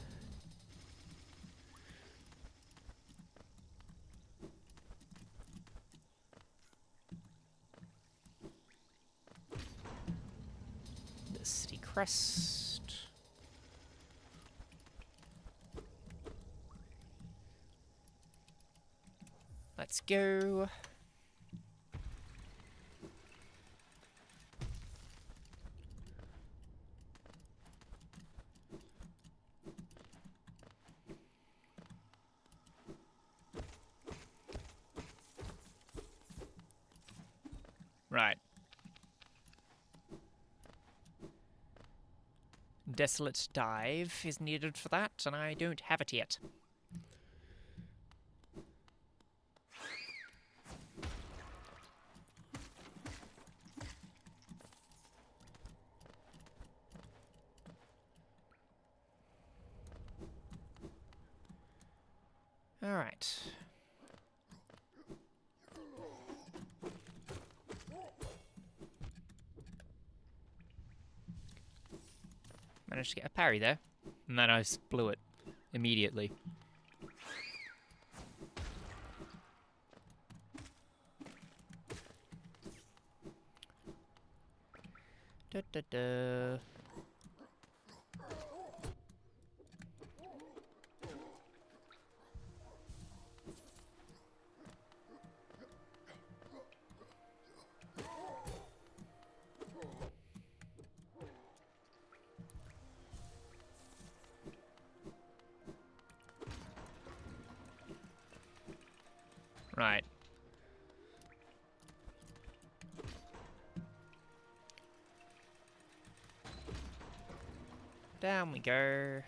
The city crest. Let's go. Right. Desolate Dive is needed for that, and I don't have it yet. Alright. Managed to get a parry there, and then I blew it immediately. Da, da, da. Right. Down we go.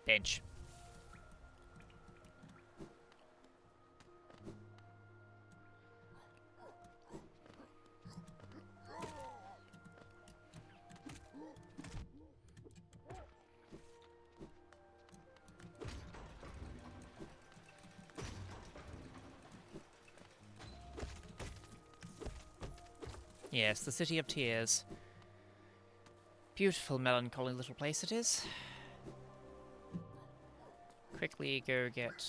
Bench. Yes, the City of Tears. Beautiful, melancholy little place it is. Quickly go get...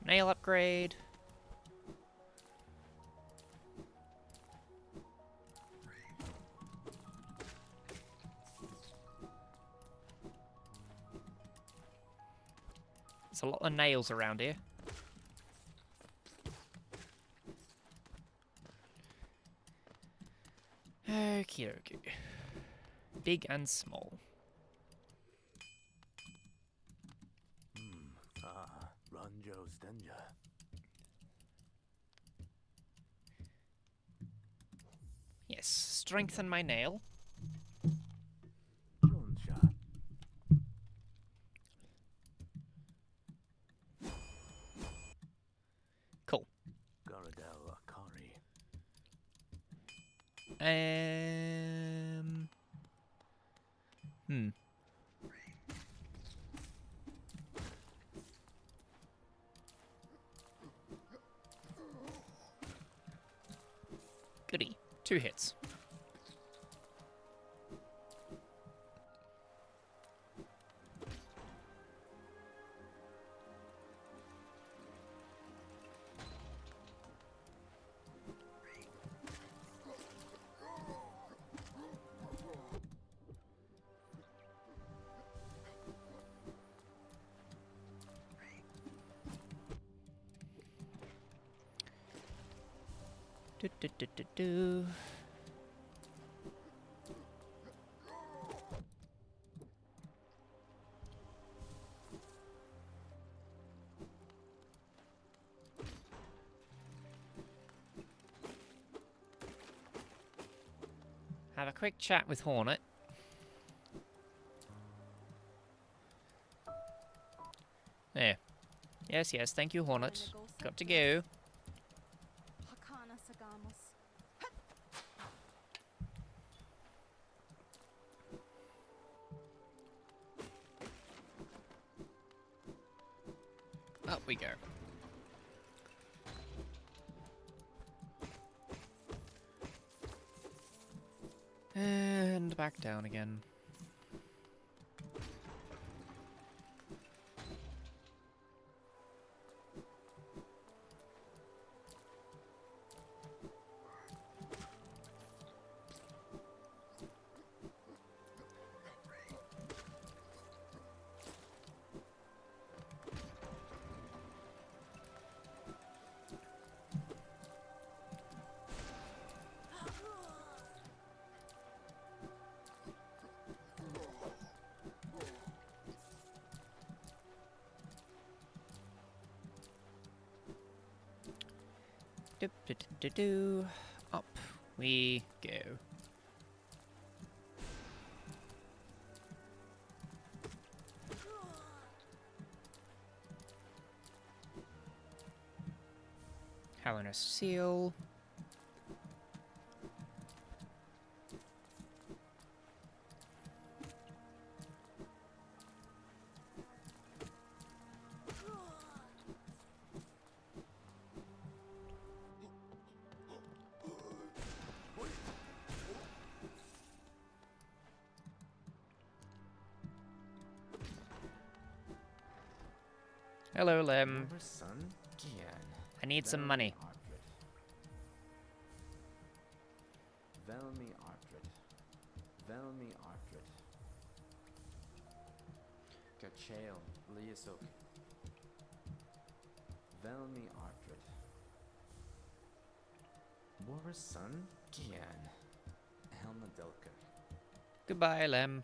nail upgrade. There's a lot of nails around here. Okie dokie. Big and small. Ranjo Stenja. Yes, strengthen my nail. Jonsha. Cool. Garadel Akari. Hmm. Goody. 2 hits. Do, do, do, do, do. Have a quick chat with Hornet. There. Yes, yes, thank you, Hornet. Got to go. Up we go. And back down again. Do, do, do, do, do. Up we go. Helena Seal. Hello, Lem. I need some money. Velmi Artred. Velmi Artred. Gachael Liasok. Velmi Artred. Boris son Gian. Helma Delka. Goodbye, Lem.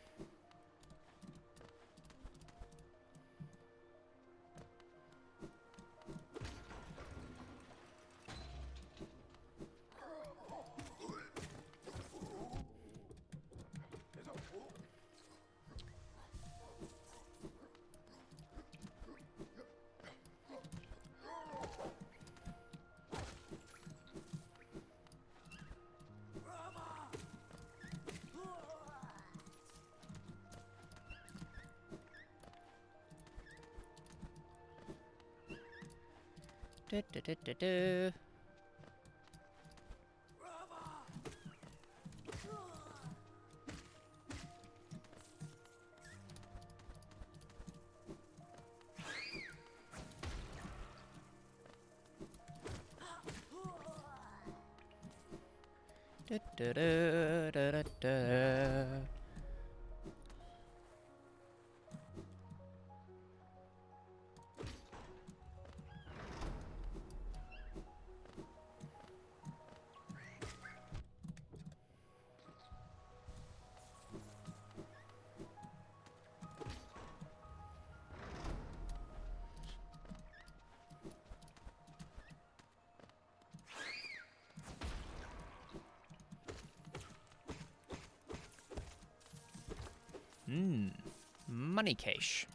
Do, do, do, do, do. Do, do, do, do, do, do. Money cache.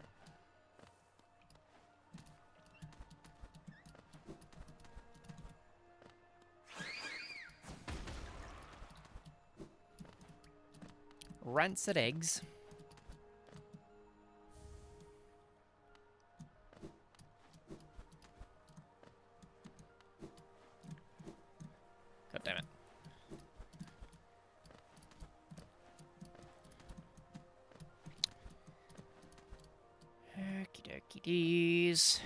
rancid eggs. God damn it. Okie dokie dees.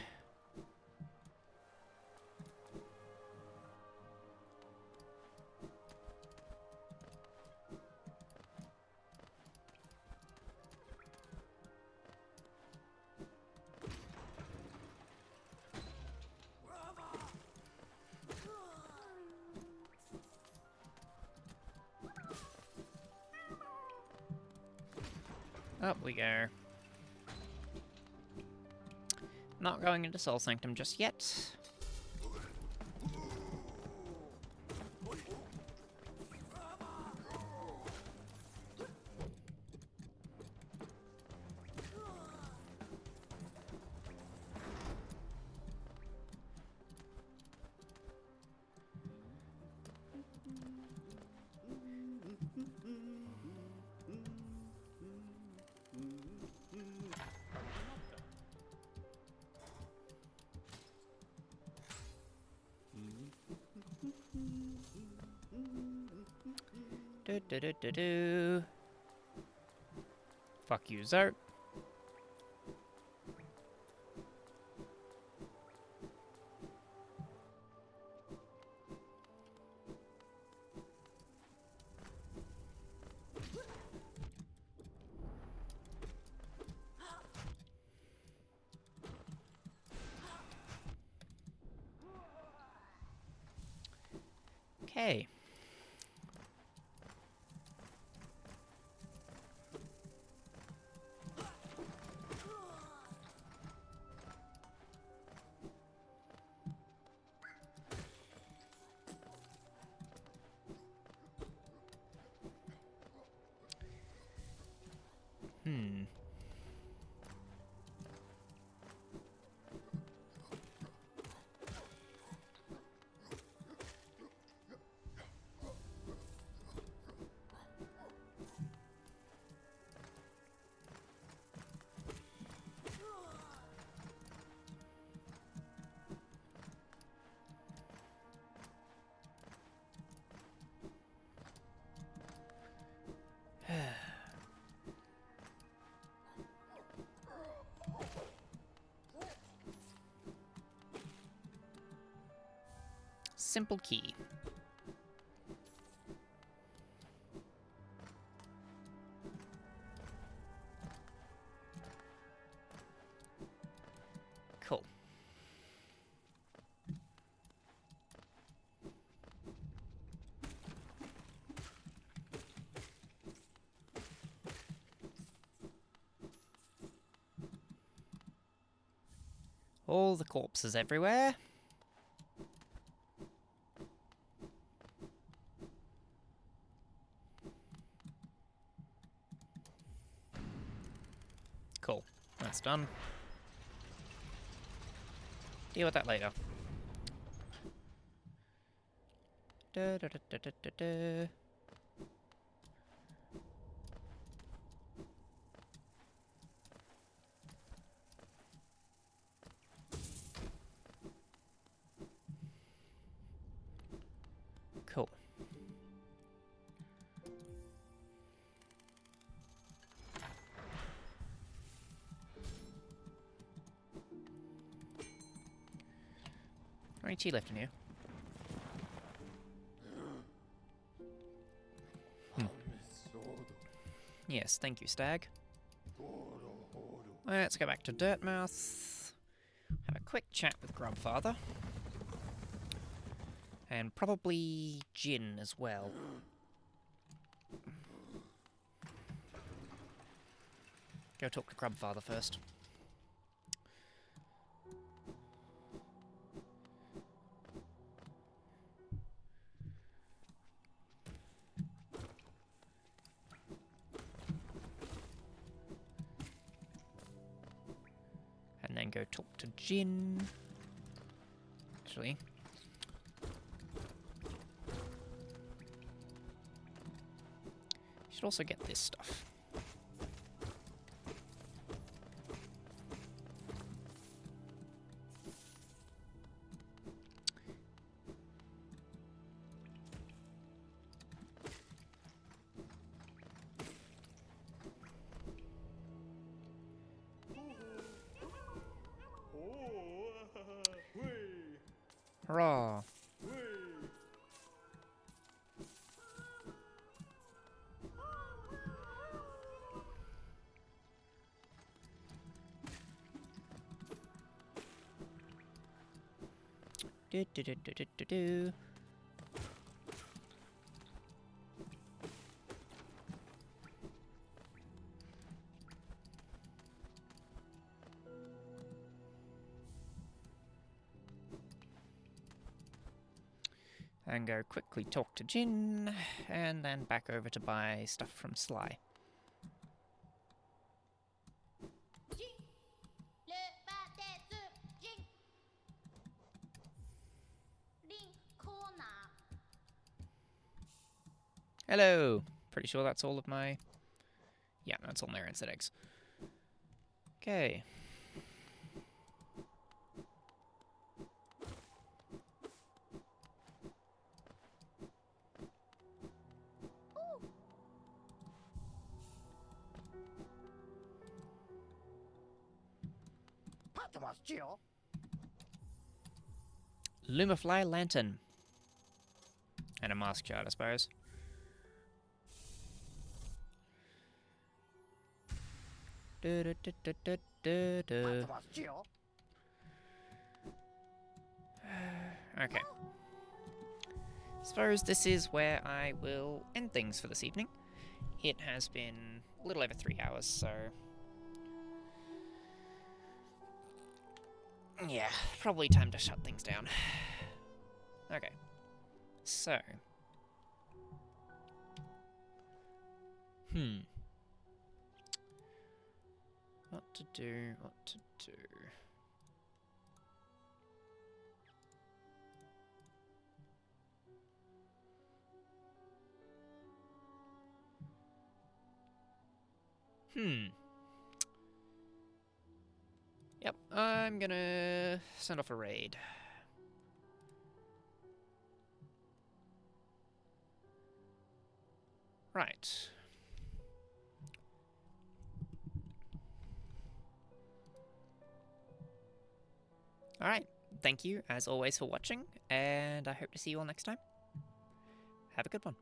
Up we go. Not going into Soul Sanctum just yet. Do do do do do. Fuck you, Zerk. Okay. Hmm. Simple key. Cool. All the corpses everywhere. Cool. That's done. Deal with that later. Da, da, da, da, da, da, da. Cool. How many tea left in here? Yes, thank you, Stag. Let's go back to Dirtmouth. Have a quick chat with Grubfather. And probably Jin as well. Go talk to Grubfather first. And then go talk to Jin. Actually. Should Should also get this stuff. Hurrah! Do do do do do do do. And go quickly talk to Jin, and then back over to buy stuff from Sly. Hello! Pretty sure that's all of my... Yeah, that's all my rancid eggs. Okay. Lumafly lantern. And a mask shard, I suppose. Okay. Suppose this is where I will end things for this evening. It has been a little over 3 hours, so... Yeah, probably time to shut things down. Okay. So... What to do, what to do... Yep, I'm gonna send off a raid. Right. Alright, thank you as always for watching, and I hope to see you all next time. Have a good one.